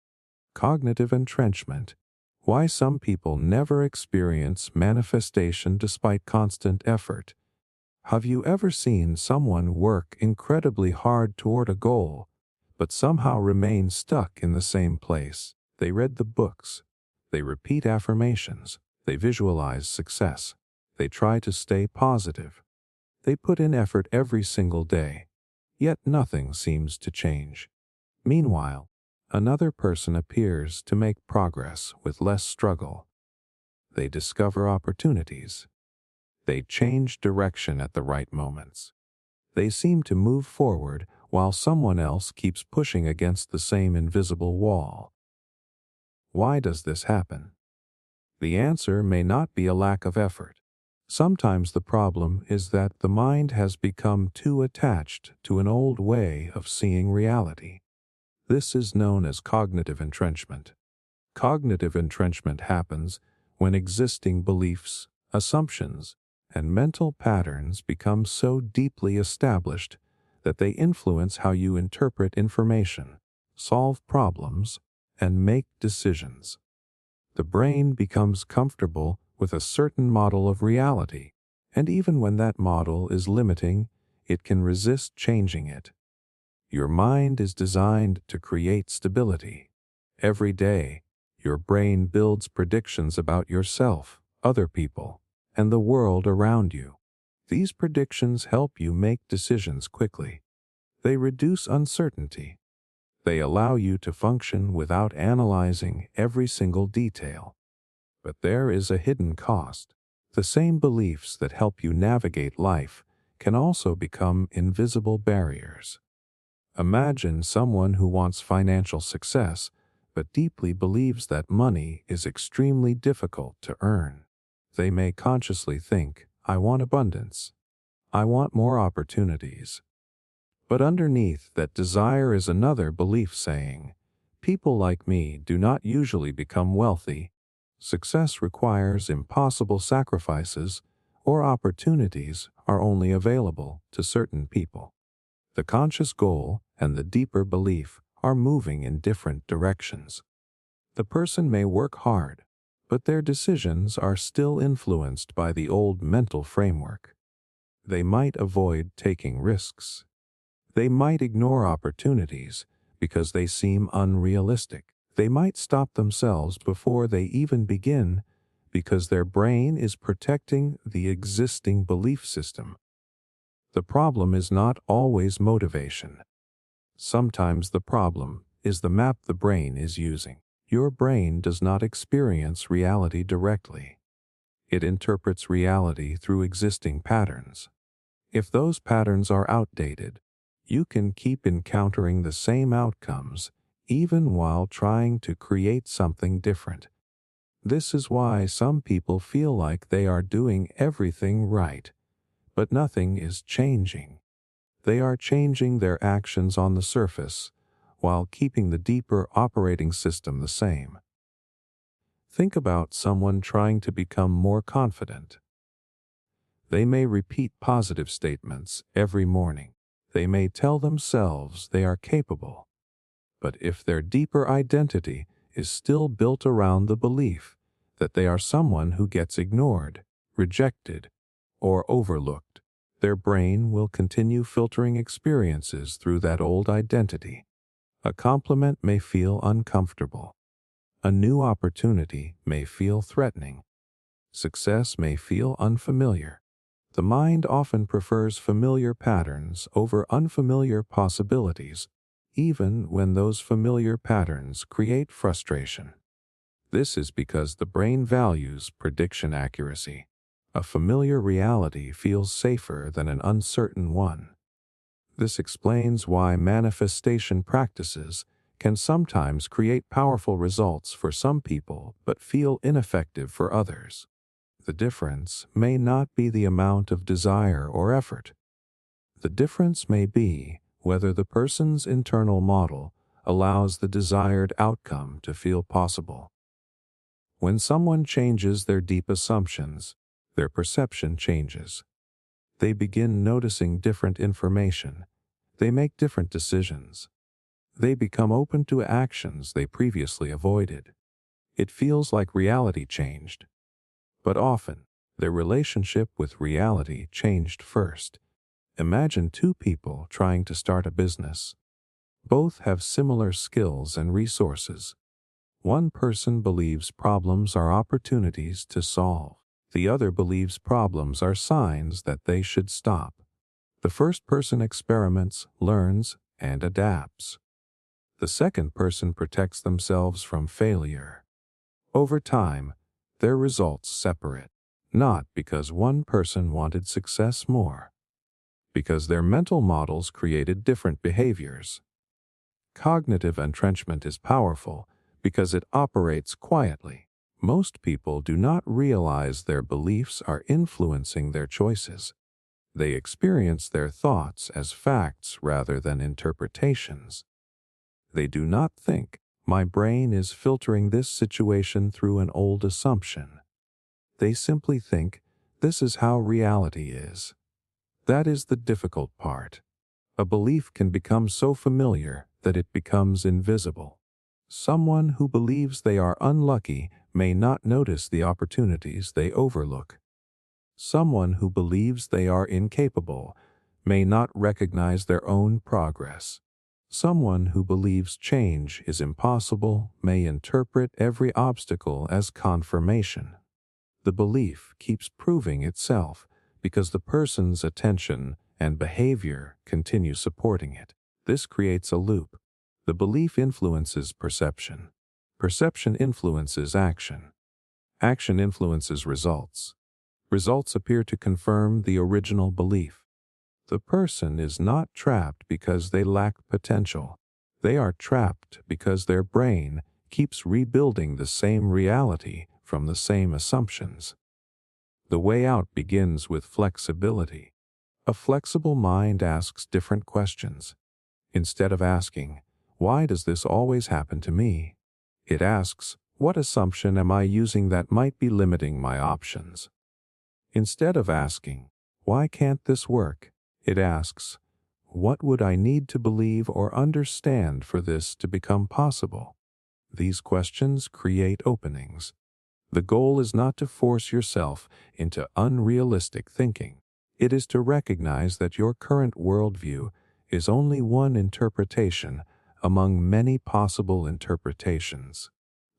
Cognitive entrenchment. Why some people never experience manifestation despite constant effort. Have you ever seen someone work incredibly hard toward a goal, but somehow remain stuck in the same place? They read the books. They repeat affirmations. They visualize success. They try to stay positive. They put in effort every single day, yet nothing seems to change. Meanwhile, another person appears to make progress with less struggle. They discover opportunities. They change direction at the right moments. They seem to move forward while someone else keeps pushing against the same invisible wall. Why does this happen? The answer may not be a lack of effort. Sometimes the problem is that the mind has become too attached to an old way of seeing reality. This is known as cognitive entrenchment. Cognitive entrenchment happens when existing beliefs, assumptions, and mental patterns become so deeply established that they influence how you interpret information, solve problems, and make decisions. The brain becomes comfortable with a certain model of reality, and even when that model is limiting, it can resist changing it. Your mind is designed to create stability. Every day, your brain builds predictions about yourself, other people, and the world around you. These predictions help you make decisions quickly. They reduce uncertainty. They allow you to function without analyzing every single detail. But there is a hidden cost. The same beliefs that help you navigate life can also become invisible barriers. Imagine someone who wants financial success, but deeply believes that money is extremely difficult to earn. They may consciously think, I want abundance. I want more opportunities. But underneath that desire is another belief saying, people like me do not usually become wealthy. Success requires impossible sacrifices, or opportunities are only available to certain people. The conscious goal and the deeper belief are moving in different directions. The person may work hard, but their decisions are still influenced by the old mental framework. They might avoid taking risks. They might ignore opportunities because they seem unrealistic. They might stop themselves before they even begin because their brain is protecting the existing belief system. The problem is not always motivation. Sometimes the problem is the map the brain is using. Your brain does not experience reality directly. It interprets reality through existing patterns. If those patterns are outdated, you can keep encountering the same outcomes even while trying to create something different. This is why some people feel like they are doing everything right, but nothing is changing. They are changing their actions on the surface while keeping the deeper operating system the same. Think about someone trying to become more confident. They may repeat positive statements every morning. They may tell themselves they are capable. But if their deeper identity is still built around the belief that they are someone who gets ignored, rejected, or overlooked, their brain will continue filtering experiences through that old identity. A compliment may feel uncomfortable. A new opportunity may feel threatening. Success may feel unfamiliar. The mind often prefers familiar patterns over unfamiliar possibilities, even when those familiar patterns create frustration. This is because the brain values prediction accuracy. A familiar reality feels safer than an uncertain one. This explains why manifestation practices can sometimes create powerful results for some people but feel ineffective for others. The difference may not be the amount of desire or effort. The difference may be whether the person's internal model allows the desired outcome to feel possible. When someone changes their deep assumptions, their perception changes. They begin noticing different information. They make different decisions. They become open to actions they previously avoided. It feels like reality changed. But often, their relationship with reality changed first. Imagine two people trying to start a business. Both have similar skills and resources. One person believes problems are opportunities to solve. The other believes problems are signs that they should stop. The first person experiments, learns, and adapts. The second person protects themselves from failure. Over time, their results separate, not because one person wanted success more, because their mental models created different behaviors. Cognitive entrenchment is powerful because it operates quietly. Most people do not realize their beliefs are influencing their choices. They experience their thoughts as facts rather than interpretations. They do not think, "My brain is filtering this situation through an old assumption." They simply think, "This is how reality is." That is the difficult part. A belief can become so familiar that it becomes invisible. Someone who believes they are unlucky may not notice the opportunities they overlook. Someone who believes they are incapable may not recognize their own progress. Someone who believes change is impossible may interpret every obstacle as confirmation. The belief keeps proving itself because the person's attention and behavior continue supporting it. This creates a loop. The belief influences perception. Perception influences action. Action influences results. Results appear to confirm the original belief. The person is not trapped because they lack potential. They are trapped because their brain keeps rebuilding the same reality from the same assumptions. The way out begins with flexibility. A flexible mind asks different questions. Instead of asking, "Why does this always happen to me?" it asks, "What assumption am I using that might be limiting my options?" Instead of asking, "Why can't this work?" it asks, "What would I need to believe or understand for this to become possible?" These questions create openings. The goal is not to force yourself into unrealistic thinking. It is to recognize that your current worldview is only one interpretation among many possible interpretations.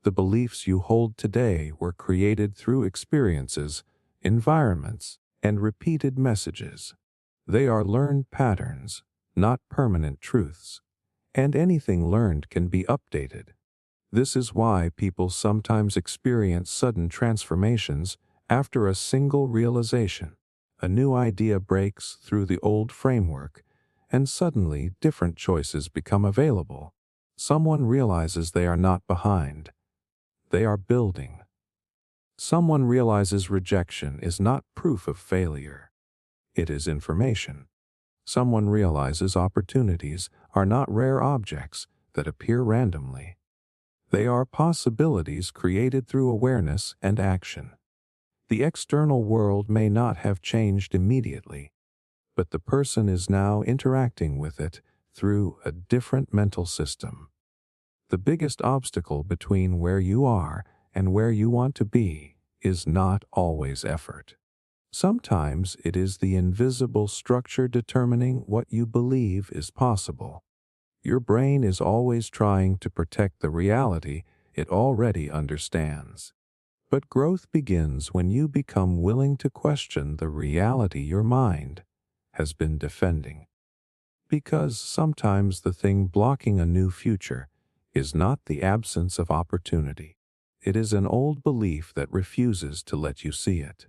The beliefs you hold today were created through experiences, environments, and repeated messages. They are learned patterns, not permanent truths, and anything learned can be updated. This is why people sometimes experience sudden transformations after a single realization. A new idea breaks through the old framework, and suddenly different choices become available. Someone realizes they are not behind. They are building. Someone realizes rejection is not proof of failure. It is information. Someone realizes opportunities are not rare objects that appear randomly. They are possibilities created through awareness and action. The external world may not have changed immediately, but the person is now interacting with it through a different mental system. The biggest obstacle between where you are and where you want to be is not always effort. Sometimes it is the invisible structure determining what you believe is possible. Your brain is always trying to protect the reality it already understands. But growth begins when you become willing to question the reality your mind has been defending. Because sometimes the thing blocking a new future is not the absence of opportunity. It is an old belief that refuses to let you see it.